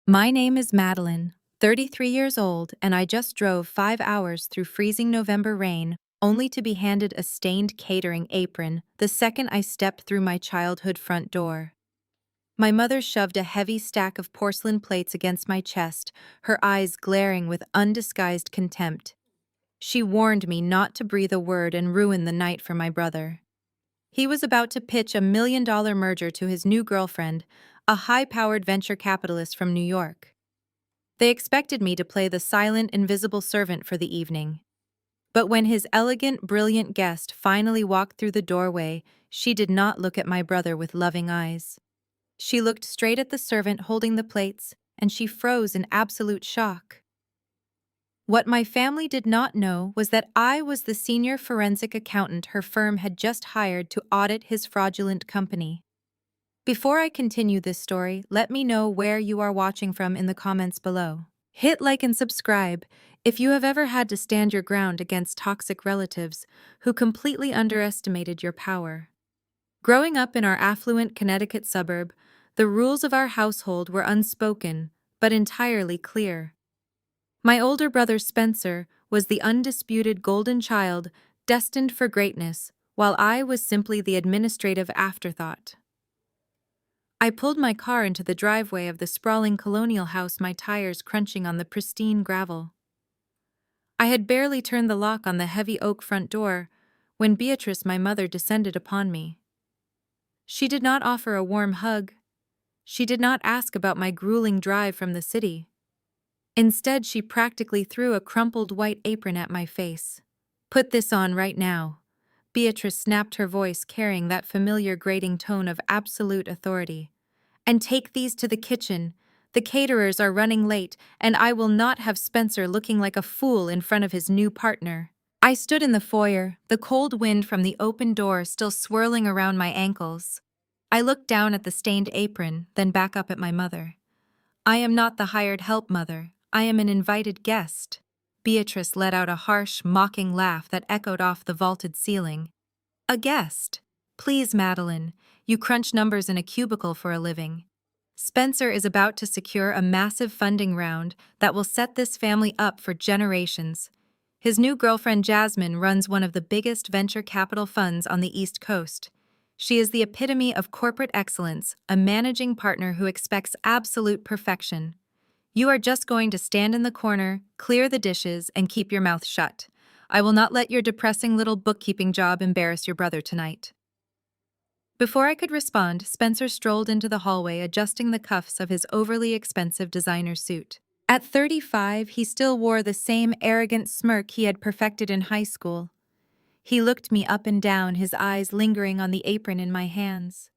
My name is Madeline, 33 years old, and I just drove 5 hours through freezing November rain only to be handed a stained catering apron the second I stepped through my childhood front door. My mother shoved a heavy stack of porcelain plates against my chest, her eyes glaring with undisguised contempt. She warned me not to breathe a word and ruin the night for my brother. He was about to pitch a $1 million merger to his new girlfriend, a high-powered venture capitalist from New York. They expected me to play the silent, invisible servant for the evening. But when his elegant, brilliant guest finally walked through the doorway, she did not look at my brother with loving eyes. She looked straight at the servant holding the plates, and she froze in absolute shock. What my family did not know was that I was the senior forensic accountant her firm had just hired to audit his fraudulent company. Before I continue this story, let me know where you are watching from in the comments below. Hit like and subscribe if you have ever had to stand your ground against toxic relatives who completely underestimated your power. Growing up in our affluent Connecticut suburb, the rules of our household were unspoken, but entirely clear. My older brother Spencer was the undisputed golden child destined for greatness, while I was simply the administrative afterthought. I pulled my car into the driveway of the sprawling colonial house, my tires crunching on the pristine gravel. I had barely turned the lock on the heavy oak front door when Beatrice, my mother, descended upon me. She did not offer a warm hug. She did not ask about my grueling drive from the city. Instead, she practically threw a crumpled white apron at my face. "Put this on right now." Beatrice snapped, her voice carrying that familiar grating tone of absolute authority. "And take these to the kitchen. The caterers are running late, and I will not have Spencer looking like a fool in front of his new partner." I stood in the foyer, the cold wind from the open door still swirling around my ankles. I looked down at the stained apron, then back up at my mother. "I am not the hired help, Mother. I am an invited guest." Beatrice let out a harsh, mocking laugh that echoed off the vaulted ceiling. "A guest? Please, Madeline, you crunch numbers in a cubicle for a living. Spencer is about to secure a massive funding round that will set this family up for generations. His new girlfriend Jasmine runs one of the biggest venture capital funds on the East Coast. She is the epitome of corporate excellence, a managing partner who expects absolute perfection. You are just going to stand in the corner, clear the dishes, and keep your mouth shut. I will not let your depressing little bookkeeping job embarrass your brother tonight." Before I could respond, Spencer strolled into the hallway, adjusting the cuffs of his overly expensive designer suit. At 35, he still wore the same arrogant smirk he had perfected in high school. He looked me up and down, his eyes lingering on the apron in my hands.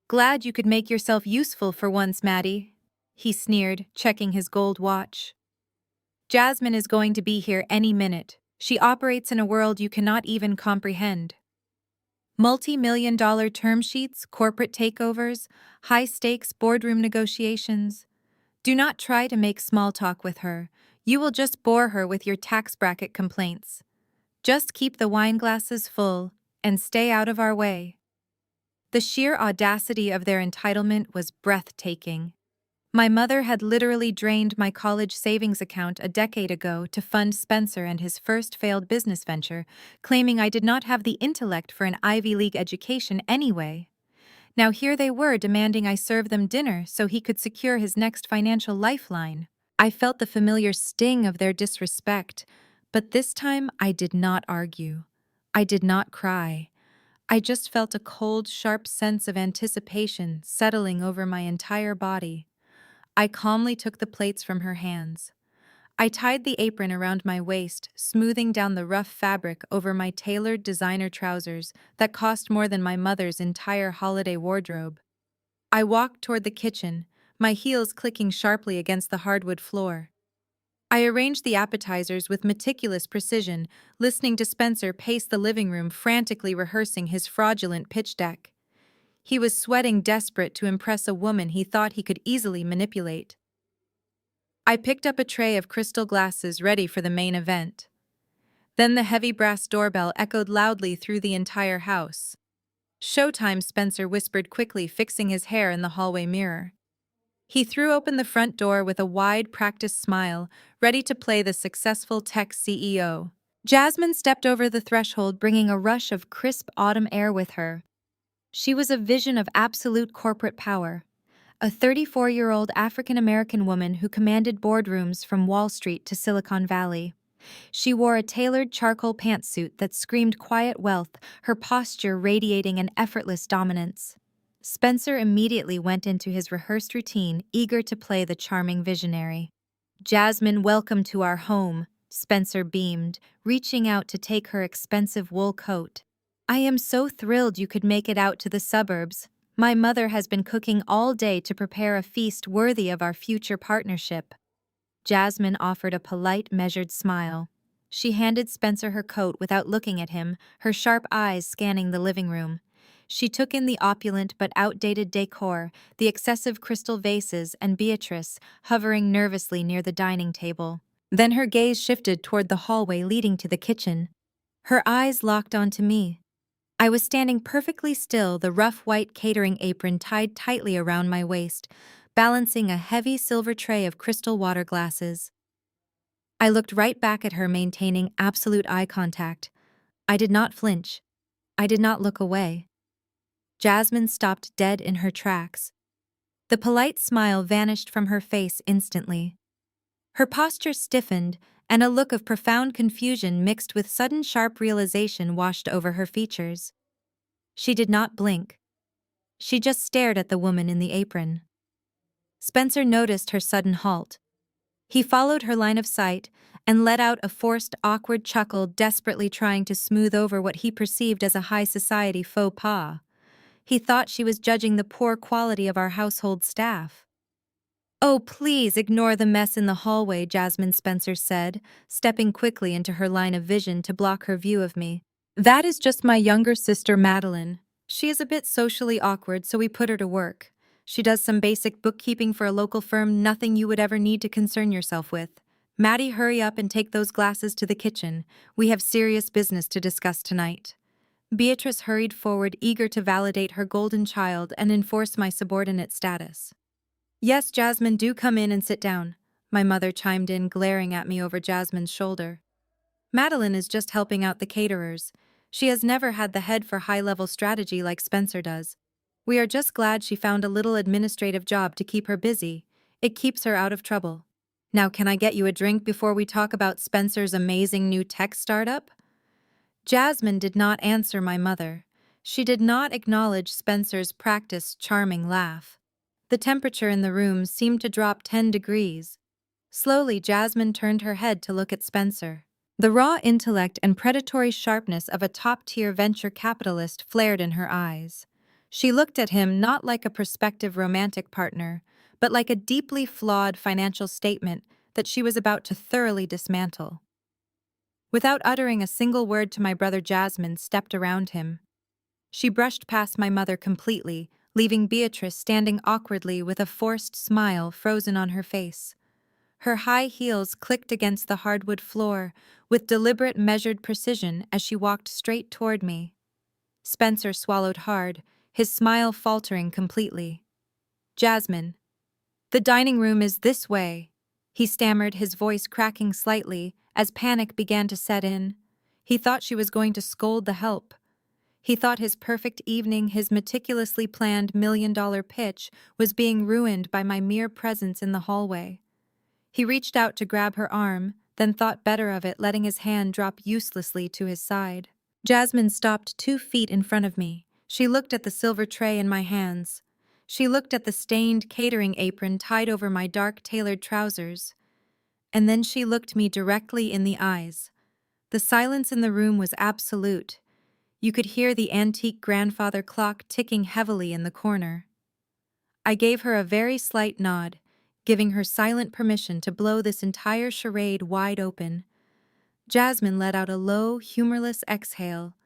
"Glad you could make yourself useful for once, Maddie," he sneered, checking his gold watch. "Jasmine is going to be here any minute. She operates in a world you cannot even comprehend. Multi-million-dollar term sheets, corporate takeovers, high-stakes boardroom negotiations. Do not try to make small talk with her. You will just bore her with your tax bracket complaints. Just keep the wine glasses full and stay out of our way." The sheer audacity of their entitlement was breathtaking. My mother had literally drained my college savings account a decade ago to fund Spencer and his first failed business venture, claiming I did not have the intellect for an Ivy League education anyway. Now here they were demanding I serve them dinner so he could secure his next financial lifeline. I felt the familiar sting of their disrespect, but this time I did not argue. I did not cry. I just felt a cold, sharp sense of anticipation settling over my entire body. I calmly took the plates from her hands. I tied the apron around my waist, smoothing down the rough fabric over my tailored designer trousers that cost more than my mother's entire holiday wardrobe. I walked toward the kitchen, my heels clicking sharply against the hardwood floor. I arranged the appetizers with meticulous precision, listening to Spencer pace the living room, frantically rehearsing his fraudulent pitch deck. He was sweating, desperate to impress a woman he thought he could easily manipulate. I picked up a tray of crystal glasses ready for the main event. Then the heavy brass doorbell echoed loudly through the entire house. "Showtime," Spencer whispered quickly, fixing his hair in the hallway mirror. He threw open the front door with a wide, practiced smile, ready to play the successful tech CEO. Jasmine stepped over the threshold, bringing a rush of crisp autumn air with her. She was a vision of absolute corporate power, a 34-year-old African-American woman who commanded boardrooms from Wall Street to Silicon Valley. She wore a tailored charcoal pantsuit that screamed quiet wealth, her posture radiating an effortless dominance. Spencer immediately went into his rehearsed routine, eager to play the charming visionary. "Jasmine, welcome to our home," Spencer beamed, reaching out to take her expensive wool coat. "I am so thrilled you could make it out to the suburbs. My mother has been cooking all day to prepare a feast worthy of our future partnership." Jasmine offered a polite, measured smile. She handed Spencer her coat without looking at him, her sharp eyes scanning the living room. She took in the opulent but outdated decor, the excessive crystal vases, and Beatrice, hovering nervously near the dining table. Then her gaze shifted toward the hallway leading to the kitchen. Her eyes locked onto me. I was standing perfectly still, the rough white catering apron tied tightly around my waist, balancing a heavy silver tray of crystal water glasses. I looked right back at her, maintaining absolute eye contact. I did not flinch. I did not look away. Jasmine stopped dead in her tracks. The polite smile vanished from her face instantly. Her posture stiffened, and a look of profound confusion mixed with sudden sharp realization washed over her features. She did not blink. She just stared at the woman in the apron. Spencer noticed her sudden halt. He followed her line of sight and let out a forced, awkward chuckle, desperately trying to smooth over what he perceived as a high society faux pas. He thought she was judging the poor quality of our household staff. "Oh, please ignore the mess in the hallway," Jasmine Spencer said, stepping quickly into her line of vision to block her view of me. "That is just my younger sister, Madeline. She is a bit socially awkward, so we put her to work. She does some basic bookkeeping for a local firm, nothing you would ever need to concern yourself with. Maddie, hurry up and take those glasses to the kitchen. We have serious business to discuss tonight." Beatrice hurried forward, eager to validate her golden child and enforce my subordinate status. "Yes, Jasmine, do come in and sit down," my mother chimed in, glaring at me over Jasmine's shoulder. "Madeline is just helping out the caterers. She has never had the head for high-level strategy like Spencer does. We are just glad she found a little administrative job to keep her busy. It keeps her out of trouble. Now, can I get you a drink before we talk about Spencer's amazing new tech startup?" Jasmine did not answer my mother. She did not acknowledge Spencer's practiced, charming laugh. The temperature in the room seemed to drop 10 degrees. Slowly, Jasmine turned her head to look at Spencer. The raw intellect and predatory sharpness of a top-tier venture capitalist flared in her eyes. She looked at him not like a prospective romantic partner, but like a deeply flawed financial statement that she was about to thoroughly dismantle. Without uttering a single word to my brother, Jasmine stepped around him. She brushed past my mother completely, leaving Beatrice standing awkwardly with a forced smile frozen on her face. Her high heels clicked against the hardwood floor with deliberate, measured precision as she walked straight toward me. Spencer swallowed hard, his smile faltering completely. "Jasmine, the dining room is this way," he stammered, his voice cracking slightly as panic began to set in. He thought she was going to scold the help. He thought his perfect evening, his meticulously planned million-dollar pitch, was being ruined by my mere presence in the hallway. He reached out to grab her arm, then thought better of it, letting his hand drop uselessly to his side. Jasmine stopped 2 feet in front of me. She looked at the silver tray in my hands. She looked at the stained catering apron tied over my dark tailored trousers. And then she looked me directly in the eyes. The silence in the room was absolute. You could hear the antique grandfather clock ticking heavily in the corner. I gave her a very slight nod, giving her silent permission to blow this entire charade wide open. Jasmine let out a low, humorless exhale.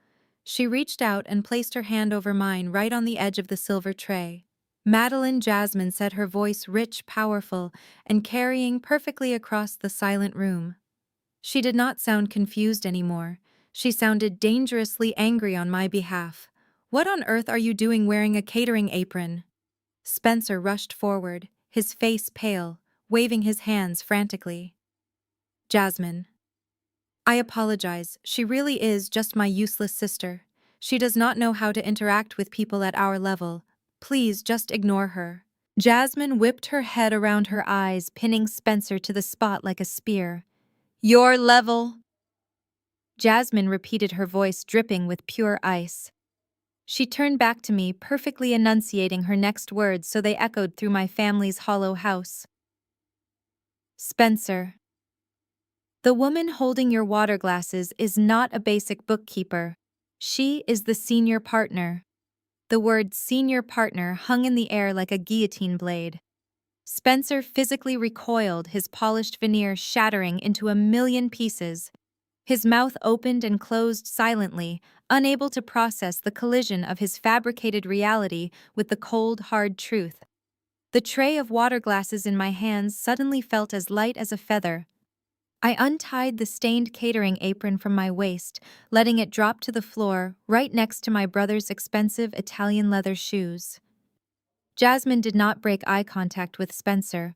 She reached out and placed her hand over mine right on the edge of the silver tray. "Madeline," Jasmine said, her voice rich, powerful, and carrying perfectly across the silent room. She did not sound confused anymore. She sounded dangerously angry on my behalf. "What on earth are you doing wearing a catering apron?" Spencer rushed forward, his face pale, waving his hands frantically. Jasmine. I apologize, she really is just my useless sister. She does not know how to interact with people at our level. Please just ignore her. Jasmine whipped her head around her eyes, pinning Spencer to the spot like a spear. Your level? Jasmine repeated, her voice dripping with pure ice. She turned back to me, perfectly enunciating her next words so they echoed through my family's hollow house. Spencer. The woman holding your water glasses is not a basic bookkeeper. She is the senior partner. The word senior partner hung in the air like a guillotine blade. Spencer physically recoiled, his polished veneer shattering into a million pieces. His mouth opened and closed silently, unable to process the collision of his fabricated reality with the cold, hard truth. The tray of water glasses in my hands suddenly felt as light as a feather. I untied the stained catering apron from my waist, letting it drop to the floor right next to my brother's expensive Italian leather shoes. Jasmine did not break eye contact with Spencer.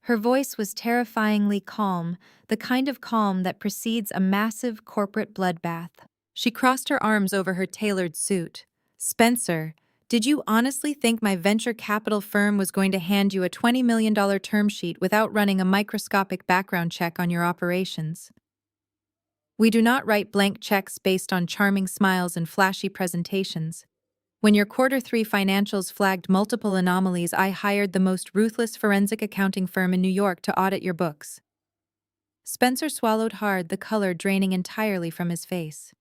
Her voice was terrifyingly calm, the kind of calm that precedes a massive corporate bloodbath. She crossed her arms over her tailored suit. Spencer, did you honestly think my venture capital firm was going to hand you a $20 million term sheet without running a microscopic background check on your operations? We do not write blank checks based on charming smiles and flashy presentations. When your Q3 financials flagged multiple anomalies, I hired the most ruthless forensic accounting firm in New York to audit your books. Spencer swallowed hard, the color draining entirely from his face.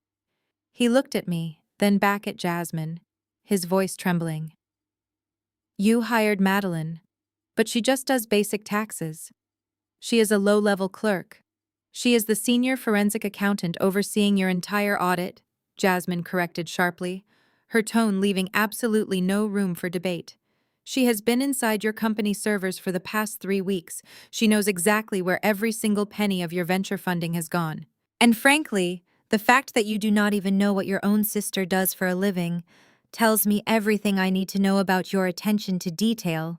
He looked at me, then back at Jasmine, his voice trembling. You hired Madeline, but she just does basic taxes. She is a low-level clerk. She is the senior forensic accountant overseeing your entire audit, Jasmine corrected sharply, her tone leaving absolutely no room for debate. She has been inside your company's servers for the past 3 weeks. She knows exactly where every single penny of your venture funding has gone. And frankly, the fact that you do not even know what your own sister does for a living tells me everything I need to know about your attention to detail.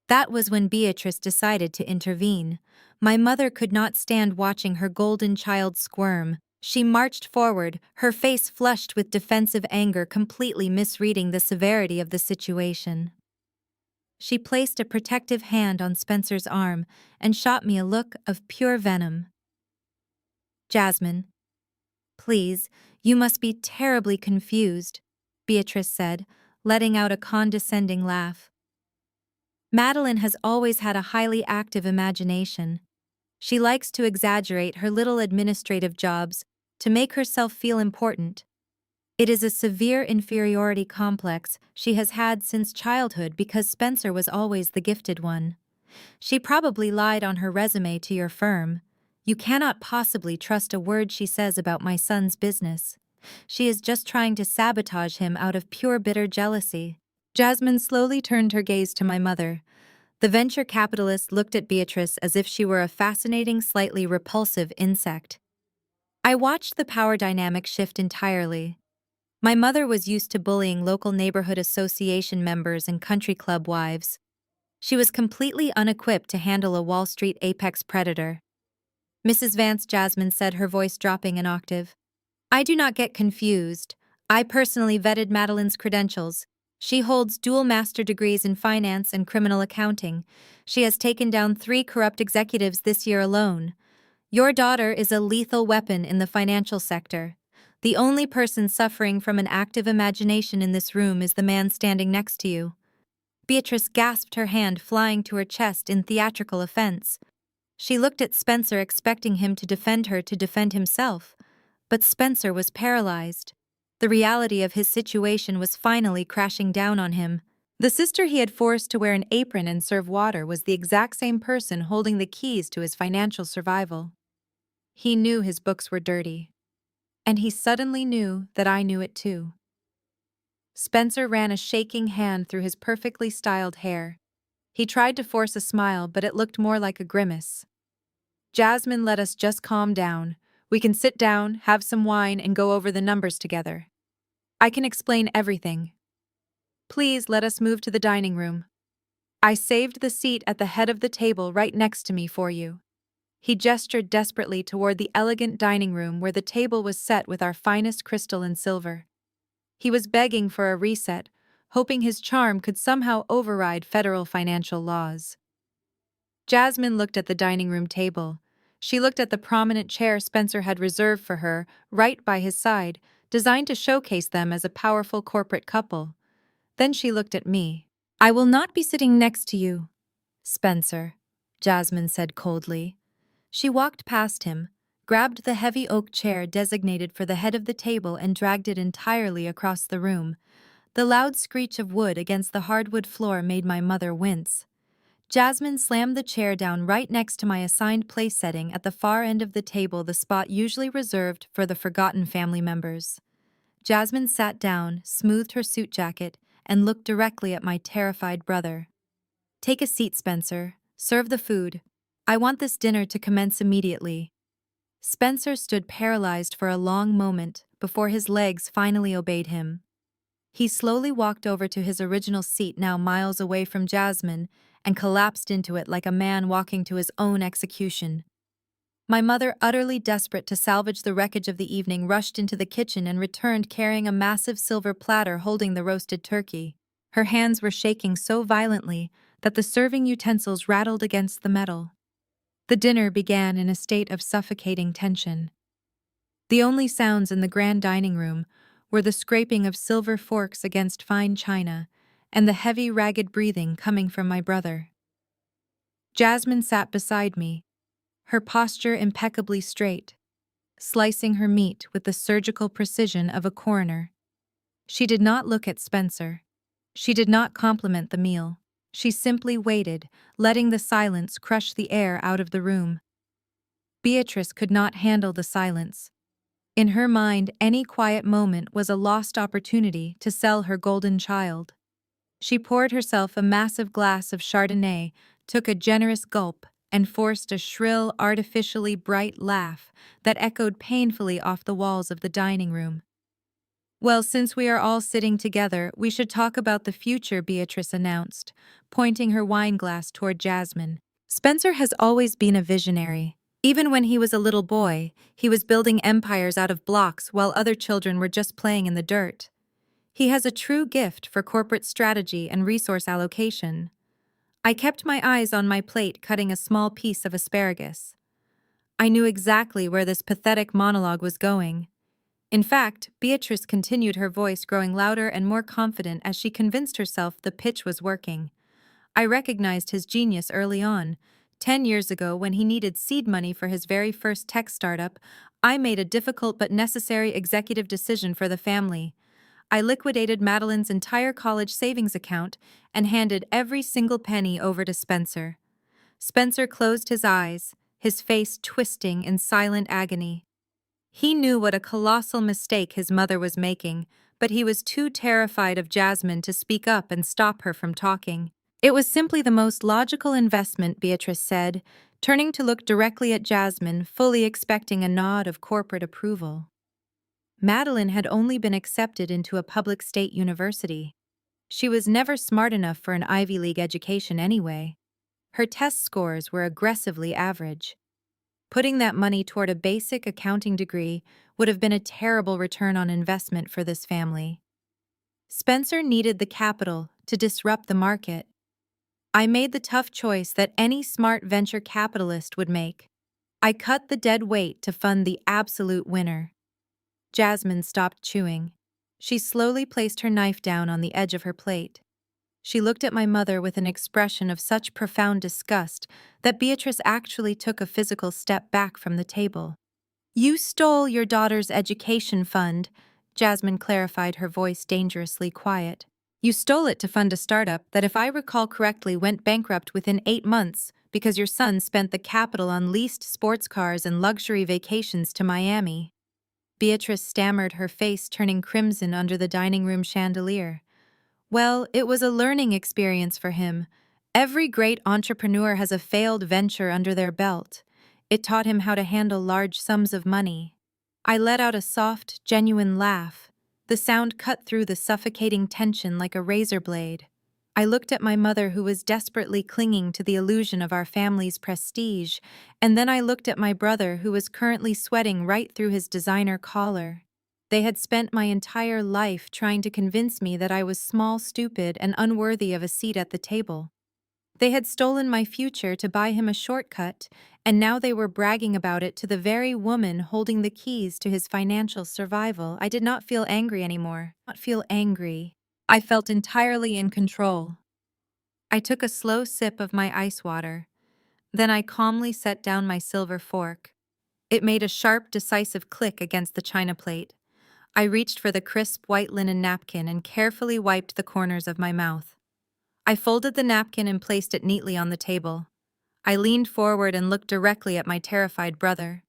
That was when Beatrice decided to intervene. My mother could not stand watching her golden child squirm. She marched forward, her face flushed with defensive anger, completely misreading the severity of the situation. She placed a protective hand on Spencer's arm and shot me a look of pure venom. Jasmine. Please, you must be terribly confused, Beatrice said, letting out a condescending laugh. Madeline has always had a highly active imagination. She likes to exaggerate her little administrative jobs to make herself feel important. It is a severe inferiority complex she has had since childhood because Spencer was always the gifted one. She probably lied on her resume to your firm. You cannot possibly trust a word she says about my son's business. She is just trying to sabotage him out of pure bitter jealousy. Jasmine slowly turned her gaze to my mother. The venture capitalist looked at Beatrice as if she were a fascinating, slightly repulsive insect. I watched the power dynamic shift entirely. My mother was used to bullying local neighborhood association members and country club wives. She was completely unequipped to handle a Wall Street apex predator. Mrs. Vance, Jasmine said, her voice dropping an octave. I do not get confused. I personally vetted Madeline's credentials. She holds dual master degrees in finance and criminal accounting. She has taken down 3 corrupt executives this year alone. Your daughter is a lethal weapon in the financial sector. The only person suffering from an active imagination in this room is the man standing next to you. Beatrice gasped, her hand flying to her chest in theatrical offense. She looked at Spencer, expecting him to defend her, to defend himself. But Spencer was paralyzed. The reality of his situation was finally crashing down on him. The sister he had forced to wear an apron and serve water was the exact same person holding the keys to his financial survival. He knew his books were dirty. And he suddenly knew that I knew it too. Spencer ran a shaking hand through his perfectly styled hair. He tried to force a smile, but it looked more like a grimace. Jasmine, let us just calm down. We can sit down, have some wine, and go over the numbers together. I can explain everything. Please let us move to the dining room. I saved the seat at the head of the table right next to me for you. He gestured desperately toward the elegant dining room where the table was set with our finest crystal and silver. He was begging for a reset, hoping his charm could somehow override federal financial laws. Jasmine looked at the dining room table. She looked at the prominent chair Spencer had reserved for her, right by his side, designed to showcase them as a powerful corporate couple. Then she looked at me. I will not be sitting next to you, Spencer, Jasmine said coldly. She walked past him, grabbed the heavy oak chair designated for the head of the table and dragged it entirely across the room. The loud screech of wood against the hardwood floor made my mother wince. Jasmine slammed the chair down right next to my assigned place setting at the far end of the table, the spot usually reserved for the forgotten family members. Jasmine sat down, smoothed her suit jacket, and looked directly at my terrified brother. Take a seat, Spencer. Serve the food. I want this dinner to commence immediately. Spencer stood paralyzed for a long moment before his legs finally obeyed him. He slowly walked over to his original seat, now miles away from Jasmine, and collapsed into it like a man walking to his own execution. My mother, utterly desperate to salvage the wreckage of the evening, rushed into the kitchen and returned carrying a massive silver platter holding the roasted turkey. Her hands were shaking so violently that the serving utensils rattled against the metal. The dinner began in a state of suffocating tension. The only sounds in the grand dining room were the scraping of silver forks against fine china and the heavy, ragged breathing coming from my brother. Jasmine sat beside me, her posture impeccably straight, slicing her meat with the surgical precision of a coroner. She did not look at Spencer. She did not compliment the meal. She simply waited, letting the silence crush the air out of the room. Beatrice could not handle the silence. In her mind, any quiet moment was a lost opportunity to sell her golden child. She poured herself a massive glass of Chardonnay, took a generous gulp, and forced a shrill, artificially bright laugh that echoed painfully off the walls of the dining room. Well, since we are all sitting together, we should talk about the future, Beatrice announced, pointing her wineglass toward Jasmine. Spencer has always been a visionary. Even when he was a little boy, he was building empires out of blocks while other children were just playing in the dirt. He has a true gift for corporate strategy and resource allocation. I kept my eyes on my plate, cutting a small piece of asparagus. I knew exactly where this pathetic monologue was going. In fact, Beatrice continued, her voice growing louder and more confident as she convinced herself the pitch was working. I recognized his genius early on. 10 years ago, when he needed seed money for his very first tech startup, I made a difficult but necessary executive decision for the family. I liquidated Madeline's entire college savings account and handed every single penny over to Spencer. Spencer closed his eyes, his face twisting in silent agony. He knew what a colossal mistake his mother was making, but he was too terrified of Jasmine to speak up and stop her from talking. It was simply the most logical investment, Beatrice said, turning to look directly at Jasmine, fully expecting a nod of corporate approval. Madeline had only been accepted into a public state university. She was never smart enough for an Ivy League education anyway. Her test scores were aggressively average. Putting that money toward a basic accounting degree would have been a terrible return on investment for this family. Spencer needed the capital to disrupt the market. I made the tough choice that any smart venture capitalist would make. I cut the dead weight to fund the absolute winner. Jasmine stopped chewing. She slowly placed her knife down on the edge of her plate. She looked at my mother with an expression of such profound disgust that Beatrice actually took a physical step back from the table. "You stole your daughter's education fund," Jasmine clarified, her voice dangerously quiet. "You stole it to fund a startup that, if I recall correctly, went bankrupt within 8 months because your son spent the capital on leased sports cars and luxury vacations to Miami." Beatrice stammered, her face turning crimson under the dining room chandelier. Well, it was a learning experience for him. Every great entrepreneur has a failed venture under their belt. It taught him how to handle large sums of money. I let out a soft, genuine laugh. The sound cut through the suffocating tension like a razor blade. I looked at my mother, who was desperately clinging to the illusion of our family's prestige, and then I looked at my brother, who was currently sweating right through his designer collar. They had spent my entire life trying to convince me that I was small, stupid, and unworthy of a seat at the table. They had stolen my future to buy him a shortcut, and now they were bragging about it to the very woman holding the keys to his financial survival. I did not feel angry anymore. Not feel angry. I felt entirely in control. I took a slow sip of my ice water. Then I calmly set down my silver fork. It made a sharp, decisive click against the china plate. I reached for the crisp white linen napkin and carefully wiped the corners of my mouth. I folded the napkin and placed it neatly on the table. I leaned forward and looked directly at my terrified brother.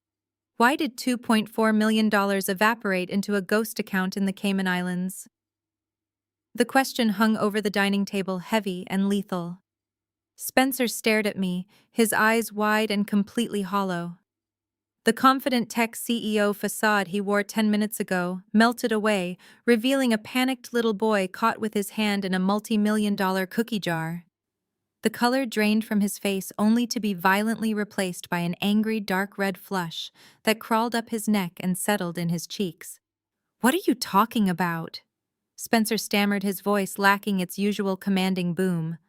Why did $2.4 million evaporate into a ghost account in the Cayman Islands? The question hung over the dining table, heavy and lethal. Spencer stared at me, his eyes wide and completely hollow. The confident tech CEO facade he wore 10 minutes ago melted away, revealing a panicked little boy caught with his hand in a multi-million-dollar cookie jar. The color drained from his face, only to be violently replaced by an angry dark red flush that crawled up his neck and settled in his cheeks. "What are you talking about?" Spencer stammered, his voice lacking its usual commanding boom.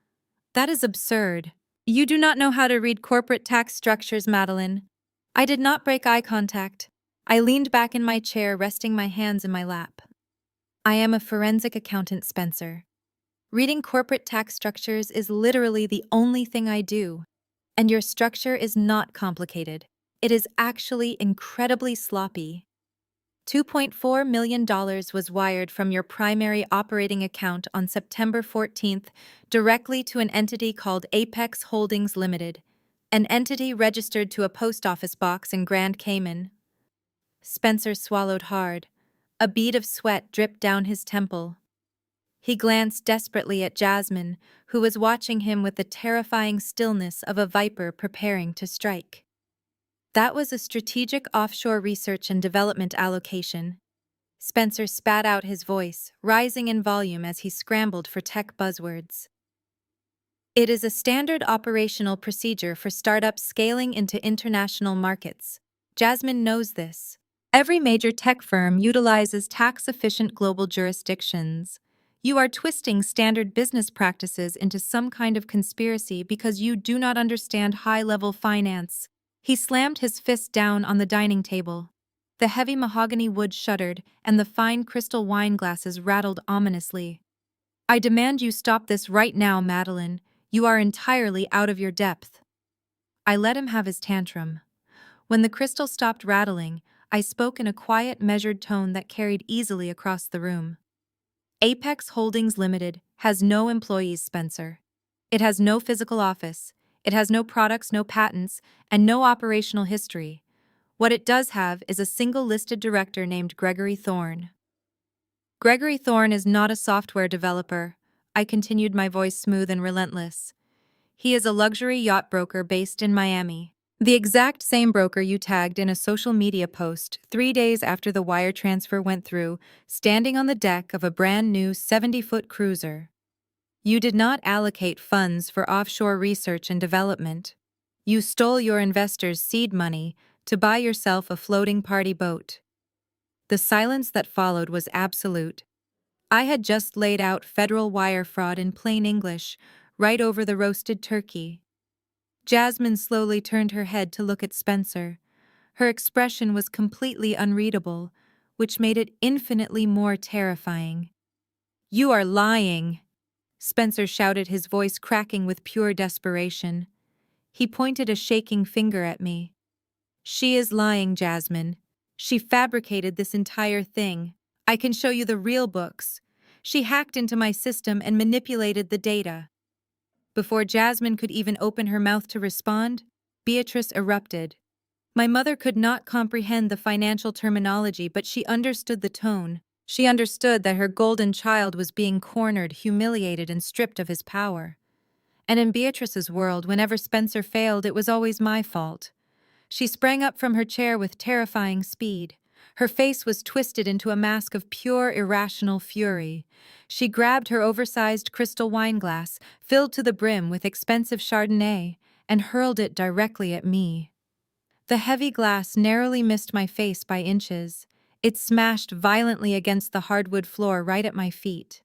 "That is absurd. You do not know how to read corporate tax structures, Madeline." I did not break eye contact. I leaned back in my chair, resting my hands in my lap. "I am a forensic accountant, Spencer. Reading corporate tax structures is literally the only thing I do. And your structure is not complicated. It is actually incredibly sloppy. $2.4 million was wired from your primary operating account on September 14th directly to an entity called Apex Holdings Limited, an entity registered to a post office box in Grand Cayman." Spencer swallowed hard. A bead of sweat dripped down his temple. He glanced desperately at Jasmine, who was watching him with the terrifying stillness of a viper preparing to strike. "That was a strategic offshore research and development allocation." Spencer spat out, his voice rising in volume as he scrambled for tech buzzwords. "It is a standard operational procedure for startups scaling into international markets. Jasmine knows this. Every major tech firm utilizes tax-efficient global jurisdictions. You are twisting standard business practices into some kind of conspiracy because you do not understand high-level finance." He slammed his fist down on the dining table. The heavy mahogany wood shuddered, and the fine crystal wine glasses rattled ominously. "I demand you stop this right now, Madeline. You are entirely out of your depth." I let him have his tantrum. When the crystal stopped rattling, I spoke in a quiet, measured tone that carried easily across the room. "Apex Holdings Limited has no employees, Spencer. It has no physical office. It has no products, no patents, and no operational history. What it does have is a single listed director named Gregory Thorne." "Gregory Thorne is not a software developer," I continued, my voice smooth and relentless. "He is a luxury yacht broker based in Miami. The exact same broker you tagged in a social media post 3 days after the wire transfer went through, standing on the deck of a brand new 70-foot cruiser. You did not allocate funds for offshore research and development. You stole your investors' seed money to buy yourself a floating party boat." The silence that followed was absolute. I had just laid out federal wire fraud in plain English, right over the roasted turkey. Jasmine slowly turned her head to look at Spencer. Her expression was completely unreadable, which made it infinitely more terrifying. "You are lying!" Spencer shouted, his voice cracking with pure desperation. He pointed a shaking finger at me. "She is lying, Jasmine. She fabricated this entire thing. I can show you the real books. She hacked into my system and manipulated the data." Before Jasmine could even open her mouth to respond, Beatrice erupted. My mother could not comprehend the financial terminology, but she understood the tone. She understood that her golden child was being cornered, humiliated, and stripped of his power. And in Beatrice's world, whenever Spencer failed, it was always my fault. She sprang up from her chair with terrifying speed. Her face was twisted into a mask of pure, irrational fury. She grabbed her oversized crystal wine glass, filled to the brim with expensive Chardonnay, and hurled it directly at me. The heavy glass narrowly missed my face by inches. It smashed violently against the hardwood floor right at my feet.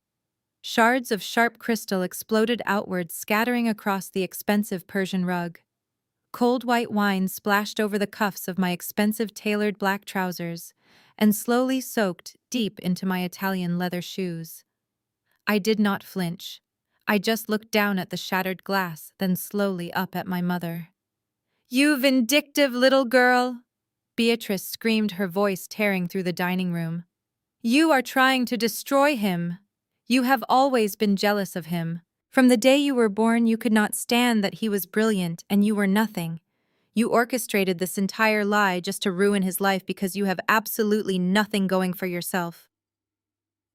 Shards of sharp crystal exploded outward, scattering across the expensive Persian rug. Cold white wine splashed over the cuffs of my expensive tailored black trousers and slowly soaked deep into my Italian leather shoes. I did not flinch. I just looked down at the shattered glass, then slowly up at my mother. "You vindictive little girl!" Beatrice screamed, her voice tearing through the dining room. "You are trying to destroy him. You have always been jealous of him. From the day you were born, you could not stand that he was brilliant and you were nothing. You orchestrated this entire lie just to ruin his life because you have absolutely nothing going for yourself."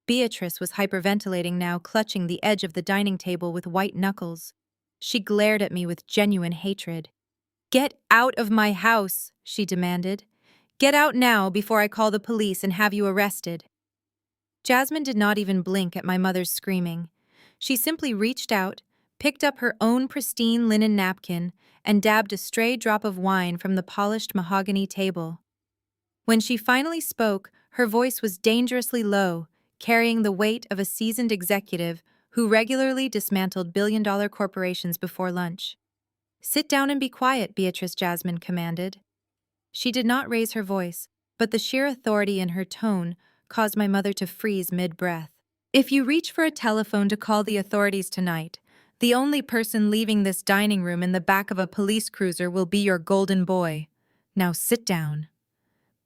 Beatrice was hyperventilating now, clutching the edge of the dining table with white knuckles. She glared at me with genuine hatred. "Get out of my house," she demanded. "Get out now before I call the police and have you arrested." Jasmine did not even blink at my mother's screaming. She simply reached out, picked up her own pristine linen napkin, and dabbed a stray drop of wine from the polished mahogany table. When she finally spoke, her voice was dangerously low, carrying the weight of a seasoned executive who regularly dismantled billion-dollar corporations before lunch. "Sit down and be quiet," Beatrice Jasmine commanded. She did not raise her voice, but the sheer authority in her tone caused my mother to freeze mid-breath. "If you reach for a telephone to call the authorities tonight, the only person leaving this dining room in the back of a police cruiser will be your golden boy. Now sit down."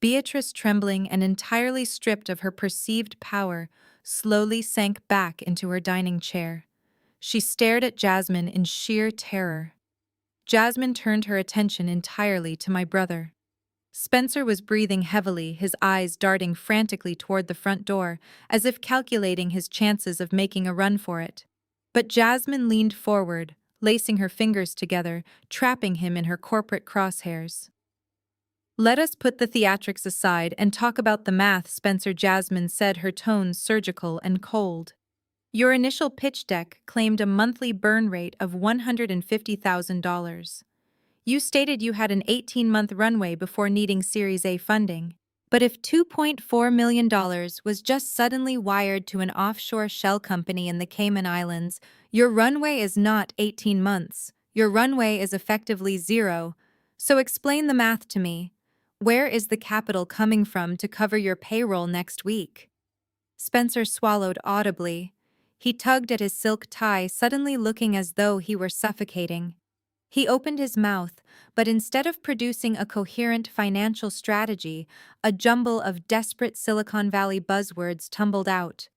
Beatrice, trembling and entirely stripped of her perceived power, slowly sank back into her dining chair. She stared at Jasmine in sheer terror. Jasmine turned her attention entirely to my brother. Spencer was breathing heavily, his eyes darting frantically toward the front door, as if calculating his chances of making a run for it. But Jasmine leaned forward, lacing her fingers together, trapping him in her corporate crosshairs. "Let us put the theatrics aside and talk about the math," Spencer Jasmine said, her tone surgical and cold. "Your initial pitch deck claimed a monthly burn rate of $150,000. You stated you had an 18-month runway before needing Series A funding. But if $2.4 million was just suddenly wired to an offshore shell company in the Cayman Islands, your runway is not 18 months. Your runway is effectively zero. So explain the math to me. Where is the capital coming from to cover your payroll next week?" Spencer swallowed audibly. He tugged at his silk tie, suddenly looking as though he were suffocating. He opened his mouth, but instead of producing a coherent financial strategy, a jumble of desperate Silicon Valley buzzwords tumbled out.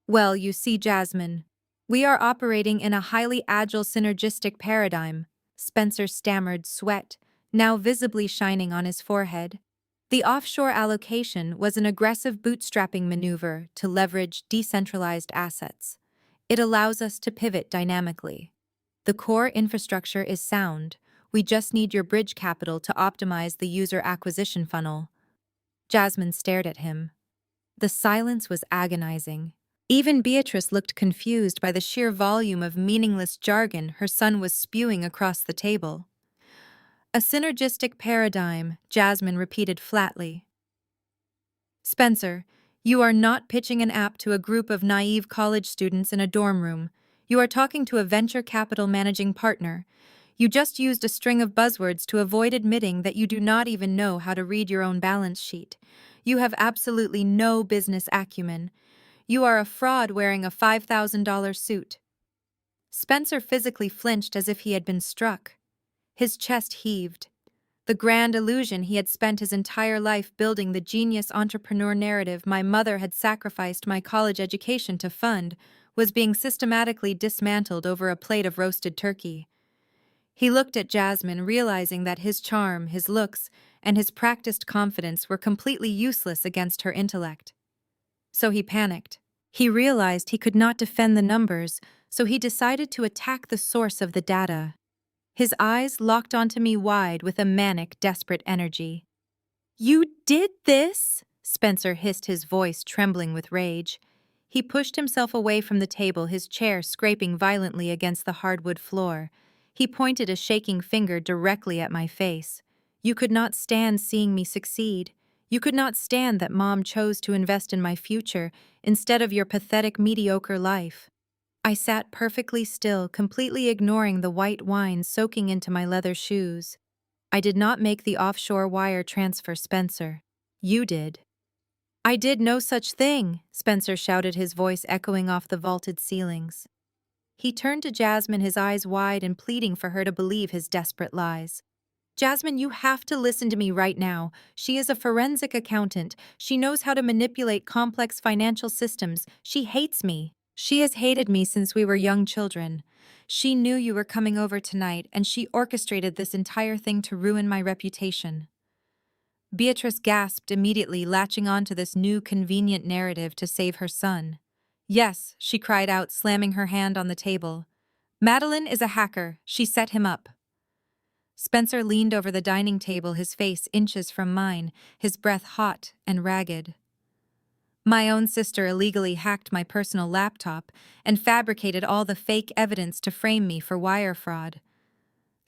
"Well, you see, Jasmine, we are operating in a highly agile synergistic paradigm," Spencer stammered, sweat now visibly shining on his forehead. "The offshore allocation was an aggressive bootstrapping maneuver to leverage decentralized assets. It allows us to pivot dynamically. The core infrastructure is sound. We just need your bridge capital to optimize the user acquisition funnel." Jasmine stared at him. The silence was agonizing. Even Beatrice looked confused by the sheer volume of meaningless jargon her son was spewing across the table. "A synergistic paradigm," Jasmine repeated flatly. "Spencer, you are not pitching an app to a group of naive college students in a dorm room. You are talking to a venture capital managing partner. You just used a string of buzzwords to avoid admitting that you do not even know how to read your own balance sheet. You have absolutely no business acumen. You are a fraud wearing a $5,000 suit." Spencer physically flinched as if he had been struck. His chest heaved. The grand illusion he had spent his entire life building, the genius entrepreneur narrative my mother had sacrificed my college education to fund, was being systematically dismantled over a plate of roasted turkey. He looked at Jasmine, realizing that his charm, his looks, and his practiced confidence were completely useless against her intellect. So he panicked. He realized he could not defend the numbers, so he decided to attack the source of the data. His eyes locked onto me wide with a manic, desperate energy. "You did this?" Spencer hissed, his voice trembling with rage. He pushed himself away from the table, his chair scraping violently against the hardwood floor. He pointed a shaking finger directly at my face. You could not stand seeing me succeed. You could not stand that Mom chose to invest in my future instead of your pathetic, mediocre life. I sat perfectly still, completely ignoring the white wine soaking into my leather shoes. I did not make the offshore wire transfer, Spencer. You did. I did no such thing, Spencer shouted, his voice echoing off the vaulted ceilings. He turned to Jasmine, his eyes wide and pleading for her to believe his desperate lies. Jasmine, you have to listen to me right now. She is a forensic accountant. She knows how to manipulate complex financial systems. She hates me. She has hated me since we were young children. She knew you were coming over tonight, and she orchestrated this entire thing to ruin my reputation. Beatrice gasped immediately, latching on to this new convenient narrative to save her son. Yes, she cried out, slamming her hand on the table. Madeline is a hacker. She set him up. Spencer leaned over the dining table, his face inches from mine, his breath hot and ragged. My own sister illegally hacked my personal laptop and fabricated all the fake evidence to frame me for wire fraud.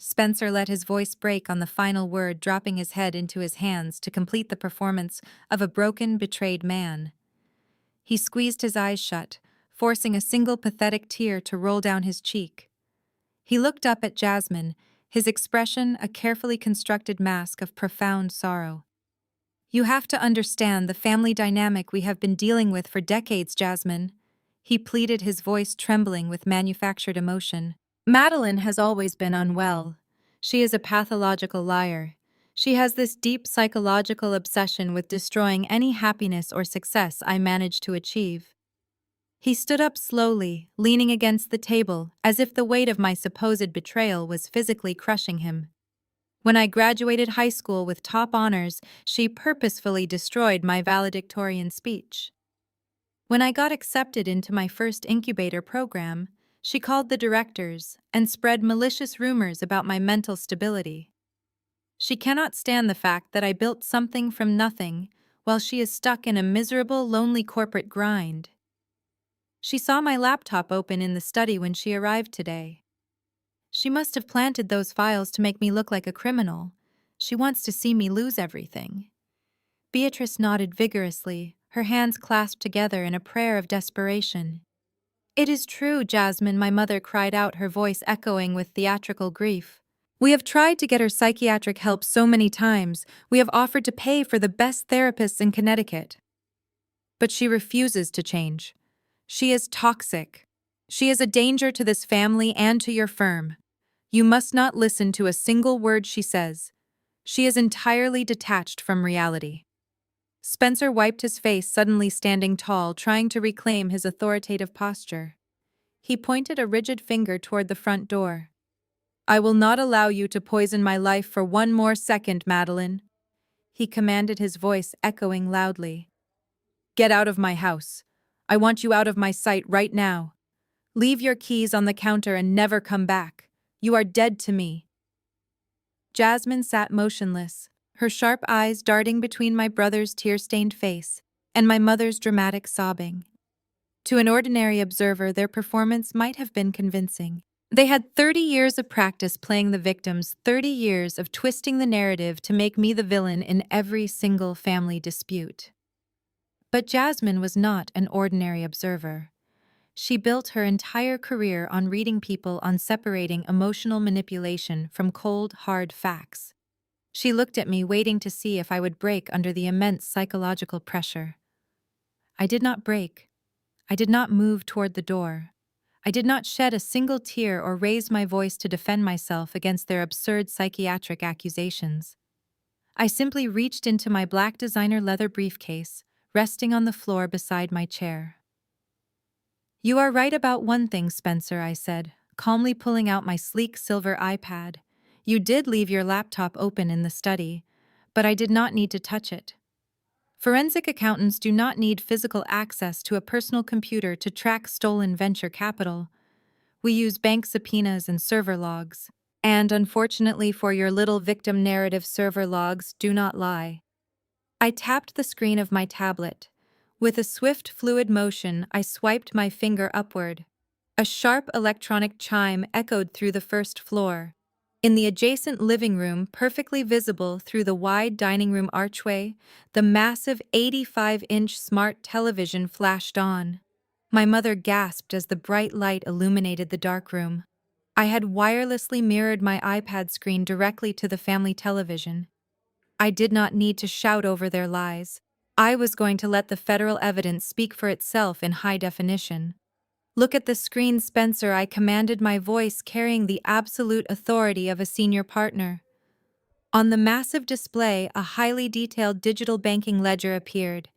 Spencer let his voice break on the final word, dropping his head into his hands to complete the performance of a broken, betrayed man. He squeezed his eyes shut, forcing a single pathetic tear to roll down his cheek. He looked up at Jasmine, his expression a carefully constructed mask of profound sorrow. You have to understand the family dynamic we have been dealing with for decades, Jasmine. He pleaded, his voice trembling with manufactured emotion. Madeline has always been unwell. She is a pathological liar. She has this deep psychological obsession with destroying any happiness or success I manage to achieve. He stood up slowly, leaning against the table, as if the weight of my supposed betrayal was physically crushing him. When I graduated high school with top honors, she purposefully destroyed my valedictorian speech. When I got accepted into my first incubator program, she called the directors and spread malicious rumors about my mental stability. She cannot stand the fact that I built something from nothing while she is stuck in a miserable, lonely corporate grind. She saw my laptop open in the study when she arrived today. She must have planted those files to make me look like a criminal. She wants to see me lose everything. Beatrice nodded vigorously, her hands clasped together in a prayer of desperation. It is true, Jasmine, my mother cried out, her voice echoing with theatrical grief. We have tried to get her psychiatric help so many times. We have offered to pay for the best therapists in Connecticut. But she refuses to change. She is toxic. She is a danger to this family and to your firm. You must not listen to a single word she says. She is entirely detached from reality. Spencer wiped his face, suddenly standing tall, trying to reclaim his authoritative posture. He pointed a rigid finger toward the front door. I will not allow you to poison my life for one more second, Madeline. He commanded, his voice echoing loudly. Get out of my house. I want you out of my sight right now. Leave your keys on the counter and never come back. You are dead to me. Jasmine sat motionless, her sharp eyes darting between my brother's tear-stained face and my mother's dramatic sobbing. To an ordinary observer, their performance might have been convincing. They had 30 years of practice playing the victims, 30 years of twisting the narrative to make me the villain in every single family dispute. But Jasmine was not an ordinary observer. She built her entire career on reading people, on separating emotional manipulation from cold, hard facts. She looked at me, waiting to see if I would break under the immense psychological pressure. I did not break. I did not move toward the door. I did not shed a single tear or raise my voice to defend myself against their absurd psychiatric accusations. I simply reached into my black designer leather briefcase, resting on the floor beside my chair. You are right about one thing, Spencer, I said, calmly pulling out my sleek silver iPad. You did leave your laptop open in the study, but I did not need to touch it. Forensic accountants do not need physical access to a personal computer to track stolen venture capital. We use bank subpoenas and server logs. And unfortunately for your little victim narrative, server logs do not lie. I tapped the screen of my tablet. With a swift, fluid motion, I swiped my finger upward. A sharp electronic chime echoed through the first floor. In the adjacent living room, perfectly visible through the wide dining room archway, the massive 85-inch smart television flashed on. My mother gasped as the bright light illuminated the dark room. I had wirelessly mirrored my iPad screen directly to the family television. I did not need to shout over their lies. I was going to let the federal evidence speak for itself in high definition. "Look at the screen, Spencer," I commanded, my voice carrying the absolute authority of a senior partner. On the massive display, a highly detailed digital banking ledger appeared.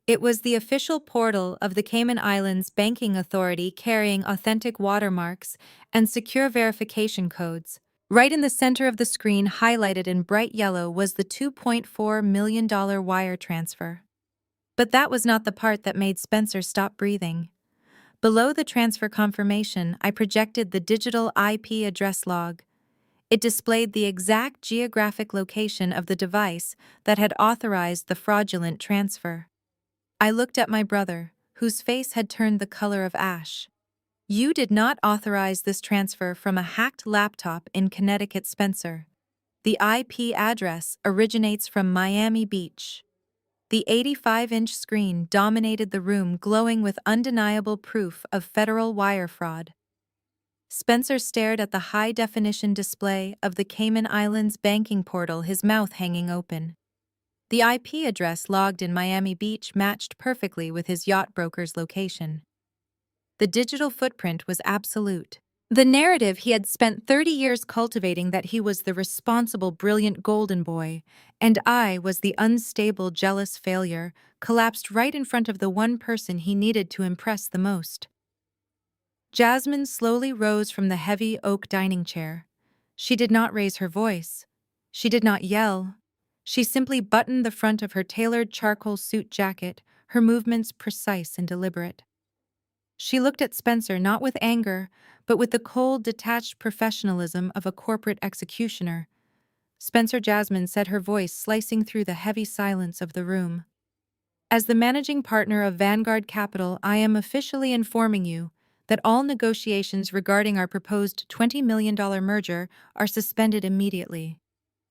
It was the official portal of the Cayman Islands Banking Authority, carrying authentic watermarks and secure verification codes. Right in the center of the screen, highlighted in bright yellow, was the $2.4 million wire transfer. But that was not the part that made Spencer stop breathing. Below the transfer confirmation, I projected the digital IP address log. It displayed the exact geographic location of the device that had authorized the fraudulent transfer. I looked at my brother, whose face had turned the color of ash. "You did not authorize this transfer from a hacked laptop in Connecticut, Spencer. The IP address originates from Miami Beach." The 85-inch screen dominated the room, glowing with undeniable proof of federal wire fraud. Spencer stared at the high-definition display of the Cayman Islands banking portal, his mouth hanging open. The IP address logged in Miami Beach matched perfectly with his yacht broker's location. The digital footprint was absolute. The narrative he had spent 30 years cultivating, that he was the responsible, brilliant golden boy, and I was the unstable, jealous failure, collapsed right in front of the one person he needed to impress the most. Jasmine slowly rose from the heavy oak dining chair. She did not raise her voice. She did not yell. She simply buttoned the front of her tailored charcoal suit jacket, her movements precise and deliberate. She looked at Spencer not with anger, but with the cold, detached professionalism of a corporate executioner. "Spencer," Jasmine said, her voice slicing through the heavy silence of the room. "As the managing partner of Vanguard Capital, I am officially informing you that all negotiations regarding our proposed $20 million merger are suspended immediately.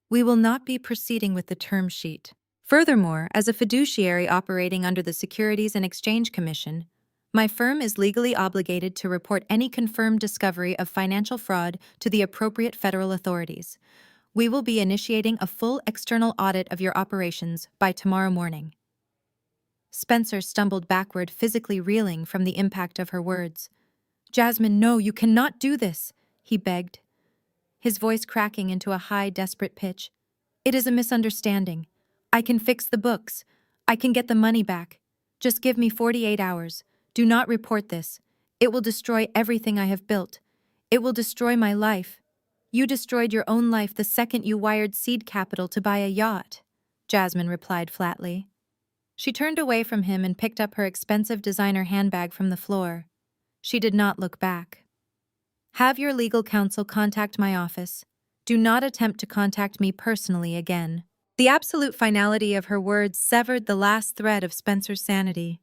We will not be proceeding with the term sheet. Furthermore, as a fiduciary operating under the Securities and Exchange Commission, my firm is legally obligated to report any confirmed discovery of financial fraud to the appropriate federal authorities. We will be initiating a full external audit of your operations by tomorrow morning." Spencer stumbled backward, physically reeling from the impact of her words. "Jasmine, no, you cannot do this," he begged, his voice cracking into a high, desperate pitch. "It is a misunderstanding. I can fix the books. I can get the money back. Just give me 48 hours. Do not report this. It will destroy everything I have built. It will destroy my life. You destroyed your own life the second you wired seed capital to buy a yacht," Jasmine replied flatly. She turned away from him and picked up her expensive designer handbag from the floor. She did not look back. "Have your legal counsel contact my office. Do not attempt to contact me personally again." The absolute finality of her words severed the last thread of Spencer's sanity.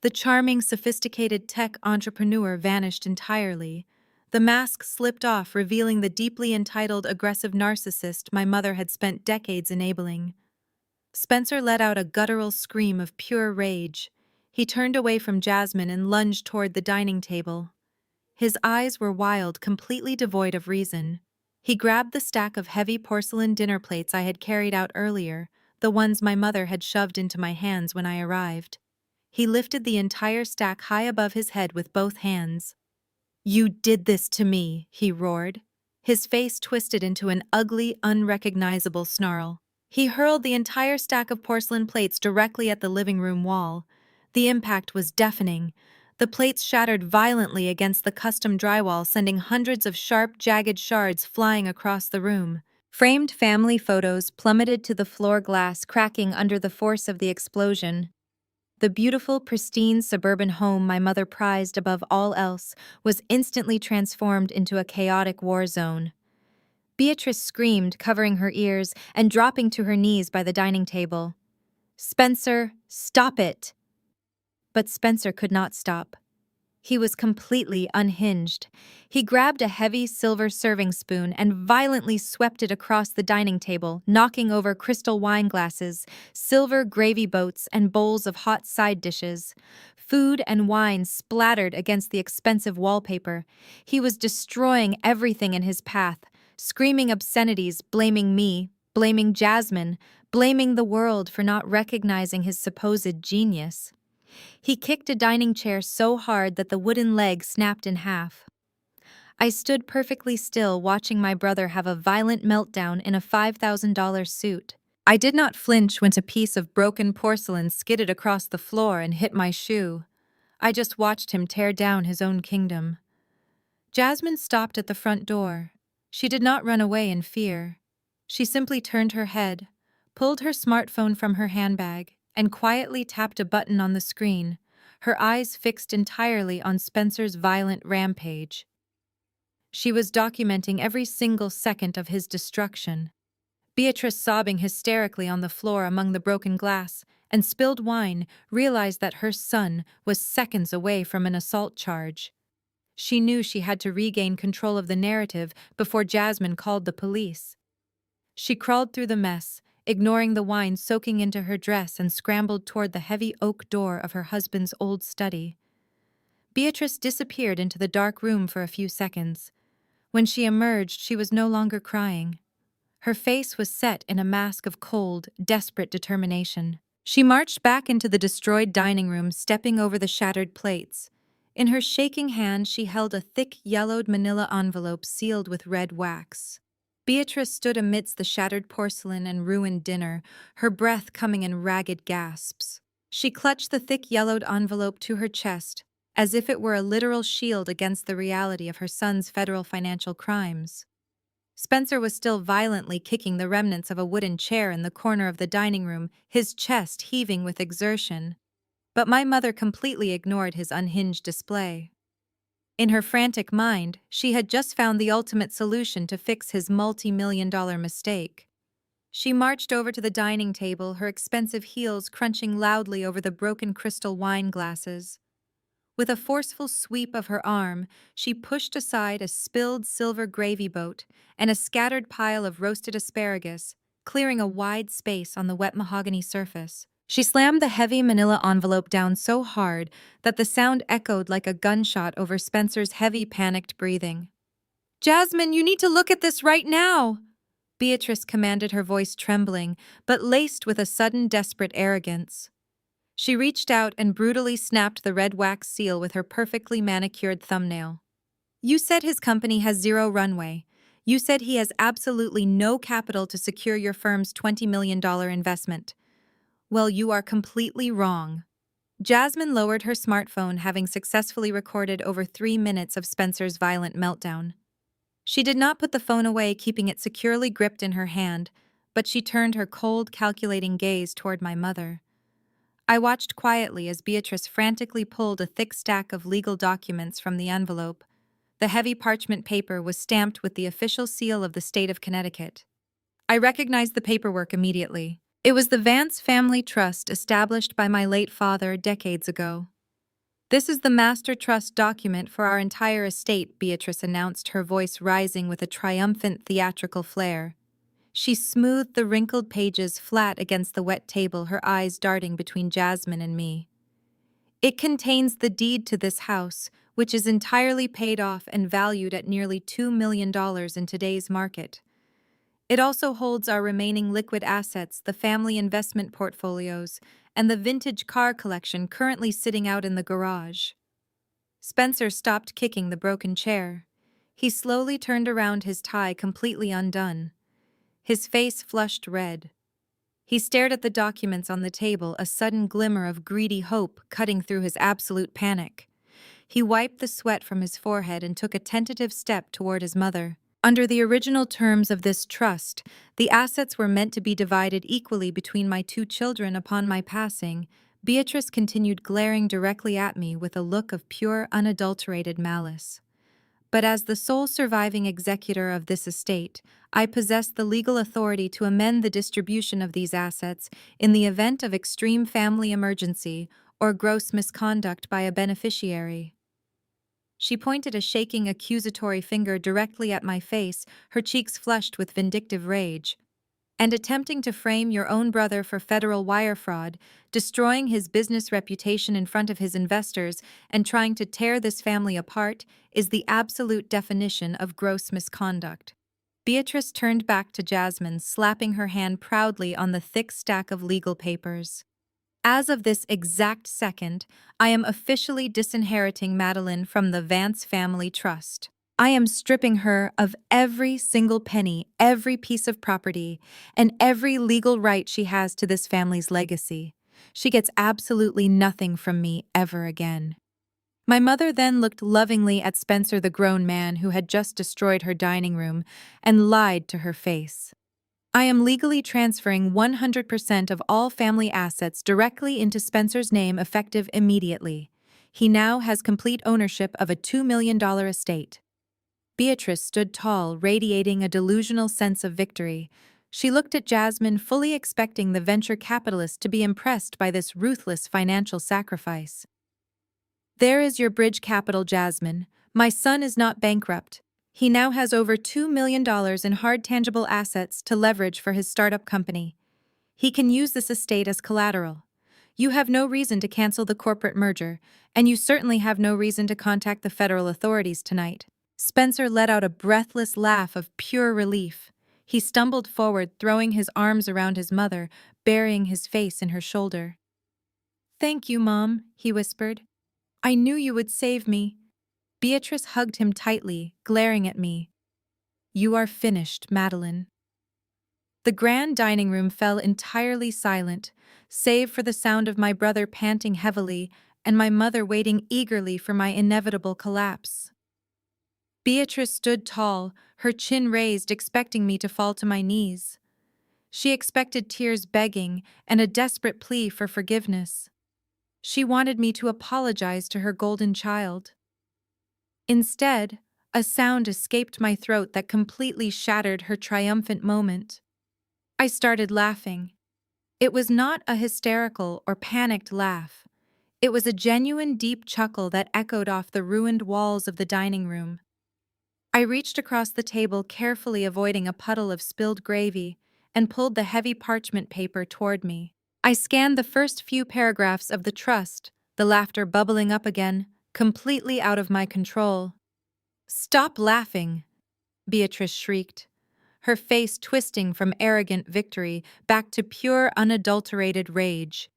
The charming, sophisticated tech entrepreneur vanished entirely. The mask slipped off, revealing the deeply entitled, aggressive narcissist my mother had spent decades enabling. Spencer let out a guttural scream of pure rage. He turned away from Jasmine and lunged toward the dining table. His eyes were wild, completely devoid of reason. He grabbed the stack of heavy porcelain dinner plates I had carried out earlier, the ones my mother had shoved into my hands when I arrived. He lifted the entire stack high above his head with both hands. "You did this to me," he roared. His face twisted into an ugly, unrecognizable snarl. He hurled the entire stack of porcelain plates directly at the living room wall. The impact was deafening. The plates shattered violently against the custom drywall, sending hundreds of sharp, jagged shards flying across the room. Framed family photos plummeted to the floor glass, cracking under the force of the explosion. The beautiful, pristine suburban home my mother prized above all else was instantly transformed into a chaotic war zone. Beatrice screamed, covering her ears and dropping to her knees by the dining table. "Spencer, stop it!" But Spencer could not stop. He was completely unhinged. He grabbed a heavy silver serving spoon and violently swept it across the dining table, knocking over crystal wine glasses, silver gravy boats, and bowls of hot side dishes. Food and wine splattered against the expensive wallpaper. He was destroying everything in his path, screaming obscenities, blaming me, blaming Jasmine, blaming the world for not recognizing his supposed genius. He kicked a dining chair so hard that the wooden leg snapped in half. I stood perfectly still watching my brother have a violent meltdown in a $5,000 suit. I did not flinch when a piece of broken porcelain skidded across the floor and hit my shoe. I just watched him tear down his own kingdom. Jasmine stopped at the front door. She did not run away in fear. She simply turned her head, pulled her smartphone from her handbag, and quietly tapped a button on the screen, her eyes fixed entirely on Spencer's violent rampage. She was documenting every single second of his destruction. Beatrice, sobbing hysterically on the floor among the broken glass and spilled wine, realized that her son was seconds away from an assault charge. She knew she had to regain control of the narrative before Jasmine called the police. She crawled through the mess, ignoring the wine soaking into her dress, and scrambled toward the heavy oak door of her husband's old study. Beatrice disappeared into the dark room for a few seconds. When she emerged, she was no longer crying. Her face was set in a mask of cold, desperate determination. She marched back into the destroyed dining room, stepping over the shattered plates. In her shaking hand, she held a thick, yellowed manila envelope sealed with red wax. Beatrice stood amidst the shattered porcelain and ruined dinner, her breath coming in ragged gasps. She clutched the thick yellowed envelope to her chest, as if it were a literal shield against the reality of her son's federal financial crimes. Spencer was still violently kicking the remnants of a wooden chair in the corner of the dining room, his chest heaving with exertion. But my mother completely ignored his unhinged display. In her frantic mind, she had just found the ultimate solution to fix his multi-million-dollar mistake. She marched over to the dining table, her expensive heels crunching loudly over the broken crystal wine glasses. With a forceful sweep of her arm, she pushed aside a spilled silver gravy boat and a scattered pile of roasted asparagus, clearing a wide space on the wet mahogany surface. She slammed the heavy manila envelope down so hard that the sound echoed like a gunshot over Spencer's heavy, panicked breathing. "Jasmine, you need to look at this right now!" Beatrice commanded, her voice trembling, but laced with a sudden, desperate arrogance. She reached out and brutally snapped the red wax seal with her perfectly manicured thumbnail. "You said his company has zero runway. You said he has absolutely no capital to secure your firm's $20 million investment. Well, you are completely wrong." Jasmine lowered her smartphone, having successfully recorded over 3 minutes of Spencer's violent meltdown. She did not put the phone away, keeping it securely gripped in her hand, but she turned her cold, calculating gaze toward my mother. I watched quietly as Beatrice frantically pulled a thick stack of legal documents from the envelope. The heavy parchment paper was stamped with the official seal of the state of Connecticut. I recognized the paperwork immediately. It was the Vance Family Trust established by my late father decades ago. "This is the master trust document for our entire estate," Beatrice announced, her voice rising with a triumphant theatrical flair. She smoothed the wrinkled pages flat against the wet table, her eyes darting between Jasmine and me. "It contains the deed to this house, which is entirely paid off and valued at nearly $2 million in today's market. It also holds our remaining liquid assets, the family investment portfolios, and the vintage car collection currently sitting out in the garage." Spencer stopped kicking the broken chair. He slowly turned around, his tie completely undone. His face flushed red. He stared at the documents on the table, a sudden glimmer of greedy hope cutting through his absolute panic. He wiped the sweat from his forehead and took a tentative step toward his mother. "Under the original terms of this trust, the assets were meant to be divided equally between my 2 children upon my passing," Beatrice continued, glaring directly at me with a look of pure, unadulterated malice. But as the sole surviving executor of this estate, I possess the legal authority to amend the distribution of these assets in the event of extreme family emergency or gross misconduct by a beneficiary. She pointed a shaking accusatory finger directly at my face, her cheeks flushed with vindictive rage. And attempting to frame your own brother for federal wire fraud, destroying his business reputation in front of his investors, and trying to tear this family apart is the absolute definition of gross misconduct. Beatrice turned back to Jasmine, slapping her hand proudly on the thick stack of legal papers. As of this exact second, I am officially disinheriting Madeline from the Vance Family Trust. I am stripping her of every single penny, every piece of property, and every legal right she has to this family's legacy. She gets absolutely nothing from me ever again. My mother then looked lovingly at Spencer, the grown man who had just destroyed her dining room, and lied to her face. I am legally transferring 100% of all family assets directly into Spencer's name effective immediately. He now has complete ownership of a $2 million estate. Beatrice stood tall, radiating a delusional sense of victory. She looked at Jasmine, fully expecting the venture capitalist to be impressed by this ruthless financial sacrifice. There is your bridge capital, Jasmine. My son is not bankrupt. He now has over $2 million in hard tangible assets to leverage for his startup company. He can use this estate as collateral. You have no reason to cancel the corporate merger, and you certainly have no reason to contact the federal authorities tonight. Spencer let out a breathless laugh of pure relief. He stumbled forward, throwing his arms around his mother, burying his face in her shoulder. "Thank you, Mom," he whispered. "I knew you would save me." Beatrice hugged him tightly, glaring at me. "You are finished, Madeline." The grand dining room fell entirely silent, save for the sound of my brother panting heavily and my mother waiting eagerly for my inevitable collapse. Beatrice stood tall, her chin raised, expecting me to fall to my knees. She expected tears begging and a desperate plea for forgiveness. She wanted me to apologize to her golden child. Instead, a sound escaped my throat that completely shattered her triumphant moment. I started laughing. It was not a hysterical or panicked laugh. It was a genuine deep chuckle that echoed off the ruined walls of the dining room. I reached across the table, carefully avoiding a puddle of spilled gravy, and pulled the heavy parchment paper toward me. I scanned the first few paragraphs of the trust, the laughter bubbling up again, completely out of my control. "Stop laughing," Beatrice shrieked, her face twisting from arrogant victory back to pure, unadulterated rage.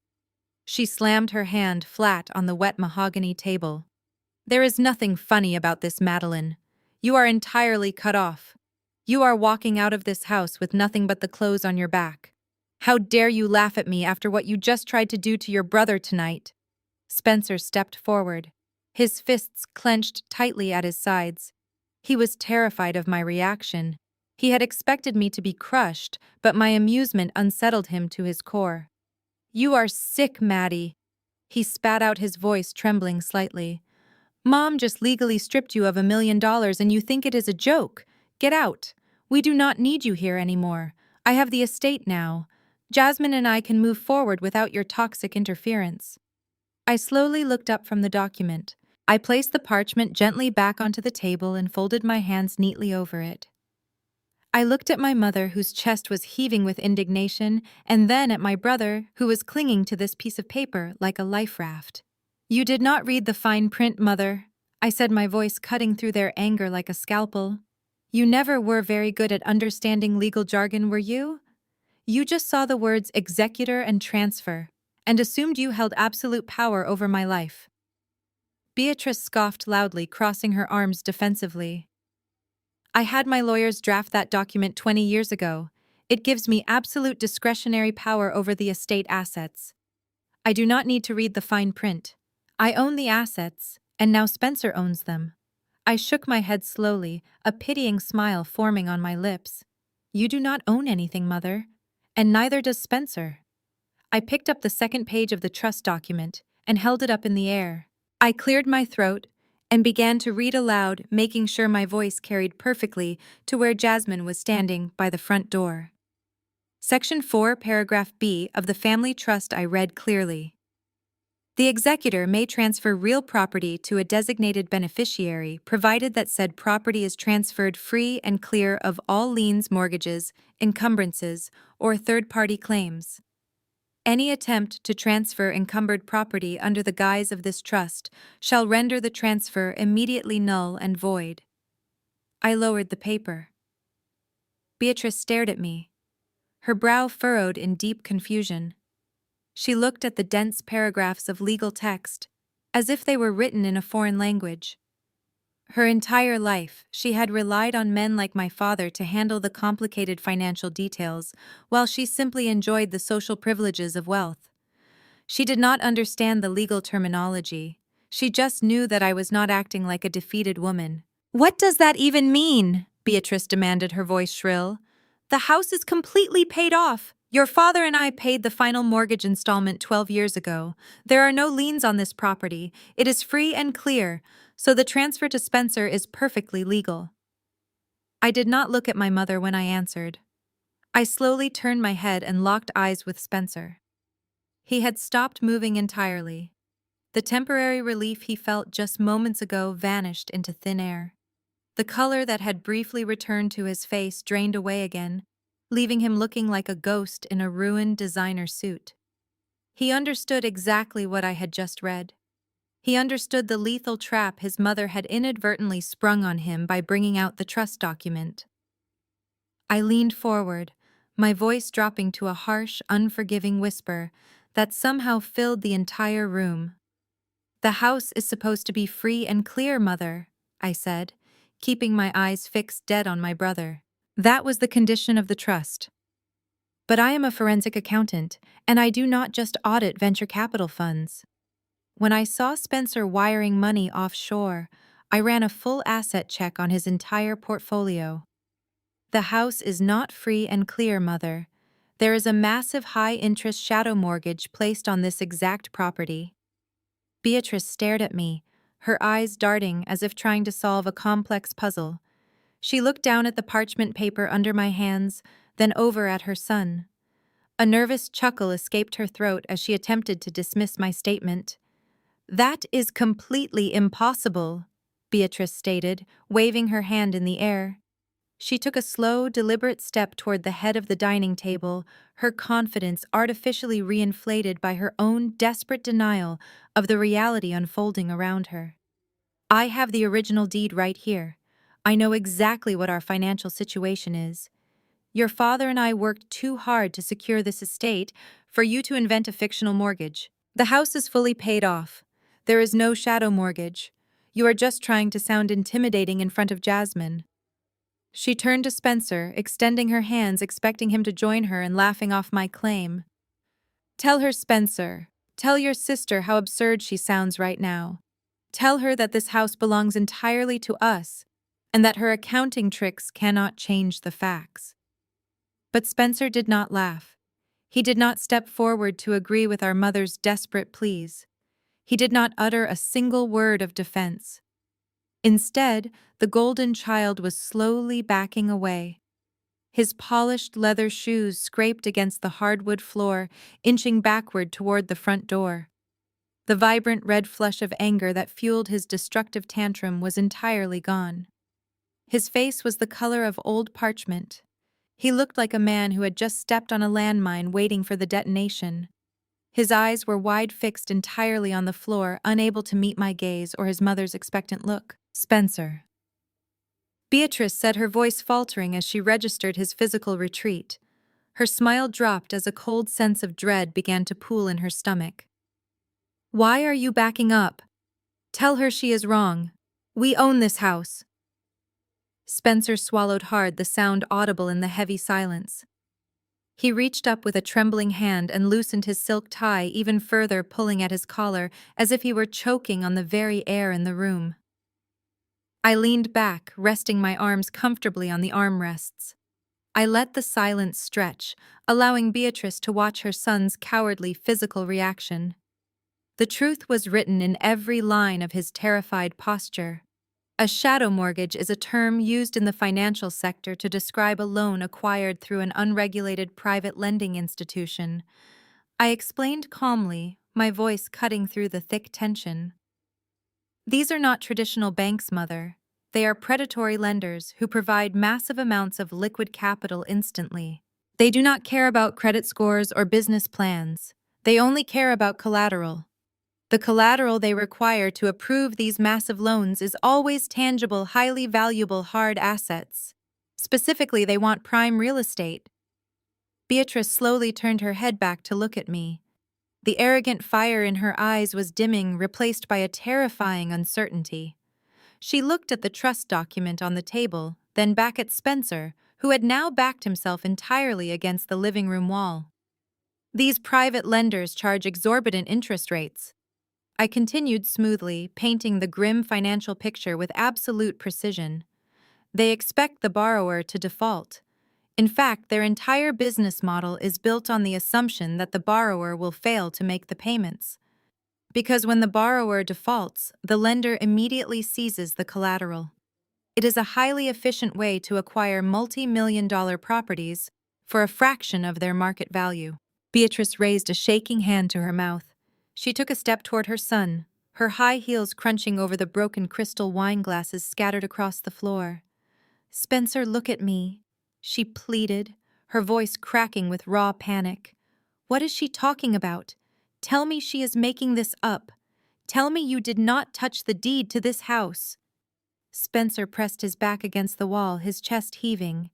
She slammed her hand flat on the wet mahogany table. "There is nothing funny about this, Madeline. You are entirely cut off. You are walking out of this house with nothing but the clothes on your back. How dare you laugh at me after what you just tried to do to your brother tonight?" Spencer stepped forward, his fists clenched tightly at his sides. He was terrified of my reaction. He had expected me to be crushed, but my amusement unsettled him to his core. "You are sick, Maddie." He spat out, his voice trembling slightly. "Mom just legally stripped you of $1 million and you think it is a joke. Get out. We do not need you here anymore. I have the estate now. Jasmine and I can move forward without your toxic interference." I slowly looked up from the document. I placed the parchment gently back onto the table and folded my hands neatly over it. I looked at my mother, whose chest was heaving with indignation, and then at my brother, who was clinging to this piece of paper like a life raft. "You did not read the fine print, Mother," I said, my voice cutting through their anger like a scalpel. "You never were very good at understanding legal jargon, were you? You just saw the words executor and transfer, and assumed you held absolute power over my life." Beatrice scoffed loudly, crossing her arms defensively. "I had my lawyers draft that document 20 years ago. It gives me absolute discretionary power over the estate assets. I do not need to read the fine print. I own the assets, and now Spencer owns them." I shook my head slowly, a pitying smile forming on my lips. "You do not own anything, Mother, and neither does Spencer." I picked up the second page of the trust document and held it up in the air. I cleared my throat and began to read aloud, making sure my voice carried perfectly to where Jasmine was standing by the front door. Section 4, paragraph B of the family trust I read clearly. The executor may transfer real property to a designated beneficiary provided that said property is transferred free and clear of all liens, mortgages, encumbrances, or third-party claims. Any attempt to transfer encumbered property under the guise of this trust shall render the transfer immediately null and void. I lowered the paper. Beatrice stared at me, her brow furrowed in deep confusion. She looked at the dense paragraphs of legal text, as if they were written in a foreign language. Her entire life, she had relied on men like my father to handle the complicated financial details, while she simply enjoyed the social privileges of wealth. She did not understand the legal terminology. She just knew that I was not acting like a defeated woman. "What does that even mean?" Beatrice demanded, her voice shrill. "The house is completely paid off. Your father and I paid the final mortgage installment 12 years ago. There are no liens on this property. It is free and clear, so the transfer to Spencer is perfectly legal." I did not look at my mother when I answered. I slowly turned my head and locked eyes with Spencer. He had stopped moving entirely. The temporary relief he felt just moments ago vanished into thin air. The color that had briefly returned to his face drained away again, leaving him looking like a ghost in a ruined designer suit. He understood exactly what I had just read. He understood the lethal trap his mother had inadvertently sprung on him by bringing out the trust document. I leaned forward, my voice dropping to a harsh, unforgiving whisper that somehow filled the entire room. "The house is supposed to be free and clear, Mother," I said, keeping my eyes fixed dead on my brother. "That was the condition of the trust. But I am a forensic accountant, and I do not just audit venture capital funds. When I saw Spencer wiring money offshore, I ran a full asset check on his entire portfolio. The house is not free and clear, Mother. There is a massive high-interest shadow mortgage placed on this exact property." Beatrice stared at me, her eyes darting as if trying to solve a complex puzzle. She looked down at the parchment paper under my hands, then over at her son. A nervous chuckle escaped her throat as she attempted to dismiss my statement. "That is completely impossible," Beatrice stated, waving her hand in the air. She took a slow, deliberate step toward the head of the dining table, her confidence artificially reinflated by her own desperate denial of the reality unfolding around her. "I have the original deed right here. I know exactly what our financial situation is. Your father and I worked too hard to secure this estate for you to invent a fictional mortgage. The house is fully paid off. There is no shadow mortgage. You are just trying to sound intimidating in front of Jasmine." She turned to Spencer, extending her hands, expecting him to join her in laughing off my claim. "Tell her, Spencer. Tell your sister how absurd she sounds right now. Tell her that this house belongs entirely to us, and that her accounting tricks cannot change the facts." But Spencer did not laugh. He did not step forward to agree with our mother's desperate pleas. He did not utter a single word of defense. Instead, the golden child was slowly backing away. His polished leather shoes scraped against the hardwood floor, inching backward toward the front door. The vibrant red flush of anger that fueled his destructive tantrum was entirely gone. His face was the color of old parchment. He looked like a man who had just stepped on a landmine waiting for the detonation. His eyes were wide, fixed entirely on the floor, unable to meet my gaze or his mother's expectant look. "Spencer." Beatrice said, her voice faltering as she registered his physical retreat. Her smile dropped as a cold sense of dread began to pool in her stomach. "Why are you backing up? Tell her she is wrong. We own this house." Spencer swallowed hard, the sound audible in the heavy silence. He reached up with a trembling hand and loosened his silk tie even further, pulling at his collar as if he were choking on the very air in the room. I leaned back, resting my arms comfortably on the armrests. I let the silence stretch, allowing Beatrice to watch her son's cowardly physical reaction. The truth was written in every line of his terrified posture. A shadow mortgage is a term used in the financial sector to describe a loan acquired through an unregulated private lending institution. I explained calmly, my voice cutting through the thick tension. These are not traditional banks, Mother. They are predatory lenders who provide massive amounts of liquid capital instantly. They do not care about credit scores or business plans. They only care about collateral. The collateral they require to approve these massive loans is always tangible, highly valuable hard assets. Specifically, they want prime real estate. Beatrice slowly turned her head back to look at me. The arrogant fire in her eyes was dimming, replaced by a terrifying uncertainty. She looked at the trust document on the table, then back at Spencer, who had now backed himself entirely against the living room wall. These private lenders charge exorbitant interest rates. I continued smoothly, painting the grim financial picture with absolute precision. They expect the borrower to default. In fact, their entire business model is built on the assumption that the borrower will fail to make the payments. Because when the borrower defaults, the lender immediately seizes the collateral. It is a highly efficient way to acquire multi-million-dollar properties for a fraction of their market value. Beatrice raised a shaking hand to her mouth. She took a step toward her son, her high heels crunching over the broken crystal wine glasses scattered across the floor. "Spencer, look at me," she pleaded, her voice cracking with raw panic. "What is she talking about? Tell me she is making this up. Tell me you did not touch the deed to this house." Spencer pressed his back against the wall, his chest heaving.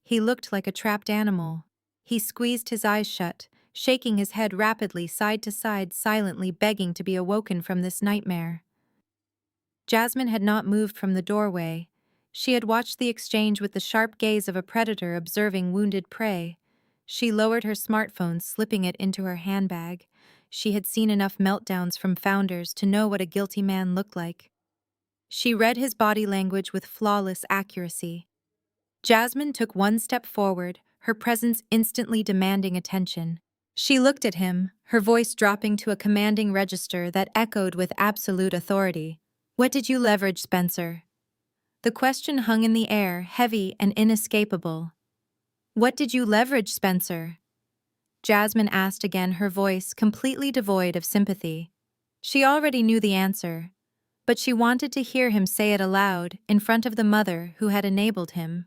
He looked like a trapped animal. He squeezed his eyes shut, shaking his head rapidly side to side, silently begging to be awoken from this nightmare. Jasmine had not moved from the doorway. She had watched the exchange with the sharp gaze of a predator observing wounded prey. She lowered her smartphone, slipping it into her handbag. She had seen enough meltdowns from founders to know what a guilty man looked like. She read his body language with flawless accuracy. Jasmine took one step forward, her presence instantly demanding attention. She looked at him, her voice dropping to a commanding register that echoed with absolute authority. "What did you leverage, Spencer?" The question hung in the air, heavy and inescapable. "What did you leverage, Spencer?" Jasmine asked again, her voice completely devoid of sympathy. She already knew the answer, but she wanted to hear him say it aloud in front of the mother who had enabled him.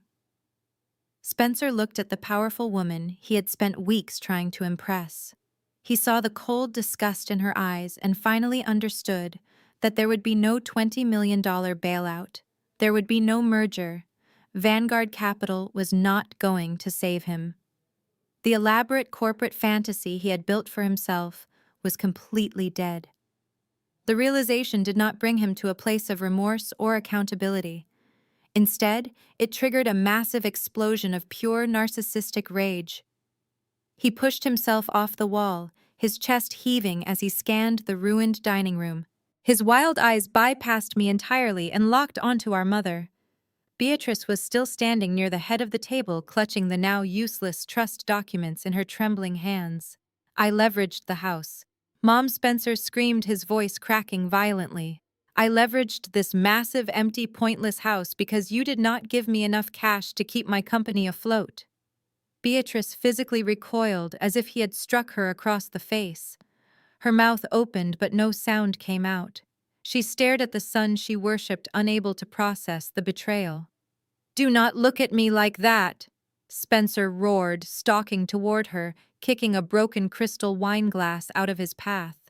Spencer looked at the powerful woman he had spent weeks trying to impress. He saw the cold disgust in her eyes and finally understood that there would be no $20 million bailout. There would be no merger. Vanguard Capital was not going to save him. The elaborate corporate fantasy he had built for himself was completely dead. The realization did not bring him to a place of remorse or accountability. Instead, it triggered a massive explosion of pure narcissistic rage. He pushed himself off the wall, his chest heaving as he scanned the ruined dining room. His wild eyes bypassed me entirely and locked onto our mother. Beatrice was still standing near the head of the table, clutching the now useless trust documents in her trembling hands. "I leveraged the house." Mom, Spencer screamed, his voice cracking violently. "I leveraged this massive, empty, pointless house because you did not give me enough cash to keep my company afloat." Beatrice physically recoiled as if he had struck her across the face. Her mouth opened, but no sound came out. She stared at the son she worshipped, unable to process the betrayal. "Do not look at me like that," Spencer roared, stalking toward her, kicking a broken crystal wine glass out of his path.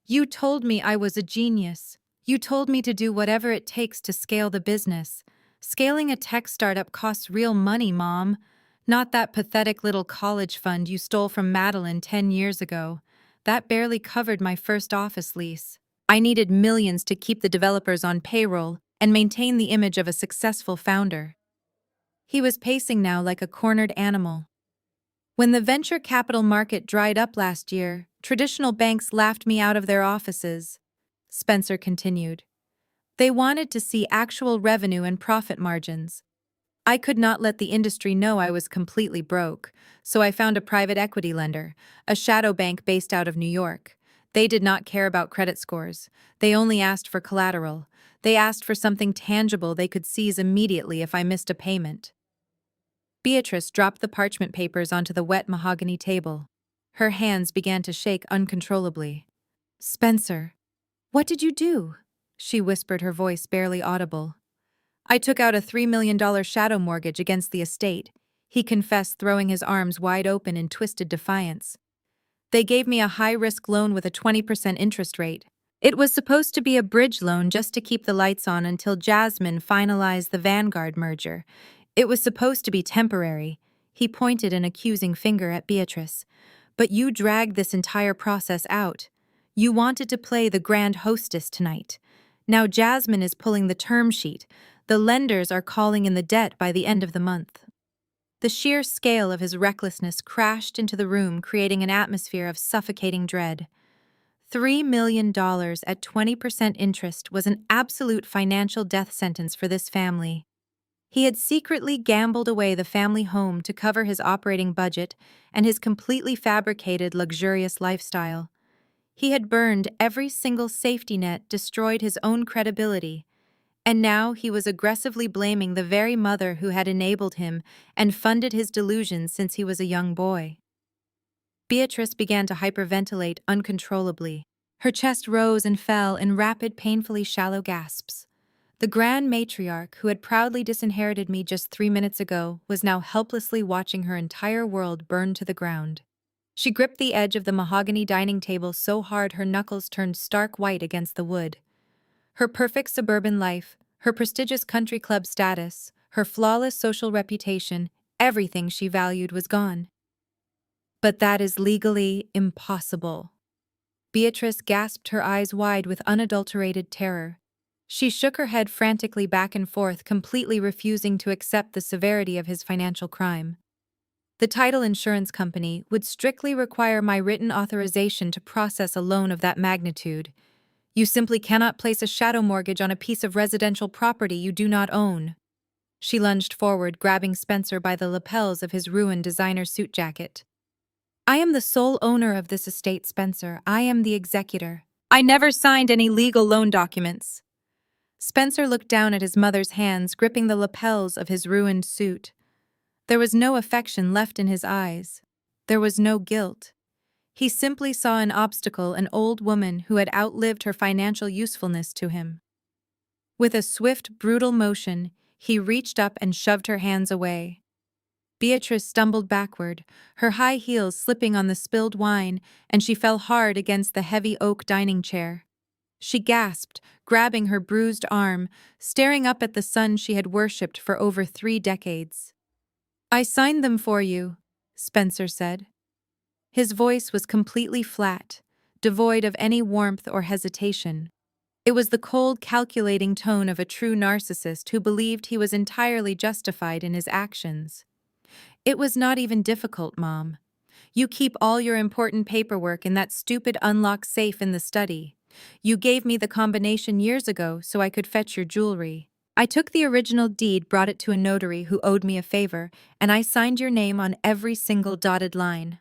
"You told me I was a genius. You told me to do whatever it takes to scale the business. Scaling a tech startup costs real money, Mom. Not that pathetic little college fund you stole from Madeline 10 years ago. That barely covered my first office lease. I needed millions to keep the developers on payroll and maintain the image of a successful founder." He was pacing now like a cornered animal. "When the venture capital market dried up last year, traditional banks laughed me out of their offices," Spencer continued. "They wanted to see actual revenue and profit margins. I could not let the industry know I was completely broke, so I found a private equity lender, a shadow bank based out of New York. They did not care about credit scores. They only asked for collateral. They asked for something tangible they could seize immediately if I missed a payment. Beatrice dropped the parchment papers onto the wet mahogany table. Her hands began to shake uncontrollably. "Spencer, what did you do?" she whispered, her voice barely audible. "I took out a $3 million shadow mortgage against the estate," he confessed, throwing his arms wide open in twisted defiance. "They gave me a high-risk loan with a 20% interest rate. It was supposed to be a bridge loan just to keep the lights on until Jasmine finalized the Vanguard merger. It was supposed to be temporary." He pointed an accusing finger at Beatrice. "But you dragged this entire process out. You wanted to play the grand hostess tonight. Now Jasmine is pulling the term sheet. The lenders are calling in the debt by the end of the month." The sheer scale of his recklessness crashed into the room, creating an atmosphere of suffocating dread. $3 million at 20% interest was an absolute financial death sentence for this family. He had secretly gambled away the family home to cover his operating budget and his completely fabricated, luxurious lifestyle. He had burned every single safety net, destroyed his own credibility, and now he was aggressively blaming the very mother who had enabled him and funded his delusions since he was a young boy. Beatrice began to hyperventilate uncontrollably. Her chest rose and fell in rapid, painfully shallow gasps. The grand matriarch, who had proudly disinherited me just 3 minutes ago, was now helplessly watching her entire world burn to the ground. She gripped the edge of the mahogany dining table so hard her knuckles turned stark white against the wood. Her perfect suburban life, her prestigious country club status, her flawless social reputation, everything she valued was gone. "But that is legally impossible." Beatrice gasped, her eyes wide with unadulterated terror. She shook her head frantically back and forth, completely refusing to accept the severity of his financial crime. "The title insurance company would strictly require my written authorization to process a loan of that magnitude. You simply cannot place a shadow mortgage on a piece of residential property you do not own." She lunged forward, grabbing Spencer by the lapels of his ruined designer suit jacket. "I am the sole owner of this estate, Spencer. I am the executor. I never signed any legal loan documents." Spencer looked down at his mother's hands, gripping the lapels of his ruined suit. There was no affection left in his eyes. There was no guilt. He simply saw an obstacle, an old woman who had outlived her financial usefulness to him. With a swift, brutal motion, he reached up and shoved her hands away. Beatrice stumbled backward, her high heels slipping on the spilled wine, and she fell hard against the heavy oak dining chair. She gasped, grabbing her bruised arm, staring up at the son she had worshipped for over 3 decades. "I signed them for you," Spencer said. His voice was completely flat, devoid of any warmth or hesitation. It was the cold, calculating tone of a true narcissist who believed he was entirely justified in his actions. "It was not even difficult, Mom. You keep all your important paperwork in that stupid unlocked safe in the study. You gave me the combination years ago so I could fetch your jewelry. I took the original deed, brought it to a notary who owed me a favor, and I signed your name on every single dotted line."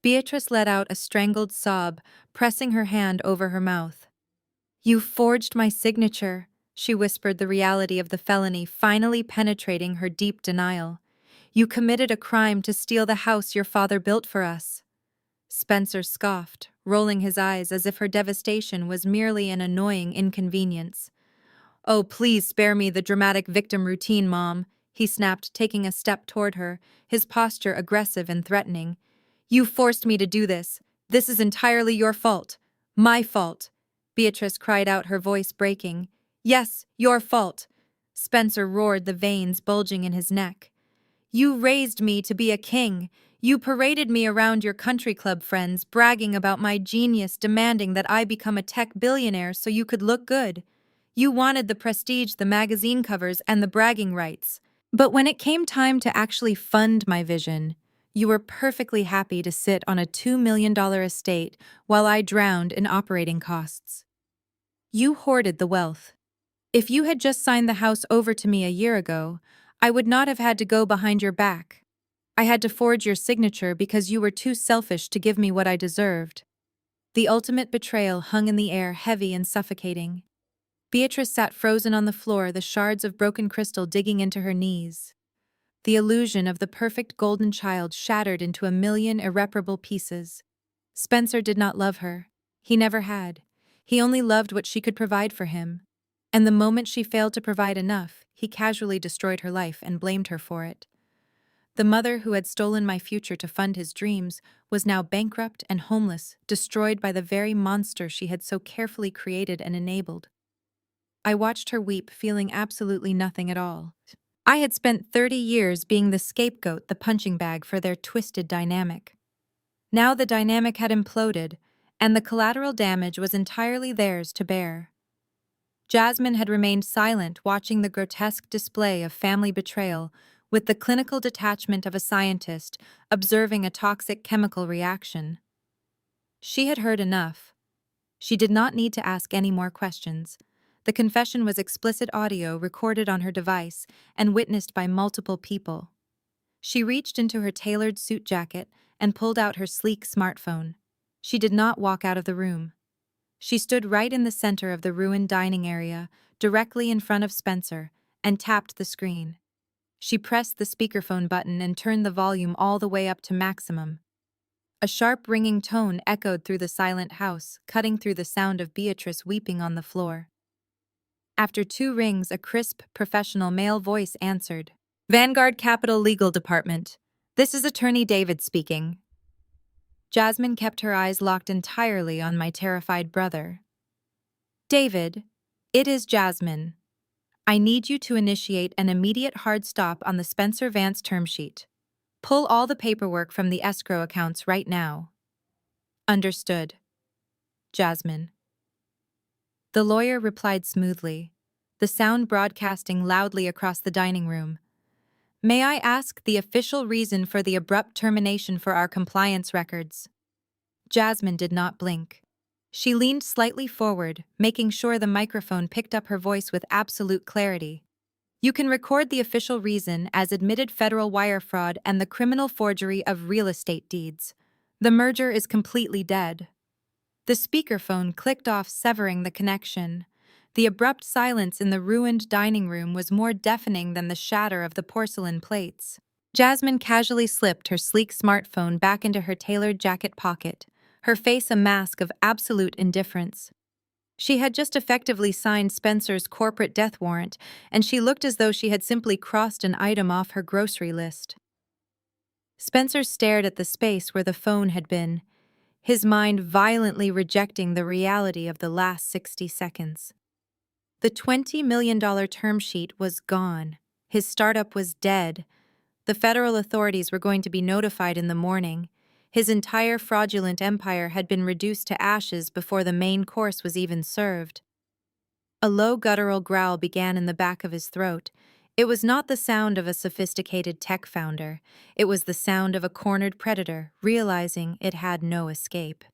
Beatrice let out a strangled sob, pressing her hand over her mouth. "You forged my signature," she whispered, the reality of the felony finally penetrating her deep denial. "You committed a crime to steal the house your father built for us." Spencer scoffed, rolling his eyes as if her devastation was merely an annoying inconvenience. "Oh, please spare me the dramatic victim routine, Mom," he snapped, taking a step toward her, his posture aggressive and threatening. "You forced me to do this. This is entirely your fault. My fault." Beatrice cried out, her voice breaking. "Yes, your fault." Spencer roared, the veins bulging in his neck. "You raised me to be a king. You paraded me around your country club friends, bragging about my genius, demanding that I become a tech billionaire so you could look good. You wanted the prestige, the magazine covers, and the bragging rights. But when it came time to actually fund my vision, you were perfectly happy to sit on a $2 million estate while I drowned in operating costs. You hoarded the wealth. If you had just signed the house over to me a year ago, I would not have had to go behind your back. I had to forge your signature because you were too selfish to give me what I deserved." The ultimate betrayal hung in the air, heavy and suffocating. Beatrice sat frozen on the floor, the shards of broken crystal digging into her knees. The illusion of the perfect golden child shattered into a million irreparable pieces. Spencer did not love her. He never had. He only loved what she could provide for him. And the moment she failed to provide enough, he casually destroyed her life and blamed her for it. The mother who had stolen my future to fund his dreams was now bankrupt and homeless, destroyed by the very monster she had so carefully created and enabled. I watched her weep, feeling absolutely nothing at all. I had spent 30 years being the scapegoat, the punching bag for their twisted dynamic. Now the dynamic had imploded, and the collateral damage was entirely theirs to bear. Jasmine had remained silent, watching the grotesque display of family betrayal with the clinical detachment of a scientist observing a toxic chemical reaction. She had heard enough. She did not need to ask any more questions. The confession was explicit audio recorded on her device and witnessed by multiple people. She reached into her tailored suit jacket and pulled out her sleek smartphone. She did not walk out of the room. She stood right in the center of the ruined dining area, directly in front of Spencer, and tapped the screen. She pressed the speakerphone button and turned the volume all the way up to maximum. A sharp ringing tone echoed through the silent house, cutting through the sound of Beatrice weeping on the floor. After 2 rings, a crisp, professional male voice answered. Vanguard Capital Legal Department. This is Attorney David speaking. Jasmine kept her eyes locked entirely on my terrified brother. David, it is Jasmine. I need you to initiate an immediate hard stop on the Spencer Vance term sheet. Pull all the paperwork from the escrow accounts right now. Understood. Jasmine. The lawyer replied smoothly, the sound broadcasting loudly across the dining room. May I ask the official reason for the abrupt termination for our compliance records? Jasmine did not blink. She leaned slightly forward, making sure the microphone picked up her voice with absolute clarity. You can record the official reason as admitted federal wire fraud and the criminal forgery of real estate deeds. The merger is completely dead. The speakerphone clicked off, severing the connection. The abrupt silence in the ruined dining room was more deafening than the shatter of the porcelain plates. Jasmine casually slipped her sleek smartphone back into her tailored jacket pocket, her face a mask of absolute indifference. She had just effectively signed Spencer's corporate death warrant, and she looked as though she had simply crossed an item off her grocery list. Spencer stared at the space where the phone had been, his mind violently rejecting the reality of the last 60 seconds. The $20 million term sheet was gone. His startup was dead. The federal authorities were going to be notified in the morning. His entire fraudulent empire had been reduced to ashes before the main course was even served. A low guttural growl began in the back of his throat. It was not the sound of a sophisticated tech founder. It was the sound of a cornered predator, realizing it had no escape.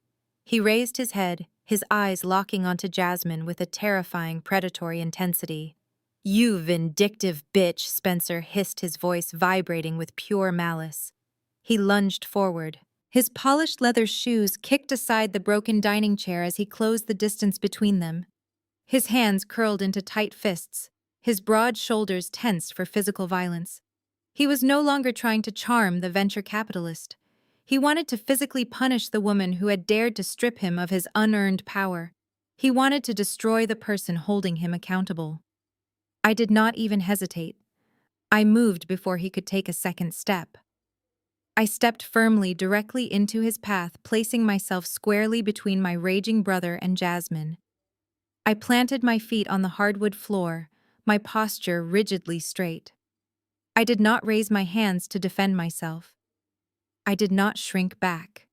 He raised his head, his eyes locking onto Jasmine with a terrifying predatory intensity. You vindictive bitch, Spencer hissed, his voice vibrating with pure malice. He lunged forward. His polished leather shoes kicked aside the broken dining chair as he closed the distance between them. His hands curled into tight fists, his broad shoulders tensed for physical violence. He was no longer trying to charm the venture capitalist. He wanted to physically punish the woman who had dared to strip him of his unearned power. He wanted to destroy the person holding him accountable. I did not even hesitate. I moved before he could take a second step. I stepped firmly directly into his path, placing myself squarely between my raging brother and Jasmine. I planted my feet on the hardwood floor, my posture rigidly straight. I did not raise my hands to defend myself. I did not shrink back.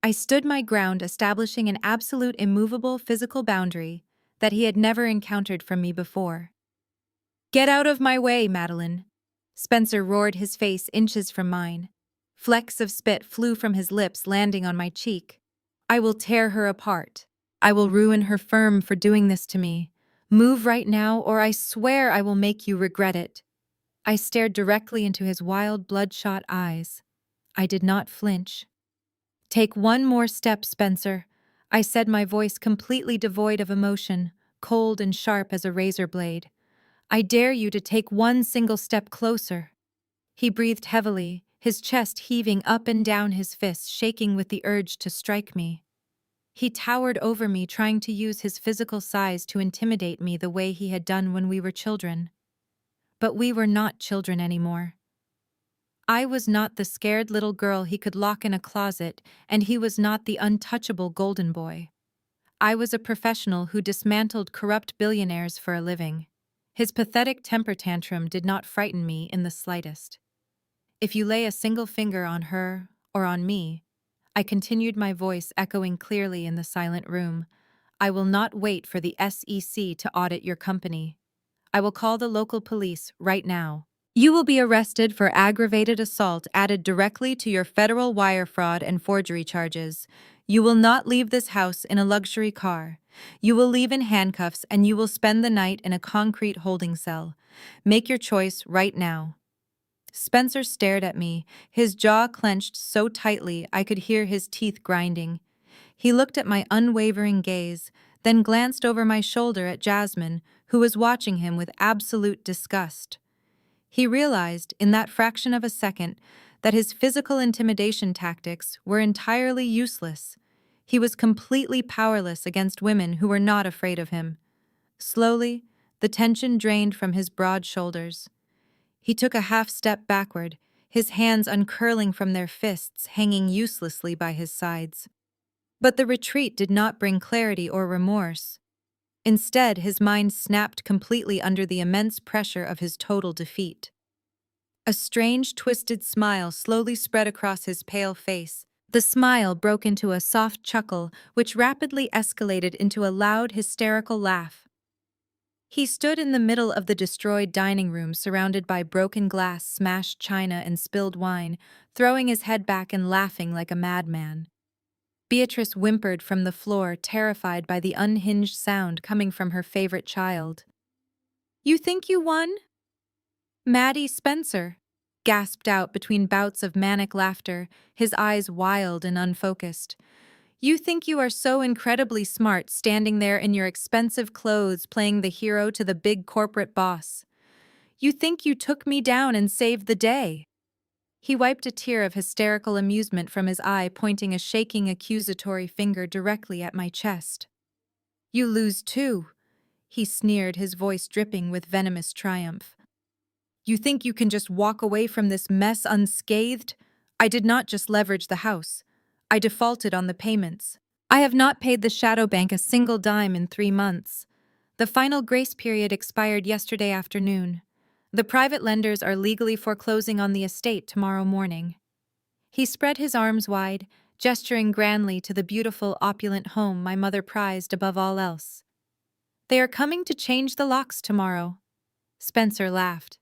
I stood my ground, establishing an absolute immovable physical boundary that he had never encountered from me before. Get out of my way, Madeline! Spencer roared, his face inches from mine. Flecks of spit flew from his lips, landing on my cheek. I will tear her apart. I will ruin her firm for doing this to me. Move right now, or I swear I will make you regret it. I stared directly into his wild, bloodshot eyes. I did not flinch. Take one more step, Spencer. I said, my voice completely devoid of emotion, cold and sharp as a razor blade. I dare you to take one single step closer. He breathed heavily, his chest heaving up and down, his fists shaking with the urge to strike me. He towered over me, trying to use his physical size to intimidate me the way he had done when we were children. But we were not children anymore. I was not the scared little girl he could lock in a closet, and he was not the untouchable golden boy. I was a professional who dismantled corrupt billionaires for a living. His pathetic temper tantrum did not frighten me in the slightest. If you lay a single finger on her, or on me, I continued, my voice echoing clearly in the silent room, I will not wait for the SEC to audit your company. I will call the local police right now. You will be arrested for aggravated assault added directly to your federal wire fraud and forgery charges. You will not leave this house in a luxury car. You will leave in handcuffs, and you will spend the night in a concrete holding cell. Make your choice right now. Spencer stared at me, his jaw clenched so tightly I could hear his teeth grinding. He looked at my unwavering gaze, then glanced over my shoulder at Jasmine, who was watching him with absolute disgust. He realized, in that fraction of a second, that his physical intimidation tactics were entirely useless. He was completely powerless against women who were not afraid of him. Slowly, the tension drained from his broad shoulders. He took a half-step backward, his hands uncurling from their fists hanging uselessly by his sides. But the retreat did not bring clarity or remorse. Instead, his mind snapped completely under the immense pressure of his total defeat. A strange, twisted smile slowly spread across his pale face. The smile broke into a soft chuckle, which rapidly escalated into a loud, hysterical laugh. He stood in the middle of the destroyed dining room, surrounded by broken glass, smashed china, and spilled wine, throwing his head back and laughing like a madman. Beatrice whimpered from the floor, terrified by the unhinged sound coming from her favorite child. "You think you won?" Maddie Spencer gasped out between bouts of manic laughter, his eyes wild and unfocused. "You think you are so incredibly smart, standing there in your expensive clothes playing the hero to the big corporate boss. You think you took me down and saved the day." He wiped a tear of hysterical amusement from his eye, pointing a shaking accusatory finger directly at my chest. "You lose too," he sneered, his voice dripping with venomous triumph. "You think you can just walk away from this mess unscathed? I did not just leverage the house. I defaulted on the payments. I have not paid the shadow bank a single dime in 3 months. The final grace period expired yesterday afternoon. The private lenders are legally foreclosing on the estate tomorrow morning." He spread his arms wide, gesturing grandly to the beautiful, opulent home my mother prized above all else. "They are coming to change the locks tomorrow." Spencer laughed.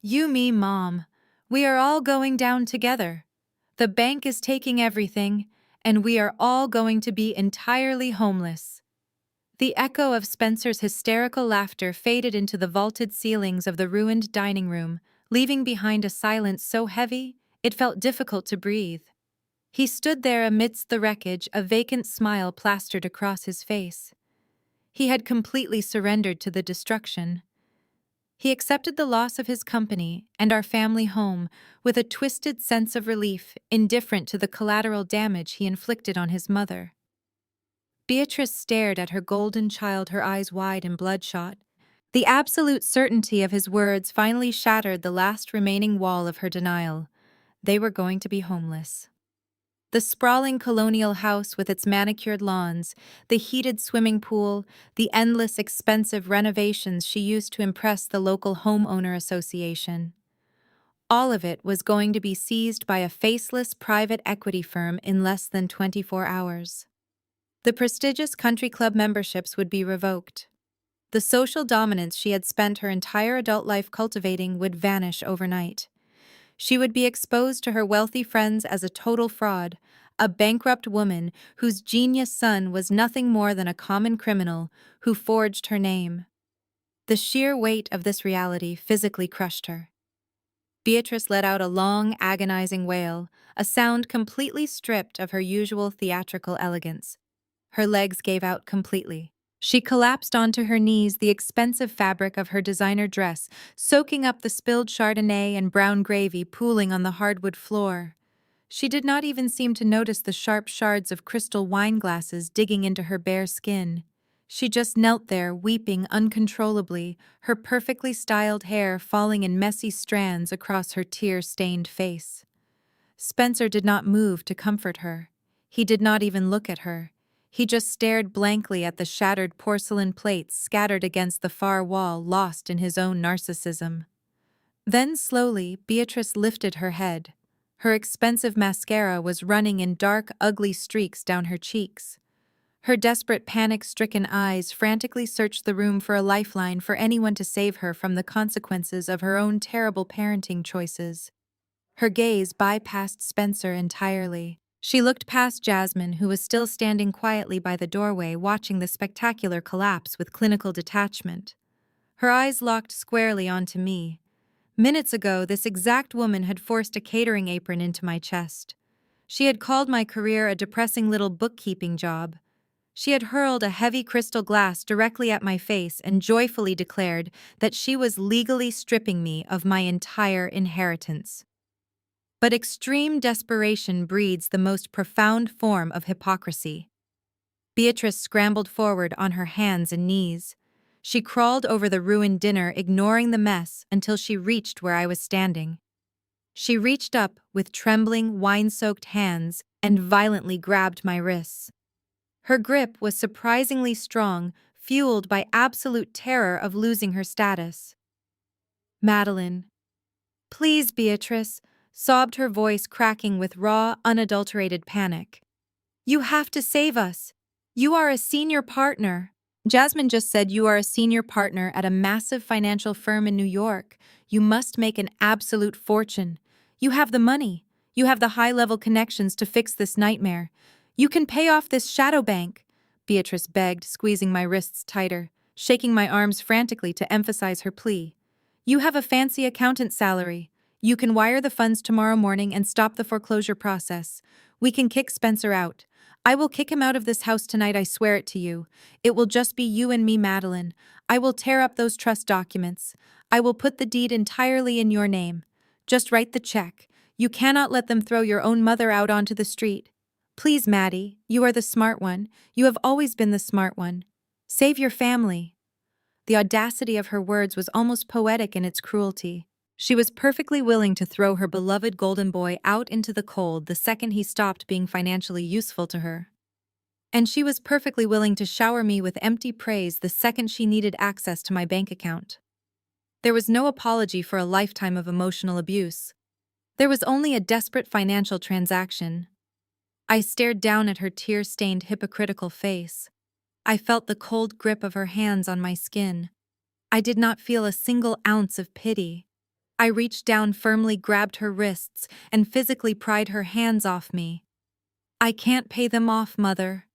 "You, me, Mom. We are all going down together. The bank is taking everything, and we are all going to be entirely homeless." The echo of Spencer's hysterical laughter faded into the vaulted ceilings of the ruined dining room, leaving behind a silence so heavy it felt difficult to breathe. He stood there amidst the wreckage, a vacant smile plastered across his face. He had completely surrendered to the destruction. He accepted the loss of his company and our family home with a twisted sense of relief, indifferent to the collateral damage he inflicted on his mother. Beatrice stared at her golden child, her eyes wide and bloodshot. The absolute certainty of his words finally shattered the last remaining wall of her denial. They were going to be homeless. The sprawling colonial house with its manicured lawns, the heated swimming pool, the endless expensive renovations she used to impress the local homeowner association. All of it was going to be seized by a faceless private equity firm in less than 24 hours. The prestigious country club memberships would be revoked. The social dominance she had spent her entire adult life cultivating would vanish overnight. She would be exposed to her wealthy friends as a total fraud, a bankrupt woman whose genius son was nothing more than a common criminal who forged her name. The sheer weight of this reality physically crushed her. Beatrice let out a long, agonizing wail, a sound completely stripped of her usual theatrical elegance. Her legs gave out completely. She collapsed onto her knees, the expensive fabric of her designer dress soaking up the spilled Chardonnay and brown gravy pooling on the hardwood floor. She did not even seem to notice the sharp shards of crystal wine glasses digging into her bare skin. She just knelt there, weeping uncontrollably, her perfectly styled hair falling in messy strands across her tear-stained face. Spencer did not move to comfort her. He did not even look at her. He just stared blankly at the shattered porcelain plates scattered against the far wall, lost in his own narcissism. Then slowly, Beatrice lifted her head. Her expensive mascara was running in dark, ugly streaks down her cheeks. Her desperate, panic-stricken eyes frantically searched the room for a lifeline, for anyone to save her from the consequences of her own terrible parenting choices. Her gaze bypassed Spencer entirely. She looked past Jasmine, who was still standing quietly by the doorway, watching the spectacular collapse with clinical detachment. Her eyes locked squarely onto me. Minutes ago, this exact woman had forced a catering apron into my chest. She had called my career a depressing little bookkeeping job. She had hurled a heavy crystal glass directly at my face and joyfully declared that she was legally stripping me of my entire inheritance. But extreme desperation breeds the most profound form of hypocrisy. Beatrice scrambled forward on her hands and knees. She crawled over the ruined dinner, ignoring the mess, until she reached where I was standing. She reached up with trembling, wine-soaked hands and violently grabbed my wrists. Her grip was surprisingly strong, fueled by absolute terror of losing her status. "Madeline." "Please, Beatrice," sobbed her voice, cracking with raw, unadulterated panic. "You have to save us. You are a senior partner." "Jasmine just said you are a senior partner at a massive financial firm in New York. You must make an absolute fortune. You have the money. You have the high-level connections to fix this nightmare. You can pay off this shadow bank," Beatrice begged, squeezing my wrists tighter, shaking my arms frantically to emphasize her plea. "You have a fancy accountant salary. You can wire the funds tomorrow morning and stop the foreclosure process. We can kick Spencer out. I will kick him out of this house tonight, I swear it to you. It will just be you and me, Madeline. I will tear up those trust documents. I will put the deed entirely in your name. Just write the check. You cannot let them throw your own mother out onto the street. Please, Maddie, you are the smart one. You have always been the smart one. Save your family." The audacity of her words was almost poetic in its cruelty. She was perfectly willing to throw her beloved golden boy out into the cold the second he stopped being financially useful to her. And she was perfectly willing to shower me with empty praise the second she needed access to my bank account. There was no apology for a lifetime of emotional abuse. There was only a desperate financial transaction. I stared down at her tear-stained, hypocritical face. I felt the cold grip of her hands on my skin. I did not feel a single ounce of pity. I reached down, firmly grabbed her wrists, and physically pried her hands off me. "I can't pay them off, Mother."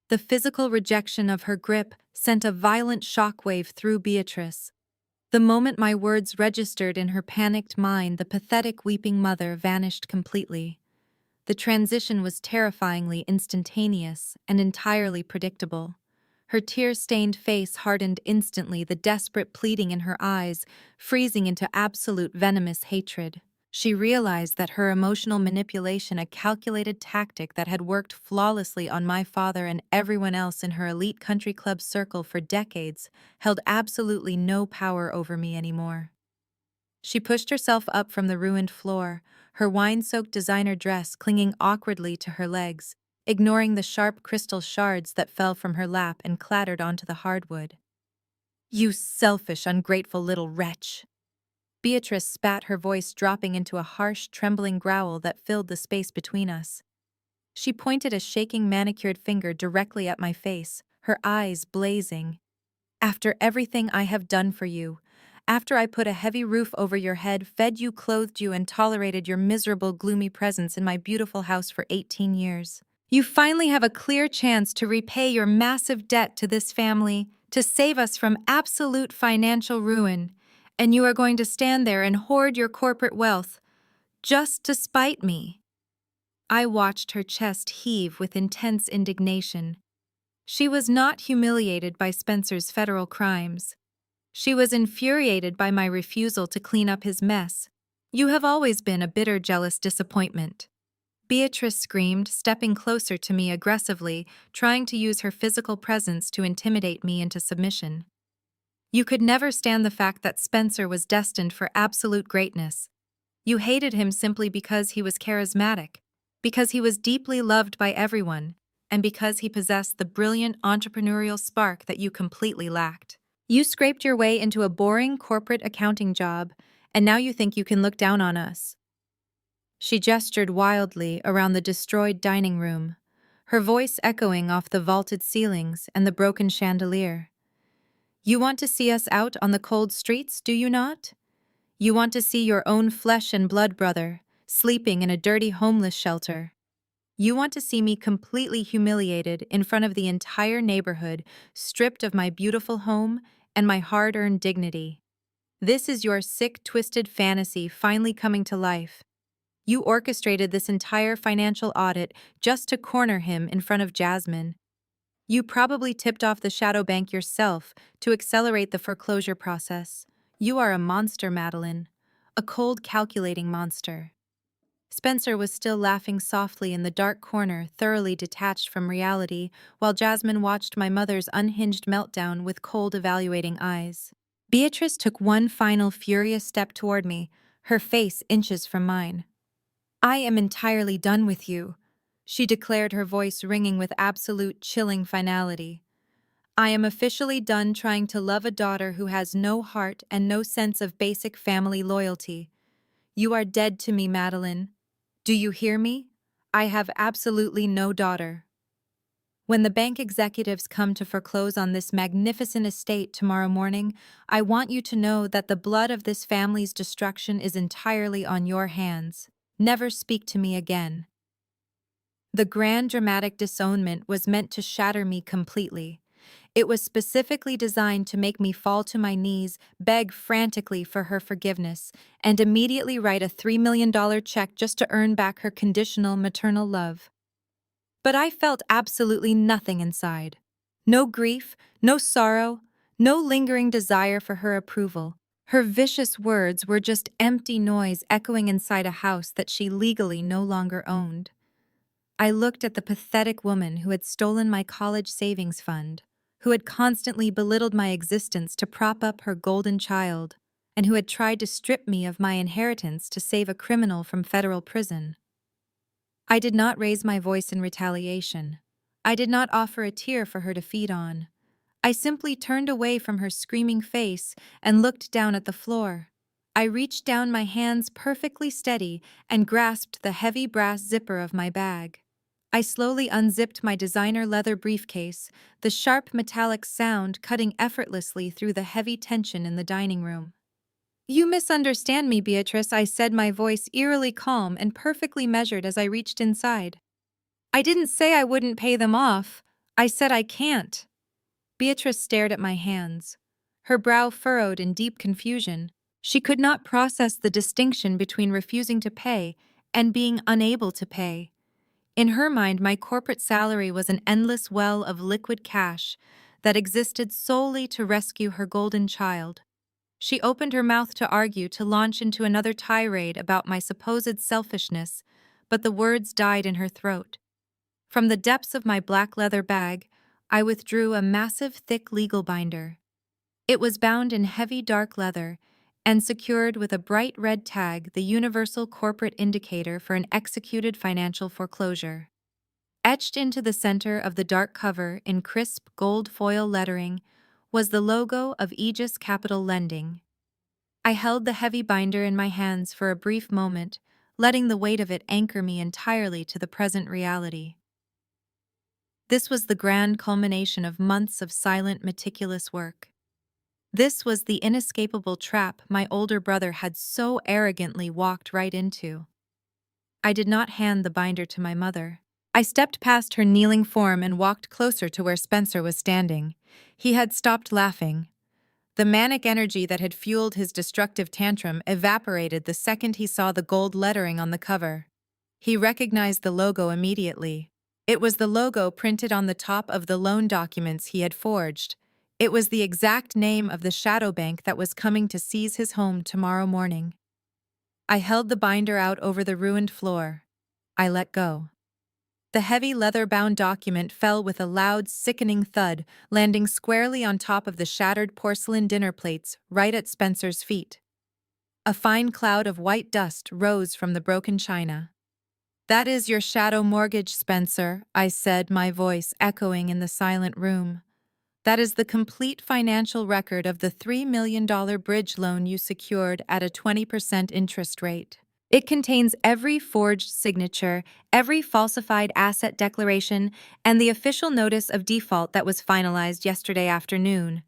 The physical rejection of her grip sent a violent shockwave through Beatrice. The moment my words registered in her panicked mind, the pathetic weeping mother vanished completely. The transition was terrifyingly instantaneous and entirely predictable. Her tear-stained face hardened instantly, the desperate pleading in her eyes freezing into absolute venomous hatred. She realized that her emotional manipulation, a calculated tactic that had worked flawlessly on my father and everyone else in her elite country club circle for decades, held absolutely no power over me anymore. She pushed herself up from the ruined floor, her wine-soaked designer dress clinging awkwardly to her legs, ignoring the sharp crystal shards that fell from her lap and clattered onto the hardwood. "You selfish, ungrateful little wretch!" Beatrice spat, her voice dropping into a harsh, trembling growl that filled the space between us. She pointed a shaking, manicured finger directly at my face, her eyes blazing. "After everything I have done for you, after I put a heavy roof over your head, fed you, clothed you, and tolerated your miserable, gloomy presence in my beautiful house for 18 years, you finally have a clear chance to repay your massive debt to this family, to save us from absolute financial ruin, and you are going to stand there and hoard your corporate wealth, just to spite me." I watched her chest heave with intense indignation. She was not humiliated by Spencer's federal crimes. She was infuriated by my refusal to clean up his mess. You have always been a bitter, jealous disappointment. Beatrice screamed, stepping closer to me aggressively, trying to use her physical presence to intimidate me into submission. You could never stand the fact that Spencer was destined for absolute greatness. You hated him simply because he was charismatic, because he was deeply loved by everyone, and because he possessed the brilliant entrepreneurial spark that you completely lacked. You scraped your way into a boring corporate accounting job, and now you think you can look down on us. She gestured wildly around the destroyed dining room, her voice echoing off the vaulted ceilings and the broken chandelier. You want to see us out on the cold streets, do you not? You want to see your own flesh and blood brother, sleeping in a dirty homeless shelter. You want to see me completely humiliated in front of the entire neighborhood, stripped of my beautiful home and my hard-earned dignity. This is your sick, twisted fantasy finally coming to life. You orchestrated this entire financial audit just to corner him in front of Jasmine. You probably tipped off the shadow bank yourself to accelerate the foreclosure process. You are a monster, Madeline. A cold, calculating monster. Spencer was still laughing softly in the dark corner, thoroughly detached from reality, while Jasmine watched my mother's unhinged meltdown with cold, evaluating eyes. Beatrice took one final furious step toward me, her face inches from mine. I am entirely done with you, she declared, her voice ringing with absolute chilling finality. I am officially done trying to love a daughter who has no heart and no sense of basic family loyalty. You are dead to me, Madeline. Do you hear me? I have absolutely no daughter. When the bank executives come to foreclose on this magnificent estate tomorrow morning, I want you to know that the blood of this family's destruction is entirely on your hands. Never speak to me again. The grand dramatic disownment was meant to shatter me completely. It was specifically designed to make me fall to my knees, beg frantically for her forgiveness, and immediately write a $3 million check just to earn back her conditional maternal love. But I felt absolutely nothing inside. No grief, no sorrow, no lingering desire for her approval. Her vicious words were just empty noise echoing inside a house that she legally no longer owned. I looked at the pathetic woman who had stolen my college savings fund, who had constantly belittled my existence to prop up her golden child, and who had tried to strip me of my inheritance to save a criminal from federal prison. I did not raise my voice in retaliation. I did not offer a tear for her to feed on. I simply turned away from her screaming face and looked down at the floor. I reached down, my hands perfectly steady, and grasped the heavy brass zipper of my bag. I slowly unzipped my designer leather briefcase, the sharp metallic sound cutting effortlessly through the heavy tension in the dining room. You misunderstand me, Beatrice, I said, my voice eerily calm and perfectly measured as I reached inside. I didn't say I wouldn't pay them off. I said I can't. Beatrice stared at my hands, her brow furrowed in deep confusion. She could not process the distinction between refusing to pay and being unable to pay. In her mind, my corporate salary was an endless well of liquid cash that existed solely to rescue her golden child. She opened her mouth to argue, to launch into another tirade about my supposed selfishness, but the words died in her throat. From the depths of my black leather bag, I withdrew a massive, thick legal binder. It was bound in heavy, dark leather and secured with a bright red tag, the universal corporate indicator for an executed financial foreclosure. Etched into the center of the dark cover in crisp gold foil lettering was the logo of Aegis Capital Lending. I held the heavy binder in my hands for a brief moment, letting the weight of it anchor me entirely to the present reality. This was the grand culmination of months of silent, meticulous work. This was the inescapable trap my older brother had so arrogantly walked right into. I did not hand the binder to my mother. I stepped past her kneeling form and walked closer to where Spencer was standing. He had stopped laughing. The manic energy that had fueled his destructive tantrum evaporated the second he saw the gold lettering on the cover. He recognized the logo immediately. It was the logo printed on the top of the loan documents he had forged. It was the exact name of the shadow bank that was coming to seize his home tomorrow morning. I held the binder out over the ruined floor. I let go. The heavy leather-bound document fell with a loud, sickening thud, landing squarely on top of the shattered porcelain dinner plates right at Spencer's feet. A fine cloud of white dust rose from the broken china. "That is your shadow mortgage, Spencer," I said, my voice echoing in the silent room. "That is the complete financial record of the $3 million bridge loan you secured at a 20% interest rate. It contains every forged signature, every falsified asset declaration, and the official notice of default that was finalized yesterday afternoon."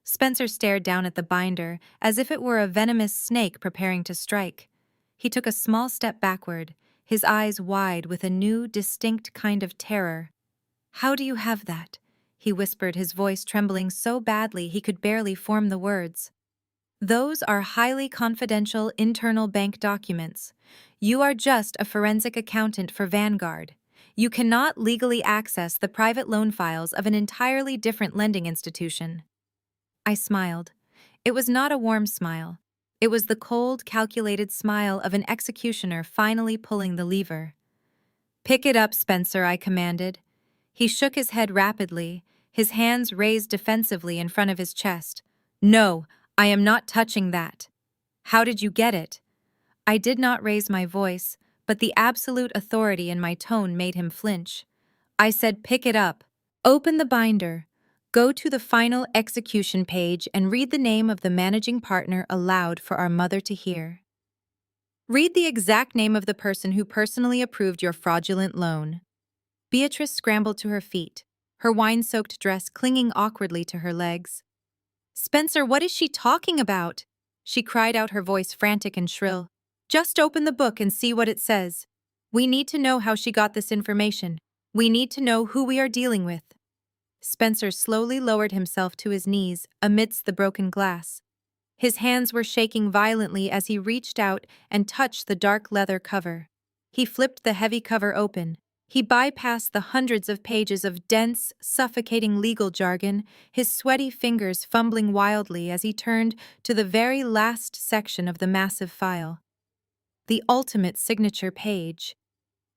Spencer stared down at the binder, as if it were a venomous snake preparing to strike. He took a small step backward, his eyes wide with a new, distinct kind of terror. "How do you have that?" he whispered, his voice trembling so badly he could barely form the words. "Those are highly confidential internal bank documents. You are just a forensic accountant for Vanguard. You cannot legally access the private loan files of an entirely different lending institution." I smiled. It was not a warm smile. It was the cold, calculated smile of an executioner finally pulling the lever. "Pick it up, Spencer," I commanded. He shook his head rapidly, his hands raised defensively in front of his chest. "No, I am not touching that." "How did you get it?" I did not raise my voice, but the absolute authority in my tone made him flinch. I said, "Pick it up. Open the binder. Go to the final execution page and read the name of the managing partner aloud for our mother to hear. Read the exact name of the person who personally approved your fraudulent loan." Beatrice scrambled to her feet, her wine-soaked dress clinging awkwardly to her legs. "Spencer, what is she talking about?" she cried out, her voice frantic and shrill. "Just open the book and see what it says. We need to know how she got this information. We need to know who we are dealing with." Spencer slowly lowered himself to his knees amidst the broken glass. His hands were shaking violently as he reached out and touched the dark leather cover. He flipped the heavy cover open. He bypassed the hundreds of pages of dense, suffocating legal jargon, his sweaty fingers fumbling wildly as he turned to the very last section of the massive file. The ultimate signature page.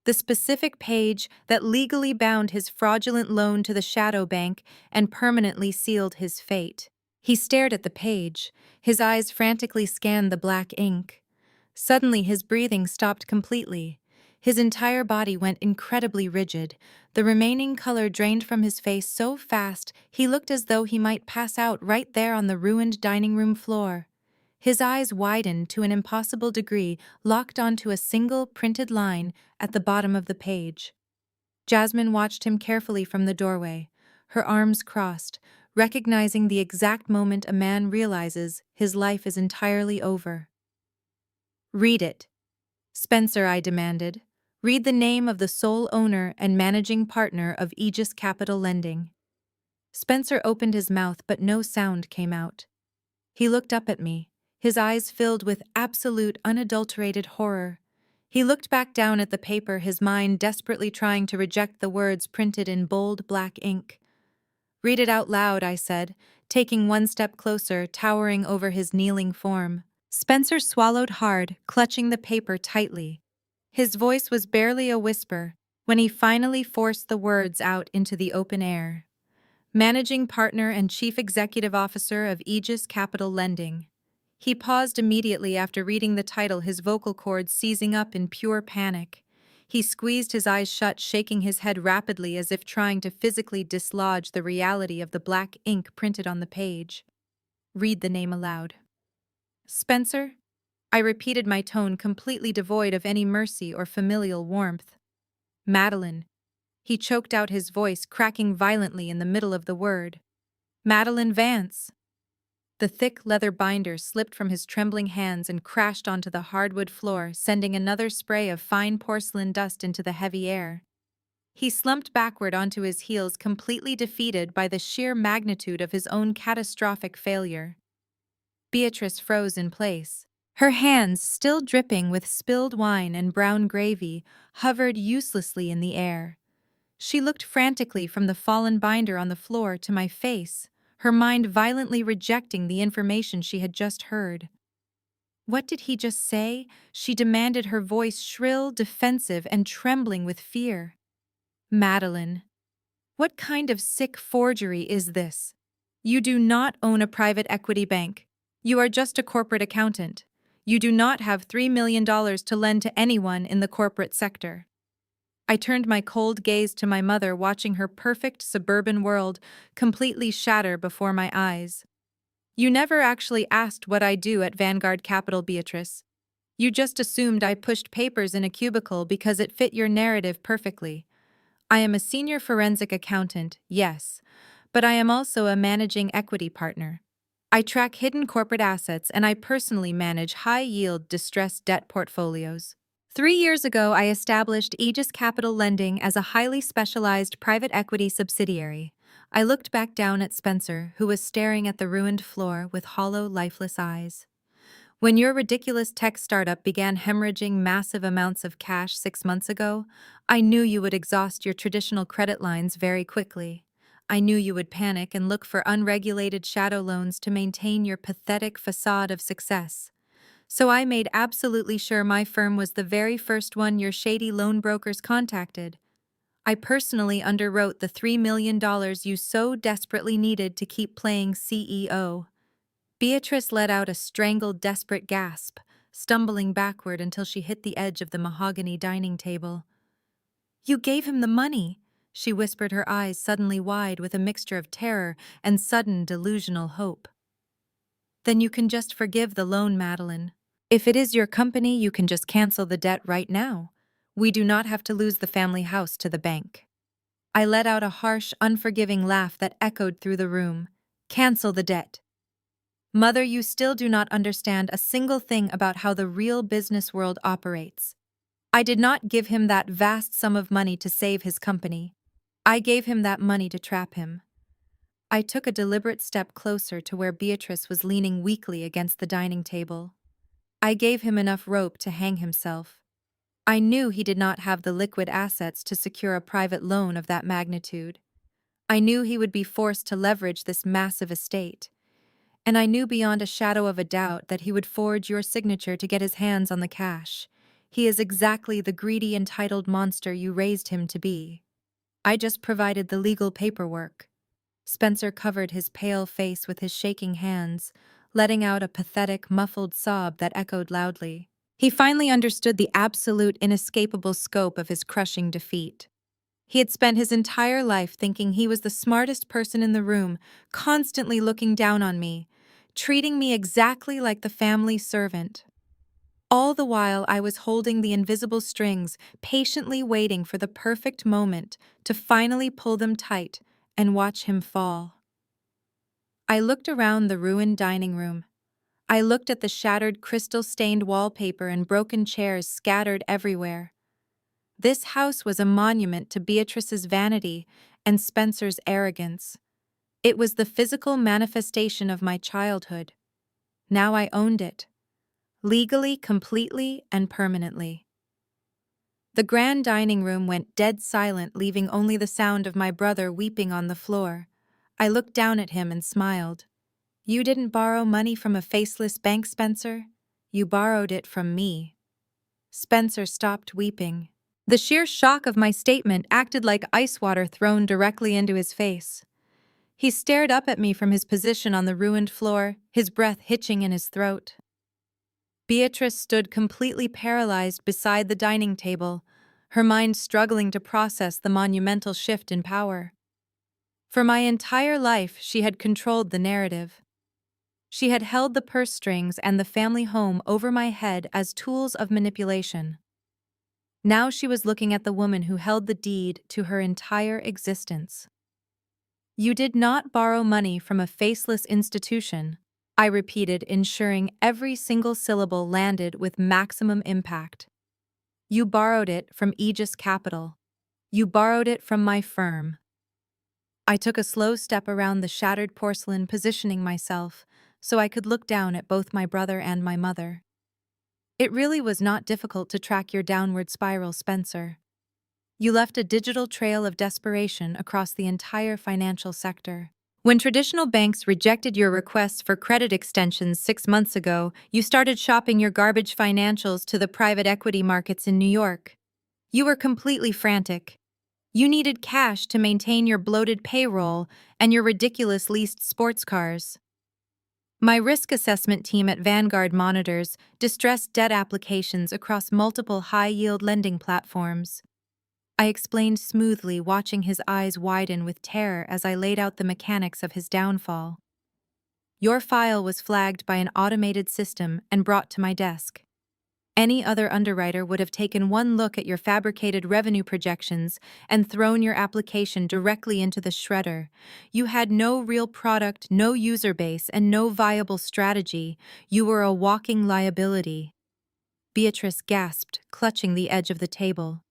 The specific page that legally bound his fraudulent loan to the shadow bank and permanently sealed his fate. He stared at the page. His eyes frantically scanned the black ink. Suddenly, his breathing stopped completely. His entire body went incredibly rigid. The remaining color drained from his face so fast he looked as though he might pass out right there on the ruined dining room floor. His eyes widened to an impossible degree, locked onto a single printed line at the bottom of the page. Jasmine watched him carefully from the doorway, her arms crossed, recognizing the exact moment a man realizes his life is entirely over. "Read it." "Spencer," I demanded. "Read the name of the sole owner and managing partner of Aegis Capital Lending." Spencer opened his mouth, but no sound came out. He looked up at me, his eyes filled with absolute, unadulterated horror. He looked back down at the paper, his mind desperately trying to reject the words printed in bold black ink. "Read it out loud," I said, taking one step closer, towering over his kneeling form. Spencer swallowed hard, clutching the paper tightly. His voice was barely a whisper when he finally forced the words out into the open air. "Managing partner and chief executive officer of Aegis Capital Lending." He paused immediately after reading the title, his vocal cords seizing up in pure panic. He squeezed his eyes shut, shaking his head rapidly as if trying to physically dislodge the reality of the black ink printed on the page. "Read the name aloud." "Spencer?" I repeated, my tone completely devoid of any mercy or familial warmth. "Madeline." He choked out, his voice cracking violently in the middle of the word. "Madeline Vance." The thick leather binder slipped from his trembling hands and crashed onto the hardwood floor, sending another spray of fine porcelain dust into the heavy air. He slumped backward onto his heels, completely defeated by the sheer magnitude of his own catastrophic failure. Beatrice froze in place. Her hands, still dripping with spilled wine and brown gravy, hovered uselessly in the air. She looked frantically from the fallen binder on the floor to my face, her mind violently rejecting the information she had just heard. What did he just say? She demanded, her voice shrill, defensive, and trembling with fear. Madeline, what kind of sick forgery is this? You do not own a private equity bank. You are just a corporate accountant. You do not have $3 million to lend to anyone in the corporate sector. I turned my cold gaze to my mother, watching her perfect suburban world completely shatter before my eyes. You never actually asked what I do at Vanguard Capital, Beatrice. You just assumed I pushed papers in a cubicle because it fit your narrative perfectly. I am a senior forensic accountant, yes, but I am also a managing equity partner. I track hidden corporate assets and I personally manage high-yield distressed debt portfolios. 3 years ago, I established Aegis Capital Lending as a highly specialized private equity subsidiary. I looked back down at Spencer, who was staring at the ruined floor with hollow, lifeless eyes. When your ridiculous tech startup began hemorrhaging massive amounts of cash 6 months ago, I knew you would exhaust your traditional credit lines very quickly. I knew you would panic and look for unregulated shadow loans to maintain your pathetic facade of success. So I made absolutely sure my firm was the very first one your shady loan brokers contacted. I personally underwrote the $3 million you so desperately needed to keep playing CEO. Beatrice let out a strangled, desperate gasp, stumbling backward until she hit the edge of the mahogany dining table. You gave him the money, she whispered, her eyes suddenly wide with a mixture of terror and sudden delusional hope. Then you can just forgive the loan, Madeline. If it is your company, you can just cancel the debt right now. We do not have to lose the family house to the bank. I let out a harsh, unforgiving laugh that echoed through the room. Cancel the debt. Mother, you still do not understand a single thing about how the real business world operates. I did not give him that vast sum of money to save his company. I gave him that money to trap him. I took a deliberate step closer to where Beatrice was leaning weakly against the dining table. I gave him enough rope to hang himself. I knew he did not have the liquid assets to secure a private loan of that magnitude. I knew he would be forced to leverage this massive estate. And I knew beyond a shadow of a doubt that he would forge your signature to get his hands on the cash. He is exactly the greedy, entitled monster you raised him to be. I just provided the legal paperwork. Spencer covered his pale face with his shaking hands, letting out a pathetic, muffled sob that echoed loudly. He finally understood the absolute, inescapable scope of his crushing defeat. He had spent his entire life thinking he was the smartest person in the room, constantly looking down on me, treating me exactly like the family servant. All the while I was holding the invisible strings, patiently waiting for the perfect moment to finally pull them tight and watch him fall. I looked around the ruined dining room. I looked at the shattered, crystal-stained wallpaper and broken chairs scattered everywhere. This house was a monument to Beatrice's vanity and Spencer's arrogance. It was the physical manifestation of my childhood. Now I owned it. Legally, completely, and permanently. The grand dining room went dead silent, leaving only the sound of my brother weeping on the floor. I looked down at him and smiled. You didn't borrow money from a faceless bank, Spencer. You borrowed it from me. Spencer stopped weeping. The sheer shock of my statement acted like ice water thrown directly into his face. He stared up at me from his position on the ruined floor, his breath hitching in his throat. Beatrice stood completely paralyzed beside the dining table, her mind struggling to process the monumental shift in power. For my entire life, she had controlled the narrative. She had held the purse strings and the family home over my head as tools of manipulation. Now she was looking at the woman who held the deed to her entire existence. You did not borrow money from a faceless institution, I repeated, ensuring every single syllable landed with maximum impact. You borrowed it from Aegis Capital. You borrowed it from my firm. I took a slow step around the shattered porcelain, positioning myself so I could look down at both my brother and my mother. It really was not difficult to track your downward spiral, Spencer. You left a digital trail of desperation across the entire financial sector. When traditional banks rejected your requests for credit extensions 6 months ago, you started shopping your garbage financials to the private equity markets in New York. You were completely frantic. You needed cash to maintain your bloated payroll and your ridiculous leased sports cars. My risk assessment team at Vanguard monitors distressed debt applications across multiple high-yield lending platforms. I explained smoothly, watching his eyes widen with terror as I laid out the mechanics of his downfall. Your file was flagged by an automated system and brought to my desk. Any other underwriter would have taken one look at your fabricated revenue projections and thrown your application directly into the shredder. You had no real product, no user base, and no viable strategy. You were a walking liability. Beatrice gasped, clutching the edge of the table.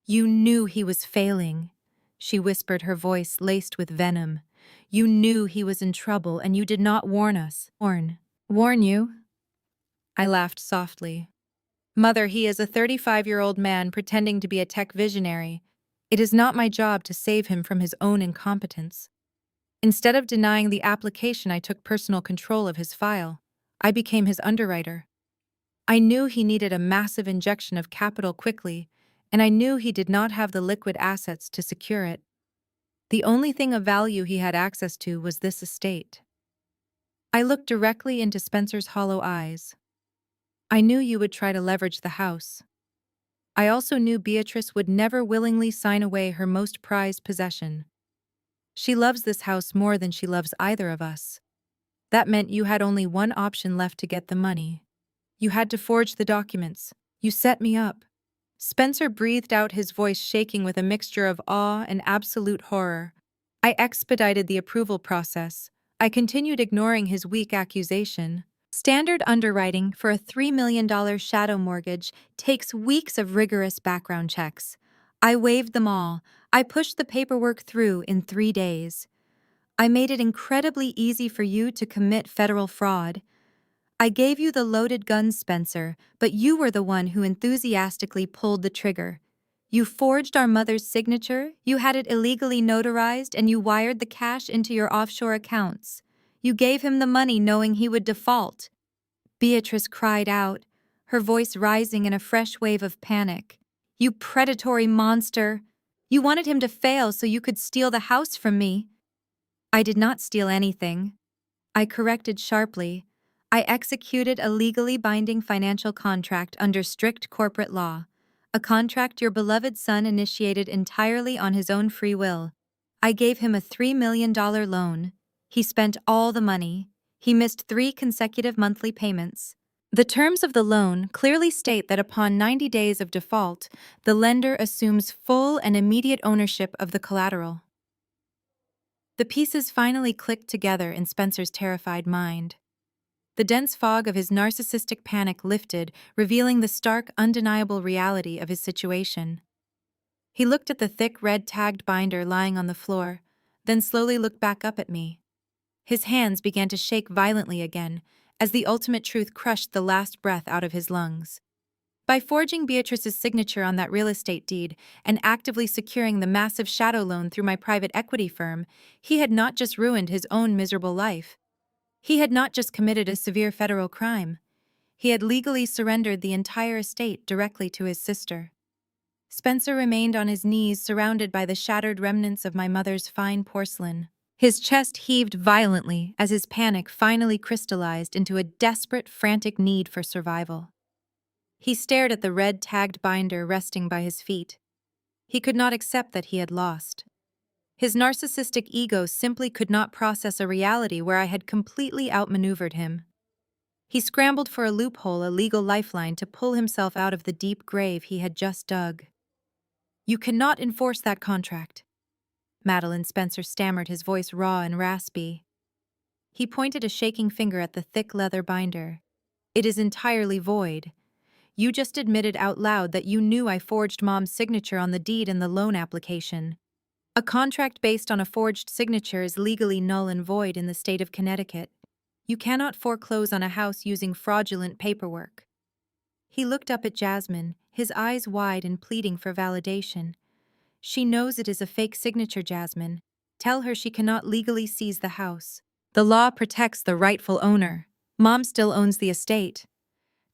You knew he was failing, she whispered, her voice laced with venom. You knew he was in trouble and you did not warn us. Warn you? I laughed softly. Mother, he is a 35-year-old man pretending to be a tech visionary. It is not my job to save him from his own incompetence. Instead of denying the application, I took personal control of his file. I became his underwriter. I knew he needed a massive injection of capital quickly, and I knew he did not have the liquid assets to secure it. The only thing of value he had access to was this estate. I looked directly into Spencer's hollow eyes. I knew you would try to leverage the house. I also knew Beatrice would never willingly sign away her most prized possession. She loves this house more than she loves either of us. That meant you had only one option left to get the money. You had to forge the documents. You set me up. Spencer breathed out, his voice shaking with a mixture of awe and absolute horror. I expedited the approval process. I continued ignoring his weak accusation. Standard underwriting for a $3 million shadow mortgage takes weeks of rigorous background checks. I waived them all. I pushed the paperwork through in 3 days. I made it incredibly easy for you to commit federal fraud. I gave you the loaded gun, Spencer, but you were the one who enthusiastically pulled the trigger. You forged our mother's signature, you had it illegally notarized, and you wired the cash into your offshore accounts. You gave him the money knowing he would default. Beatrice cried out, her voice rising in a fresh wave of panic. You predatory monster! You wanted him to fail so you could steal the house from me. I did not steal anything. I corrected sharply. I executed a legally binding financial contract under strict corporate law, a contract your beloved son initiated entirely on his own free will. I gave him a $3 million loan. He spent all the money. He missed 3 consecutive monthly payments. The terms of the loan clearly state that upon 90 days of default, the lender assumes full and immediate ownership of the collateral. The pieces finally clicked together in Spencer's terrified mind. The dense fog of his narcissistic panic lifted, revealing the stark, undeniable reality of his situation. He looked at the thick, red-tagged binder lying on the floor, then slowly looked back up at me. His hands began to shake violently again, as the ultimate truth crushed the last breath out of his lungs. By forging Beatrice's signature on that real estate deed and actively securing the massive shadow loan through my private equity firm, he had not just ruined his own miserable life. He had not just committed a severe federal crime. He had legally surrendered the entire estate directly to his sister. Spencer remained on his knees, surrounded by the shattered remnants of my mother's fine porcelain. His chest heaved violently as his panic finally crystallized into a desperate, frantic need for survival. He stared at the red-tagged binder resting by his feet. He could not accept that he had lost. His narcissistic ego simply could not process a reality where I had completely outmaneuvered him. He scrambled for a loophole, a legal lifeline, to pull himself out of the deep grave he had just dug. You cannot enforce that contract. Madeline, Spencer stammered, his voice raw and raspy. He pointed a shaking finger at the thick leather binder. It is entirely void. You just admitted out loud that you knew I forged Mom's signature on the deed and the loan application. A contract based on a forged signature is legally null and void in the state of Connecticut. You cannot foreclose on a house using fraudulent paperwork. He looked up at Jasmine, his eyes wide and pleading for validation. She knows it is a fake signature, Jasmine. Tell her she cannot legally seize the house. The law protects the rightful owner. Mom still owns the estate.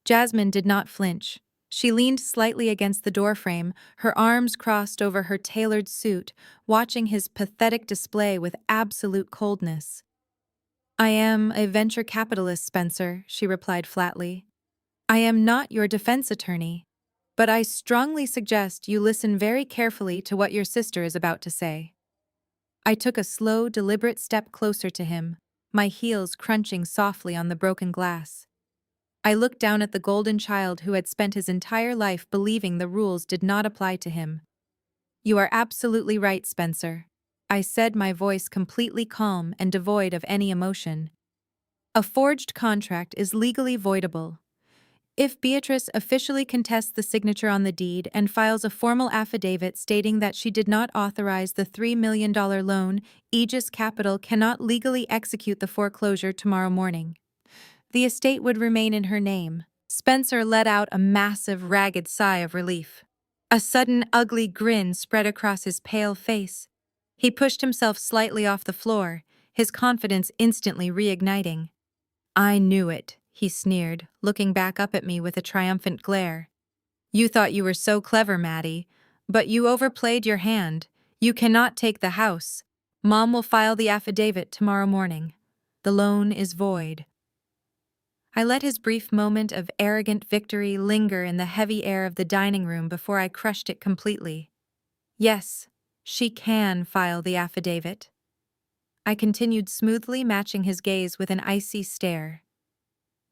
Jasmine did not flinch. She leaned slightly against the doorframe, her arms crossed over her tailored suit, watching his pathetic display with absolute coldness. I am a venture capitalist, Spencer, she replied flatly. I am not your defense attorney, but I strongly suggest you listen very carefully to what your sister is about to say. I took a slow, deliberate step closer to him, my heels crunching softly on the broken glass. I looked down at the golden child who had spent his entire life believing the rules did not apply to him. You are absolutely right, Spencer, I said, my voice completely calm and devoid of any emotion. A forged contract is legally voidable. If Beatrice officially contests the signature on the deed and files a formal affidavit stating that she did not authorize the $3 million loan, Aegis Capital cannot legally execute the foreclosure tomorrow morning. The estate would remain in her name. Spencer let out a massive, ragged sigh of relief. A sudden, ugly grin spread across his pale face. He pushed himself slightly off the floor, his confidence instantly reigniting. I knew it, he sneered, looking back up at me with a triumphant glare. You thought you were so clever, Maddie, but you overplayed your hand. You cannot take the house. Mom will file the affidavit tomorrow morning. The loan is void. I let his brief moment of arrogant victory linger in the heavy air of the dining room before I crushed it completely. Yes, she can file the affidavit. I continued smoothly, matching his gaze with an icy stare.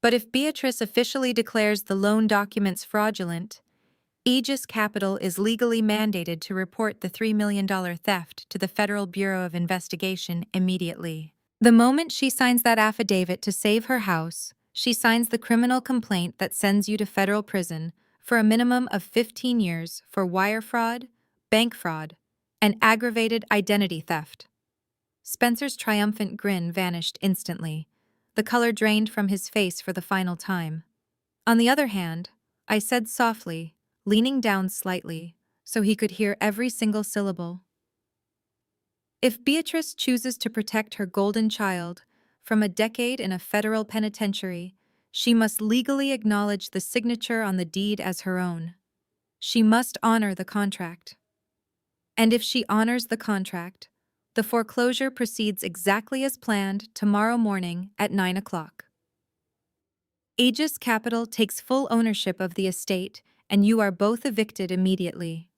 But if Beatrice officially declares the loan documents fraudulent, Aegis Capital is legally mandated to report the $3 million theft to the Federal Bureau of Investigation immediately. The moment she signs that affidavit to save her house, she signs the criminal complaint that sends you to federal prison for a minimum of 15 years for wire fraud, bank fraud, and aggravated identity theft. Spencer's triumphant grin vanished instantly. The color drained from his face for the final time. On the other hand, I said softly, leaning down slightly, so he could hear every single syllable. If Beatrice chooses to protect her golden child from a decade in a federal penitentiary, she must legally acknowledge the signature on the deed as her own. She must honor the contract. And if she honors the contract, the foreclosure proceeds exactly as planned tomorrow morning at 9 o'clock. Aegis Capital takes full ownership of the estate, and you are both evicted immediately.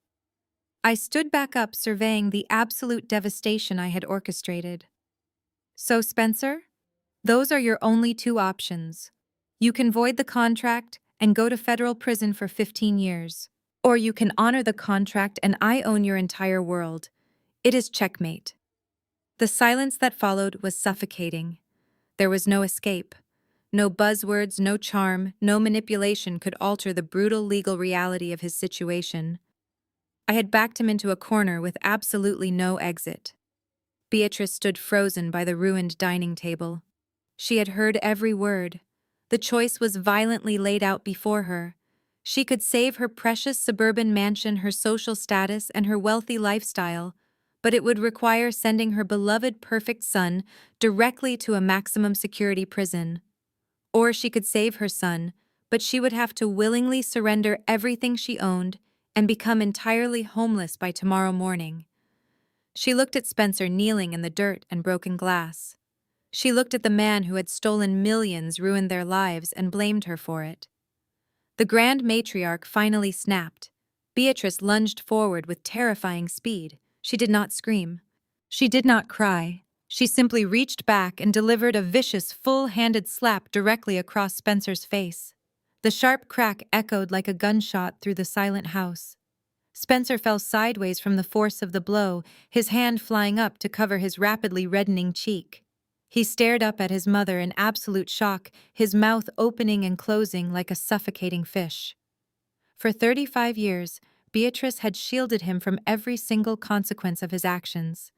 I stood back up, surveying the absolute devastation I had orchestrated. So, Spencer, those are your only two options. You can void the contract and go to federal prison for 15 years. Or you can honor the contract and I own your entire world. It is checkmate. The silence that followed was suffocating. There was no escape. No buzzwords, no charm, no manipulation could alter the brutal legal reality of his situation. I had backed him into a corner with absolutely no exit. Beatrice stood frozen by the ruined dining table. She had heard every word. The choice was violently laid out before her. She could save her precious suburban mansion, her social status, and her wealthy lifestyle, but it would require sending her beloved perfect son directly to a maximum security prison. Or she could save her son, but she would have to willingly surrender everything she owned and become entirely homeless by tomorrow morning. She looked at Spencer kneeling in the dirt and broken glass. She looked at the man who had stolen millions, ruined their lives, and blamed her for it. The grand matriarch finally snapped. Beatrice lunged forward with terrifying speed. She did not scream. She did not cry. She simply reached back and delivered a vicious, full-handed slap directly across Spencer's face. The sharp crack echoed like a gunshot through the silent house. Spencer fell sideways from the force of the blow, his hand flying up to cover his rapidly reddening cheek. He stared up at his mother in absolute shock, his mouth opening and closing like a suffocating fish. For 35 years, Beatrice had shielded him from every single consequence of his actions.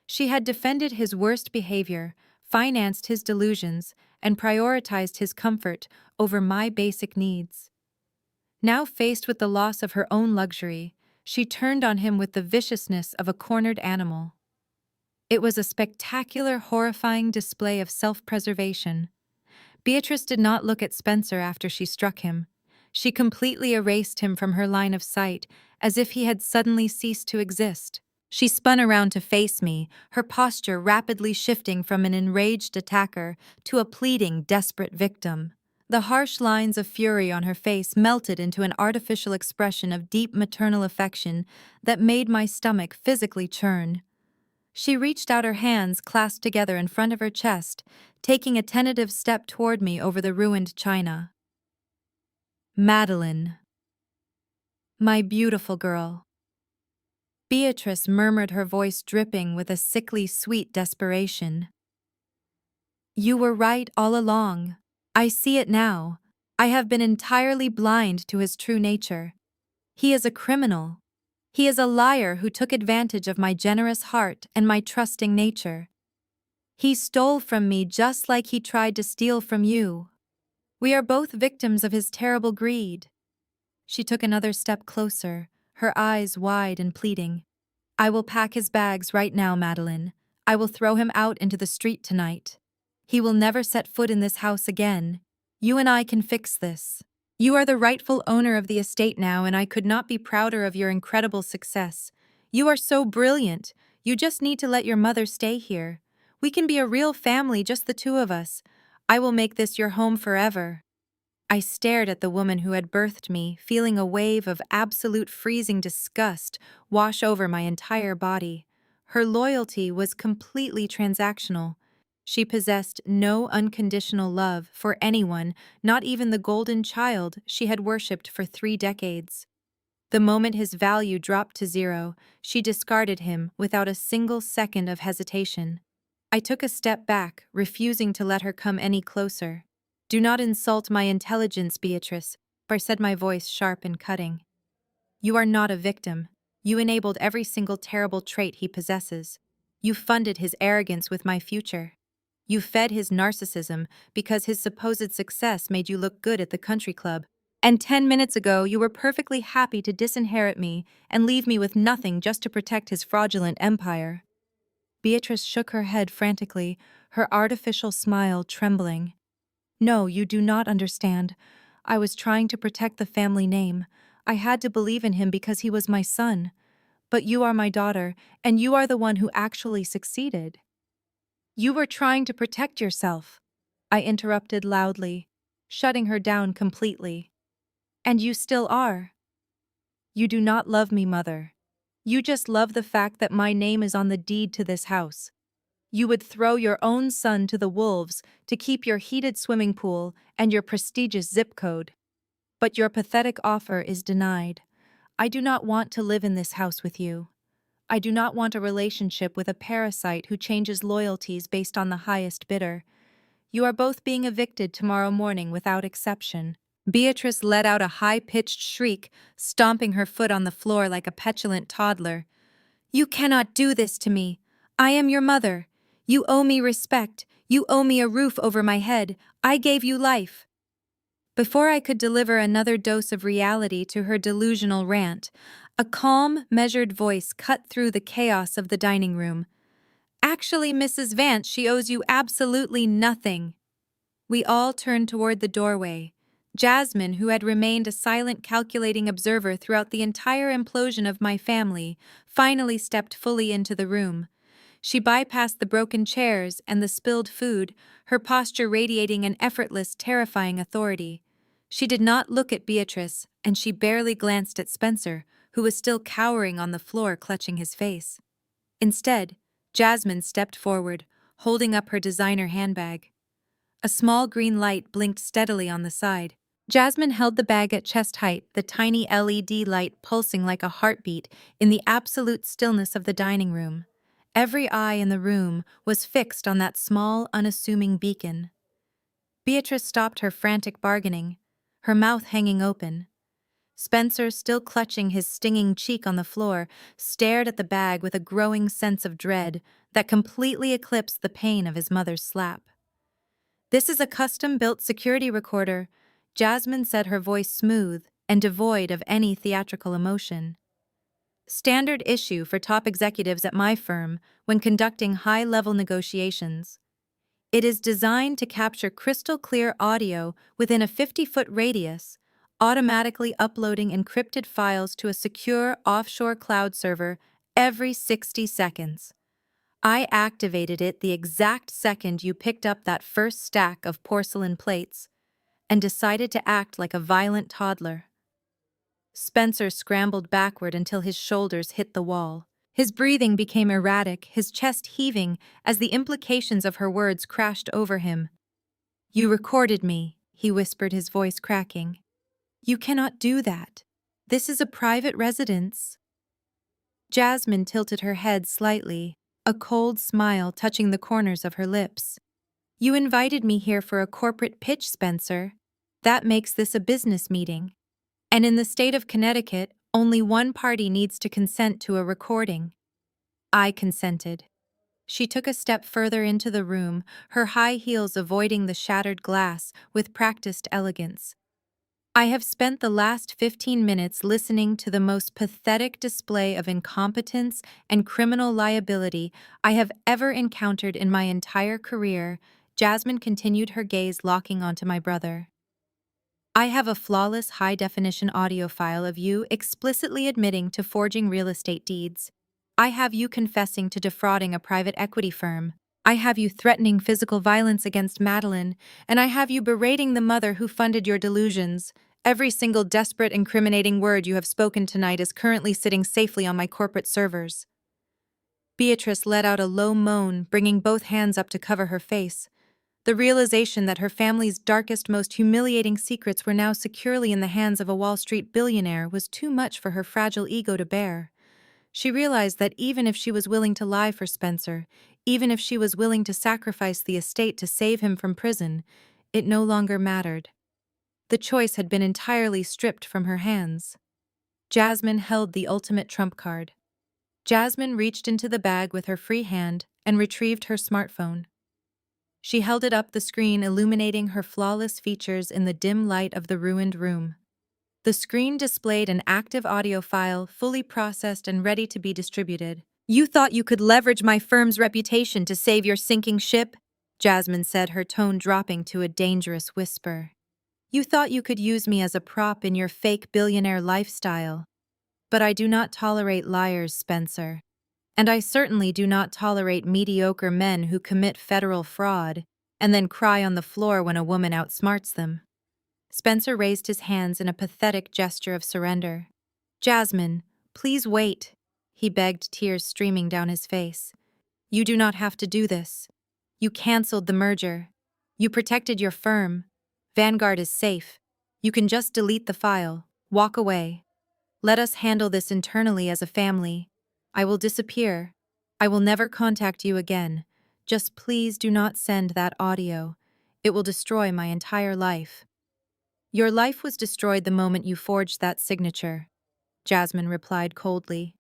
She had defended his worst behavior, financed his delusions, and prioritized his comfort over my basic needs. Now faced with the loss of her own luxury, She turned on him with the viciousness of a cornered animal. It was a spectacular, horrifying display of self-preservation. Beatrice did not look at Spencer after she struck him. She completely erased him from her line of sight, as if he had suddenly ceased to exist. She spun around to face me, her posture rapidly shifting from an enraged attacker to a pleading, desperate victim. The harsh lines of fury on her face melted into an artificial expression of deep maternal affection that made my stomach physically churn. She reached out her hands clasped together in front of her chest, taking a tentative step toward me over the ruined china. Madeline. My beautiful girl. Beatrice murmured, her voice dripping with a sickly sweet desperation. You were right all along. I see it now. I have been entirely blind to his true nature. He is a criminal. He is a liar who took advantage of my generous heart and my trusting nature. He stole from me just like he tried to steal from you. We are both victims of his terrible greed. She took another step closer, her eyes wide and pleading. I will pack his bags right now, Madeline. I will throw him out into the street tonight. He will never set foot in this house again. You and I can fix this. You are the rightful owner of the estate now, and I could not be prouder of your incredible success. You are so brilliant. You just need to let your mother stay here. We can be a real family, just the two of us. I will make this your home forever. I stared at the woman who had birthed me, feeling a wave of absolute freezing disgust wash over my entire body. Her loyalty was completely transactional. She possessed no unconditional love for anyone, not even the golden child she had worshipped for 3 decades. The moment his value dropped to zero, she discarded him without a single second of hesitation. I took a step back, refusing to let her come any closer. Do not insult my intelligence, Beatrice, said my voice sharp and cutting. You are not a victim. You enabled every single terrible trait he possesses. You funded his arrogance with my future. You fed his narcissism because his supposed success made you look good at the country club. And 10 minutes ago, you were perfectly happy to disinherit me and leave me with nothing just to protect his fraudulent empire. Beatrice shook her head frantically, her artificial smile trembling. No, you do not understand. I was trying to protect the family name. I had to believe in him because he was my son. But you are my daughter, and you are the one who actually succeeded. You were trying to protect yourself, I interrupted loudly, shutting her down completely. And you still are. You do not love me, Mother. You just love the fact that my name is on the deed to this house. You would throw your own son to the wolves to keep your heated swimming pool and your prestigious zip code. But your pathetic offer is denied. I do not want to live in this house with you. I do not want a relationship with a parasite who changes loyalties based on the highest bidder. You are both being evicted tomorrow morning without exception. Beatrice let out a high-pitched shriek, stomping her foot on the floor like a petulant toddler. You cannot do this to me. I am your mother. You owe me respect. You owe me a roof over my head. I gave you life. Before I could deliver another dose of reality to her delusional rant, a calm, measured voice cut through the chaos of the dining room. Actually, Mrs. Vance, she owes you absolutely nothing. We all turned toward the doorway. Jasmine, who had remained a silent, calculating observer throughout the entire implosion of my family, finally stepped fully into the room. She bypassed the broken chairs and the spilled food, her posture radiating an effortless, terrifying authority. She did not look at Beatrice, and she barely glanced at Spencer, who was still cowering on the floor, clutching his face. Instead, Jasmine stepped forward, holding up her designer handbag. A small green light blinked steadily on the side. Jasmine held the bag at chest height, the tiny LED light pulsing like a heartbeat in the absolute stillness of the dining room. Every eye in the room was fixed on that small, unassuming beacon. Beatrice stopped her frantic bargaining, her mouth hanging open. Spencer, still clutching his stinging cheek on the floor, stared at the bag with a growing sense of dread that completely eclipsed the pain of his mother's slap. This is a custom-built security recorder, Jasmine said, her voice smooth and devoid of any theatrical emotion. Standard issue for top executives at my firm when conducting high-level negotiations. It is designed to capture crystal-clear audio within a 50-foot radius, automatically uploading encrypted files to a secure offshore cloud server every 60 seconds. I activated it the exact second you picked up that first stack of porcelain plates and decided to act like a violent toddler. Spencer scrambled backward until his shoulders hit the wall. His breathing became erratic, his chest heaving as the implications of her words crashed over him. "You recorded me," he whispered, his voice cracking. "You cannot do that. This is a private residence." Jasmine tilted her head slightly, a cold smile touching the corners of her lips. "You invited me here for a corporate pitch, Spencer. That makes this a business meeting. And in the state of Connecticut, only one party needs to consent to a recording." I consented. She took a step further into the room, her high heels avoiding the shattered glass with practiced elegance. "I have spent the last 15 minutes listening to the most pathetic display of incompetence and criminal liability I have ever encountered in my entire career." Jasmine continued, her gaze locking onto my brother. "I have a flawless high-definition audio file of you explicitly admitting to forging real estate deeds. I have you confessing to defrauding a private equity firm. I have you threatening physical violence against Madeline, and I have you berating the mother who funded your delusions. Every single desperate, incriminating word you have spoken tonight is currently sitting safely on my corporate servers." Beatrice let out a low moan, bringing both hands up to cover her face. The realization that her family's darkest, most humiliating secrets were now securely in the hands of a Wall Street billionaire was too much for her fragile ego to bear. She realized that even if she was willing to lie for Spencer, even if she was willing to sacrifice the estate to save him from prison, it no longer mattered. The choice had been entirely stripped from her hands. Jasmine held the ultimate trump card. Jasmine reached into the bag with her free hand and retrieved her smartphone. She held it up, the screen illuminating her flawless features in the dim light of the ruined room. The screen displayed an active audio file, fully processed and ready to be distributed. "You thought you could leverage my firm's reputation to save your sinking ship?" Jasmine said, her tone dropping to a dangerous whisper. "You thought you could use me as a prop in your fake billionaire lifestyle. But I do not tolerate liars, Spencer. And I certainly do not tolerate mediocre men who commit federal fraud and then cry on the floor when a woman outsmarts them." Spencer raised his hands in a pathetic gesture of surrender. "Jasmine, please wait," he begged, tears streaming down his face. "You do not have to do this. You canceled the merger. You protected your firm. Vanguard is safe. You can just delete the file. Walk away. Let us handle this internally as a family. I will disappear. I will never contact you again. Just please do not send that audio. It will destroy my entire life." "Your life was destroyed the moment you forged that signature," Jasmine replied coldly.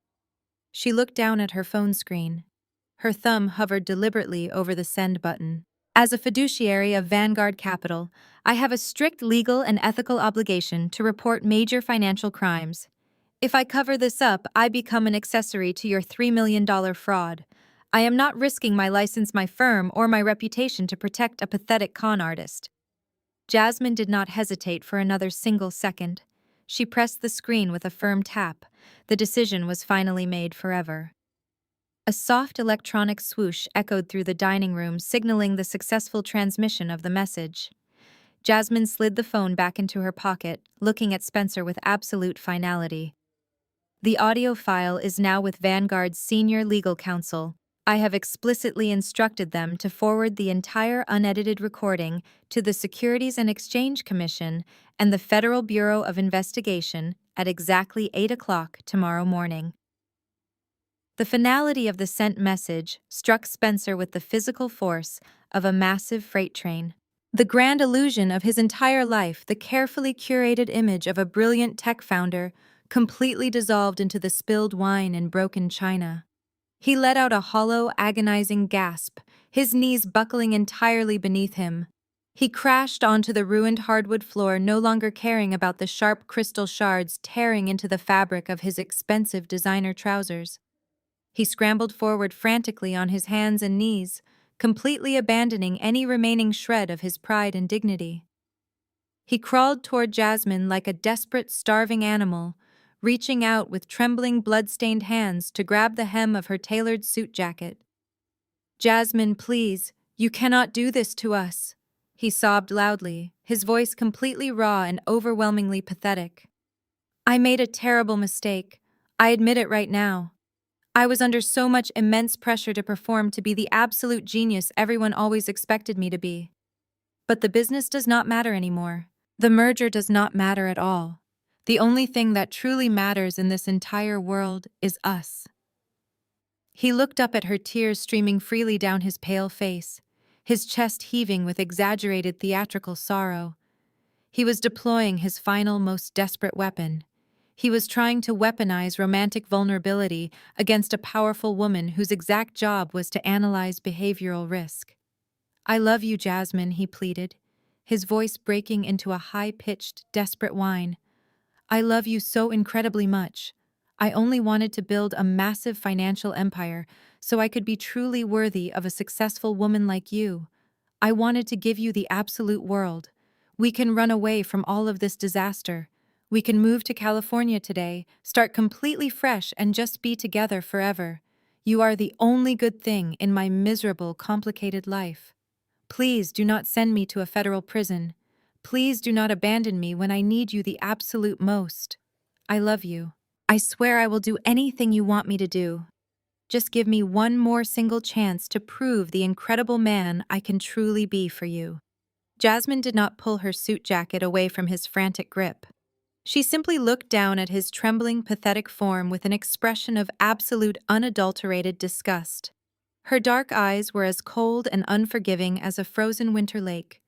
She looked down at her phone screen. Her thumb hovered deliberately over the send button. "As a fiduciary of Vanguard Capital, I have a strict legal and ethical obligation to report major financial crimes. If I cover this up, I become an accessory to your $3 million fraud. I am not risking my license, my firm, or my reputation to protect a pathetic con artist." Jasmine did not hesitate for another single second. She pressed the screen with a firm tap. The decision was finally made forever. A soft electronic swoosh echoed through the dining room, signaling the successful transmission of the message. Jasmine slid the phone back into her pocket, looking at Spencer with absolute finality. "The audio file is now with Vanguard's senior legal counsel. I have explicitly instructed them to forward the entire unedited recording to the Securities and Exchange Commission and the Federal Bureau of Investigation at exactly 8 o'clock tomorrow morning." The finality of the sent message struck Spencer with the physical force of a massive freight train. The grand illusion of his entire life, the carefully curated image of a brilliant tech founder, completely dissolved into the spilled wine and broken china. He let out a hollow, agonizing gasp, his knees buckling entirely beneath him. He crashed onto the ruined hardwood floor, no longer caring about the sharp crystal shards tearing into the fabric of his expensive designer trousers. He scrambled forward frantically on his hands and knees, completely abandoning any remaining shred of his pride and dignity. He crawled toward Jasmine like a desperate, starving animal, reaching out with trembling, blood-stained hands to grab the hem of her tailored suit jacket. "Jasmine, please, you cannot do this to us," he sobbed loudly, his voice completely raw and overwhelmingly pathetic. "I made a terrible mistake. I admit it right now. I was under so much immense pressure to perform to be the absolute genius everyone always expected me to be. But the business does not matter anymore. The merger does not matter at all. The only thing that truly matters in this entire world is us." He looked up at her, tears streaming freely down his pale face, his chest heaving with exaggerated theatrical sorrow. He was deploying his final, most desperate weapon. He was trying to weaponize romantic vulnerability against a powerful woman whose exact job was to analyze behavioral risk. "I love you, Jasmine," he pleaded, his voice breaking into a high-pitched, desperate whine. "I love you so incredibly much. I only wanted to build a massive financial empire so I could be truly worthy of a successful woman like you. I wanted to give you the absolute world. We can run away from all of this disaster. We can move to California today, start completely fresh, and just be together forever. You are the only good thing in my miserable, complicated life. Please do not send me to a federal prison. Please do not abandon me when I need you the absolute most. I love you. I swear I will do anything you want me to do. Just give me one more single chance to prove the incredible man I can truly be for you." Jasmine did not pull her suit jacket away from his frantic grip. She simply looked down at his trembling, pathetic form with an expression of absolute, unadulterated disgust. Her dark eyes were as cold and unforgiving as a frozen winter lake.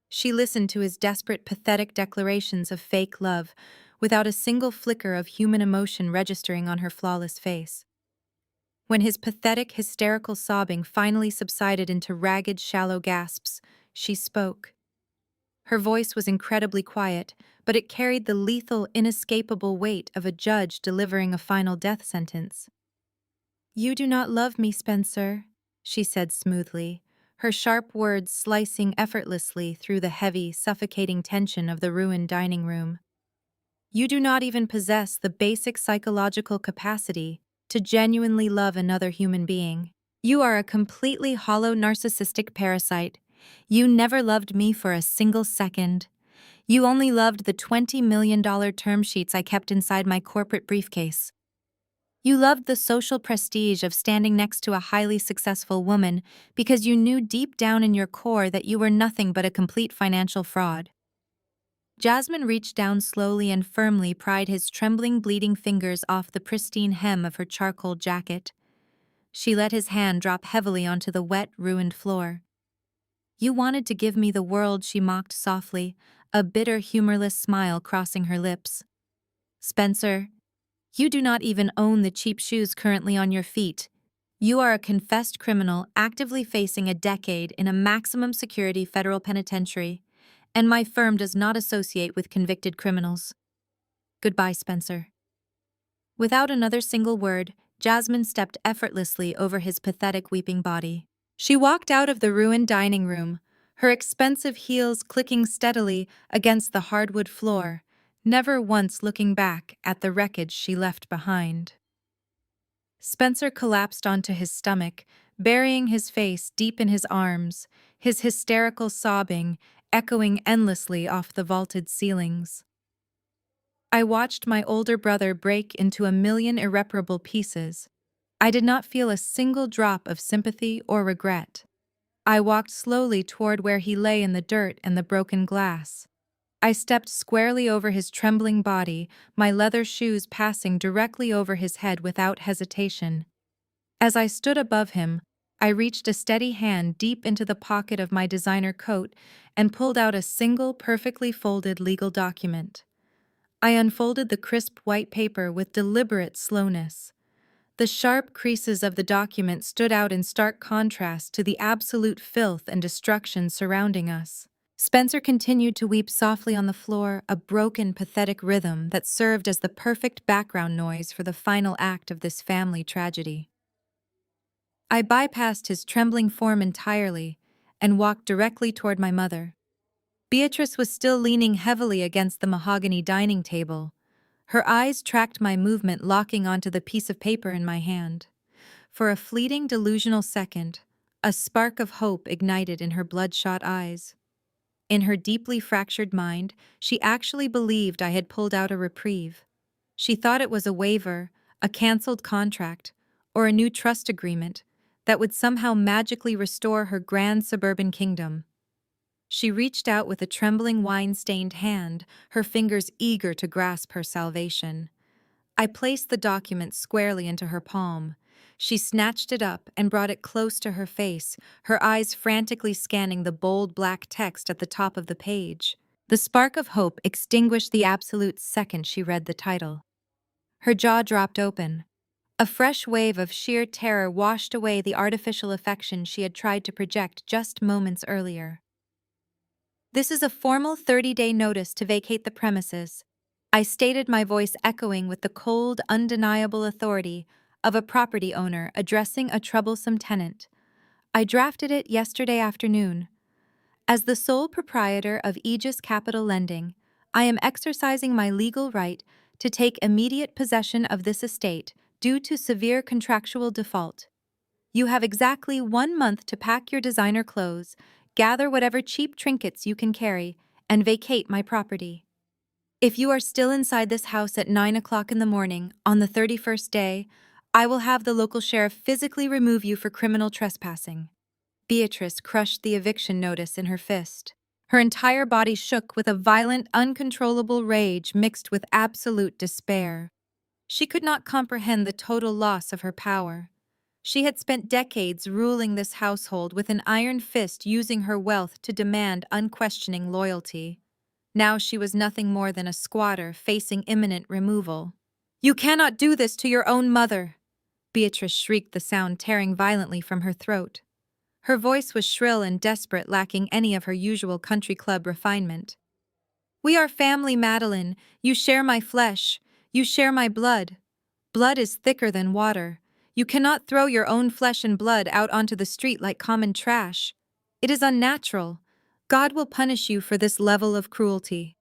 She listened to his desperate, pathetic declarations of fake love, without a single flicker of human emotion registering on her flawless face. When his pathetic, hysterical sobbing finally subsided into ragged, shallow gasps, she spoke. Her voice was incredibly quiet, but it carried the lethal, inescapable weight of a judge delivering a final death sentence. "You do not love me, Spencer," she said smoothly, her sharp words slicing effortlessly through the heavy, suffocating tension of the ruined dining room. "You do not even possess the basic psychological capacity to genuinely love another human being. You are a completely hollow, narcissistic parasite. You never loved me for a single second. You only loved the $20 million term sheets I kept inside my corporate briefcase. You loved the social prestige of standing next to a highly successful woman because you knew deep down in your core that you were nothing but a complete financial fraud." Jasmine reached down slowly and firmly, pried his trembling, bleeding fingers off the pristine hem of her charcoal jacket. She let his hand drop heavily onto the wet, ruined floor. "You wanted to give me the world," she mocked softly, a bitter, humorless smile crossing her lips. "Spencer, you do not even own the cheap shoes currently on your feet. You are a confessed criminal actively facing a decade in a maximum security federal penitentiary, and my firm does not associate with convicted criminals. Goodbye, Spencer." Without another single word, Jasmine stepped effortlessly over his pathetic, weeping body. She walked out of the ruined dining room, her expensive heels clicking steadily against the hardwood floor, never once looking back at the wreckage she left behind. Spencer collapsed onto his stomach, burying his face deep in his arms, his hysterical sobbing echoing endlessly off the vaulted ceilings. I watched my older brother break into a million irreparable pieces. I did not feel a single drop of sympathy or regret. I walked slowly toward where he lay in the dirt and the broken glass. I stepped squarely over his trembling body, my leather shoes passing directly over his head without hesitation. As I stood above him, I reached a steady hand deep into the pocket of my designer coat and pulled out a single perfectly folded legal document. I unfolded the crisp white paper with deliberate slowness. The sharp creases of the document stood out in stark contrast to the absolute filth and destruction surrounding us. Spencer continued to weep softly on the floor, a broken, pathetic rhythm that served as the perfect background noise for the final act of this family tragedy. I bypassed his trembling form entirely and walked directly toward my mother. Beatrice was still leaning heavily against the mahogany dining table. Her eyes tracked my movement, locking onto the piece of paper in my hand. For a fleeting, delusional second, a spark of hope ignited in her bloodshot eyes. In her deeply fractured mind, she actually believed I had pulled out a reprieve. She thought it was a waiver, a canceled contract, or a new trust agreement that would somehow magically restore her grand suburban kingdom. She reached out with a trembling wine-stained hand, her fingers eager to grasp her salvation. I placed the document squarely into her palm. She snatched it up and brought it close to her face, her eyes frantically scanning the bold black text at the top of the page. The spark of hope extinguished the absolute second she read the title. Her jaw dropped open. A fresh wave of sheer terror washed away the artificial affection she had tried to project just moments earlier. "This is a formal 30-day notice to vacate the premises," I stated, my voice echoing with the cold, undeniable authority of a property owner addressing a troublesome tenant. "I drafted it yesterday afternoon. As the sole proprietor of Aegis Capital Lending, I am exercising my legal right to take immediate possession of this estate due to severe contractual default. You have exactly 1 month to pack your designer clothes, gather whatever cheap trinkets you can carry, and vacate my property. If you are still inside this house at 9 o'clock in the morning on the 31st day, I will have the local sheriff physically remove you for criminal trespassing." Beatrice crushed the eviction notice in her fist. Her entire body shook with a violent, uncontrollable rage mixed with absolute despair. She could not comprehend the total loss of her power. She had spent decades ruling this household with an iron fist, using her wealth to demand unquestioning loyalty. Now she was nothing more than a squatter facing imminent removal. "You cannot do this to your own mother!" Beatrice shrieked, the sound tearing violently from her throat. Her voice was shrill and desperate, lacking any of her usual country club refinement. "We are family, Madeline. You share my flesh. You share my blood. Blood is thicker than water. You cannot throw your own flesh and blood out onto the street like common trash. It is unnatural. God will punish you for this level of cruelty."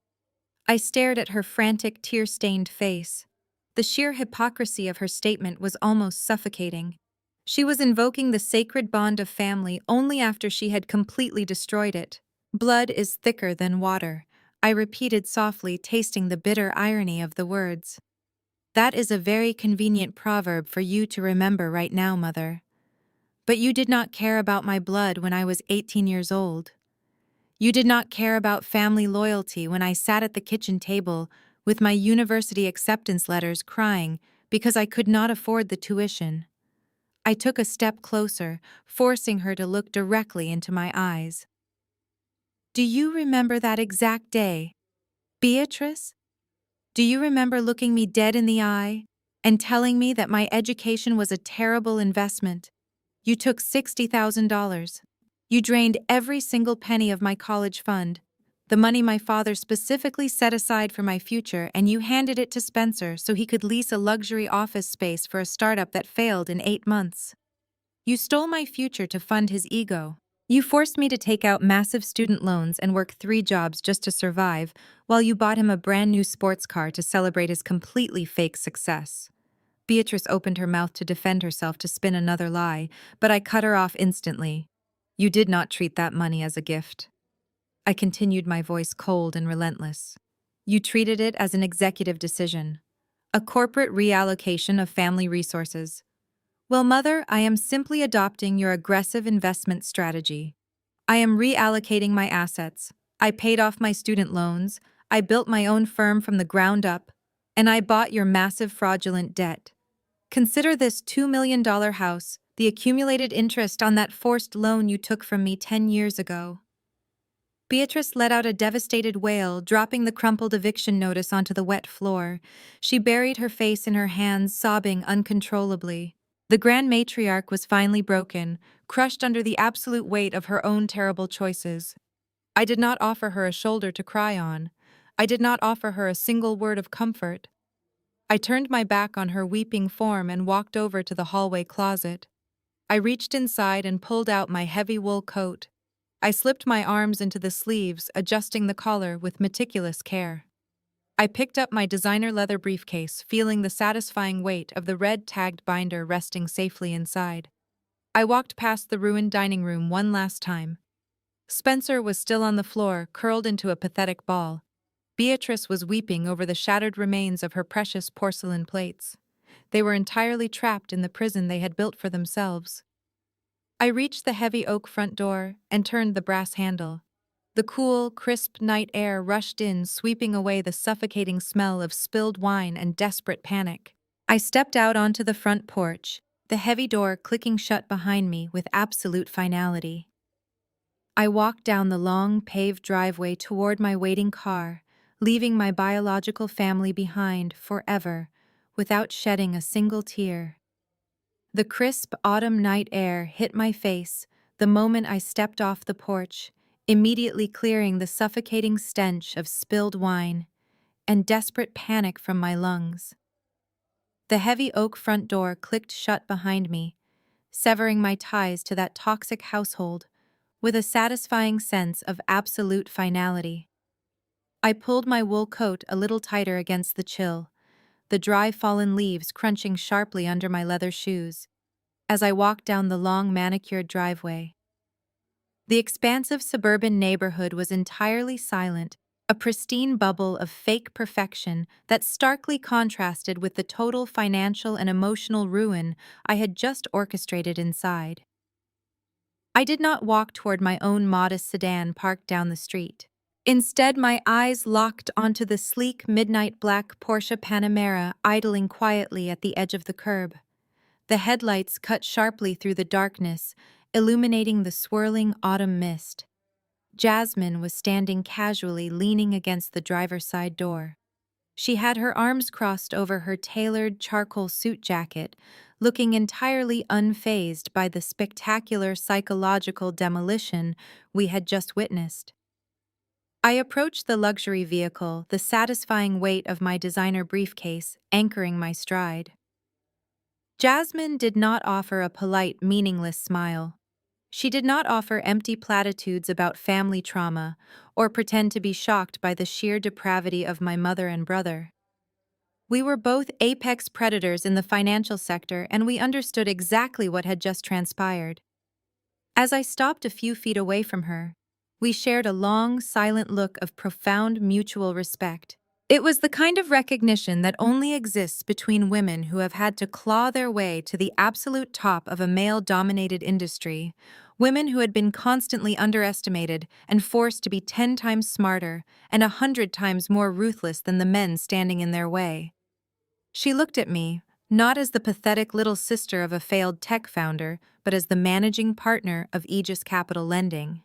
I stared at her frantic, tear-stained face. The sheer hypocrisy of her statement was almost suffocating. She was invoking the sacred bond of family only after she had completely destroyed it. "Blood is thicker than water," I repeated softly, tasting the bitter irony of the words. "That is a very convenient proverb for you to remember right now, Mother. But you did not care about my blood when I was 18 years old. You did not care about family loyalty when I sat at the kitchen table with my university acceptance letters crying because I could not afford the tuition." I took a step closer, forcing her to look directly into my eyes. "Do you remember that exact day, Beatrice? Do you remember looking me dead in the eye and telling me that my education was a terrible investment? You took $60,000. You drained every single penny of my college fund, the money my father specifically set aside for my future, and you handed it to Spencer so he could lease a luxury office space for a startup that failed in 8 months. You stole my future to fund his ego. You forced me to take out massive student loans and work 3 jobs just to survive, while you bought him a brand new sports car to celebrate his completely fake success." Beatrice opened her mouth to defend herself, to spin another lie, but I cut her off instantly. "You did not treat that money as a gift." I continued, my voice cold and relentless. "You treated it as an executive decision, a corporate reallocation of family resources. Well, Mother, I am simply adopting your aggressive investment strategy. I am reallocating my assets. I paid off my student loans, I built my own firm from the ground up, and I bought your massive fraudulent debt. Consider this $2 million house the accumulated interest on that forced loan you took from me 10 years ago." Beatrice let out a devastated wail, dropping the crumpled eviction notice onto the wet floor. She buried her face in her hands, sobbing uncontrollably. The grand matriarch was finally broken, crushed under the absolute weight of her own terrible choices. I did not offer her a shoulder to cry on. I did not offer her a single word of comfort. I turned my back on her weeping form and walked over to the hallway closet. I reached inside and pulled out my heavy wool coat. I slipped my arms into the sleeves, adjusting the collar with meticulous care. I picked up my designer leather briefcase, feeling the satisfying weight of the red-tagged binder resting safely inside. I walked past the ruined dining room one last time. Spencer was still on the floor, curled into a pathetic ball. Beatrice was weeping over the shattered remains of her precious porcelain plates. They were entirely trapped in the prison they had built for themselves. I reached the heavy oak front door and turned the brass handle. The cool, crisp night air rushed in, sweeping away the suffocating smell of spilled wine and desperate panic. I stepped out onto the front porch, the heavy door clicking shut behind me with absolute finality. I walked down the long, paved driveway toward my waiting car, leaving my biological family behind forever, without shedding a single tear. The crisp autumn night air hit my face the moment I stepped off the porch, immediately clearing the suffocating stench of spilled wine and desperate panic from my lungs. The heavy oak front door clicked shut behind me, severing my ties to that toxic household with a satisfying sense of absolute finality. I pulled my wool coat a little tighter against the chill, the dry fallen leaves crunching sharply under my leather shoes, as I walked down the long manicured driveway. The expansive suburban neighborhood was entirely silent, a pristine bubble of fake perfection that starkly contrasted with the total financial and emotional ruin I had just orchestrated inside. I did not walk toward my own modest sedan parked down the street. Instead, my eyes locked onto the sleek midnight black Porsche Panamera idling quietly at the edge of the curb. The headlights cut sharply through the darkness, illuminating the swirling autumn mist. Jasmine was standing casually, leaning against the driver's side door. She had her arms crossed over her tailored charcoal suit jacket, looking entirely unfazed by the spectacular psychological demolition we had just witnessed. I approached the luxury vehicle, the satisfying weight of my designer briefcase anchoring my stride. Jasmine did not offer a polite, meaningless smile. She did not offer empty platitudes about family trauma or pretend to be shocked by the sheer depravity of my mother and brother. We were both apex predators in the financial sector, and we understood exactly what had just transpired. As I stopped a few feet away from her, we shared a long, silent look of profound mutual respect. It was the kind of recognition that only exists between women who have had to claw their way to the absolute top of a male-dominated industry, women who had been constantly underestimated and forced to be 10 times smarter and 100 times more ruthless than the men standing in their way. She looked at me, not as the pathetic little sister of a failed tech founder, but as the managing partner of Aegis Capital Lending.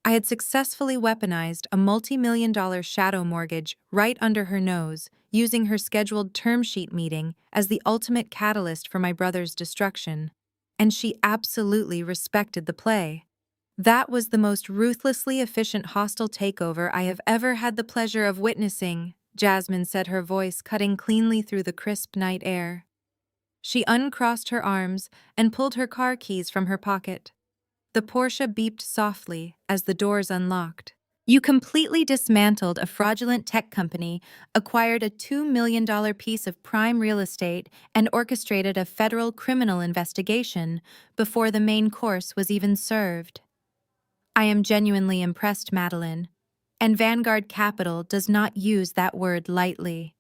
I had successfully weaponized a multi-million-dollar shadow mortgage right under her nose, using her scheduled term sheet meeting as the ultimate catalyst for my brother's destruction. And she absolutely respected the play. That was the most ruthlessly efficient hostile takeover I have ever had the pleasure of witnessing, Jasmine said, her voice cutting cleanly through the crisp night air. She uncrossed her arms and pulled her car keys from her pocket. The Porsche beeped softly as the doors unlocked. You completely dismantled a fraudulent tech company, acquired a $2 million piece of prime real estate, and orchestrated a federal criminal investigation before the main course was even served. I am genuinely impressed, Madeline, and Vanguard Capital does not use that word lightly.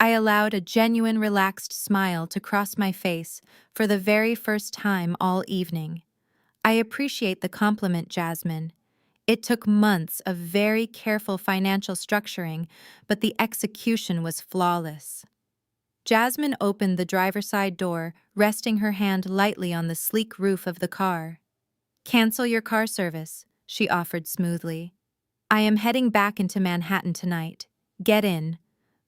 I allowed a genuine relaxed smile to cross my face for the very first time all evening. I appreciate the compliment, Jasmine. It took months of very careful financial structuring, but the execution was flawless. Jasmine opened the driver's side door, resting her hand lightly on the sleek roof of the car. Cancel your car service, she offered smoothly. I am heading back into Manhattan tonight. Get in.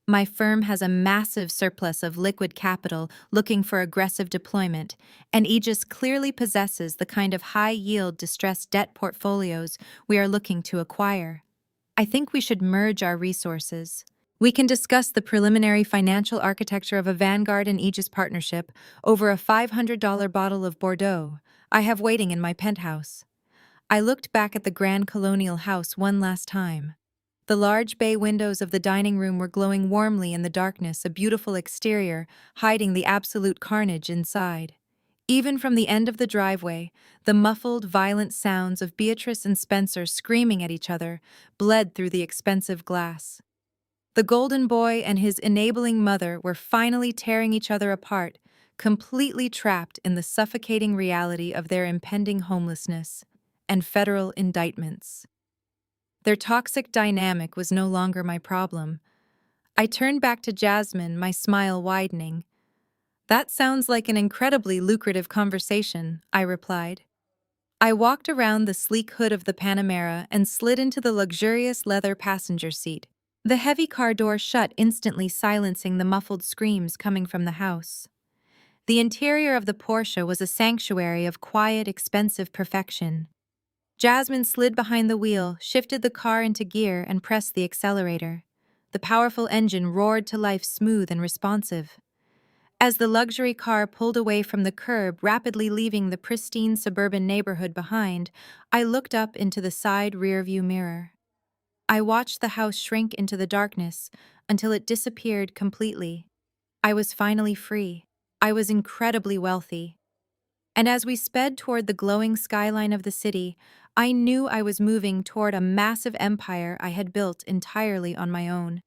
My firm has a massive surplus of liquid capital looking for aggressive deployment, and Aegis clearly possesses the kind of high-yield distressed debt portfolios we are looking to acquire. I think we should merge our resources. We can discuss the preliminary financial architecture of a Vanguard and Aegis partnership over a $500 bottle of Bordeaux I have waiting in my penthouse. I looked back at the grand colonial house one last time. The large bay windows of the dining room were glowing warmly in the darkness, a beautiful exterior hiding the absolute carnage inside. Even from the end of the driveway, the muffled, violent sounds of Beatrice and Spencer screaming at each other bled through the expensive glass. The golden boy and his enabling mother were finally tearing each other apart, completely trapped in the suffocating reality of their impending homelessness and federal indictments. Their toxic dynamic was no longer my problem. I turned back to Jasmine, my smile widening. "That sounds like an incredibly lucrative conversation," I replied. I walked around the sleek hood of the Panamera and slid into the luxurious leather passenger seat. The heavy car door shut, instantly silencing the muffled screams coming from the house. The interior of the Porsche was a sanctuary of quiet, expensive perfection. Jasmine slid behind the wheel, shifted the car into gear, and pressed the accelerator. The powerful engine roared to life, smooth and responsive. As the luxury car pulled away from the curb, rapidly leaving the pristine suburban neighborhood behind, I looked up into the side rearview mirror. I watched the house shrink into the darkness until it disappeared completely. I was finally free. I was incredibly wealthy. And as we sped toward the glowing skyline of the city, I knew I was moving toward a massive empire I had built entirely on my own.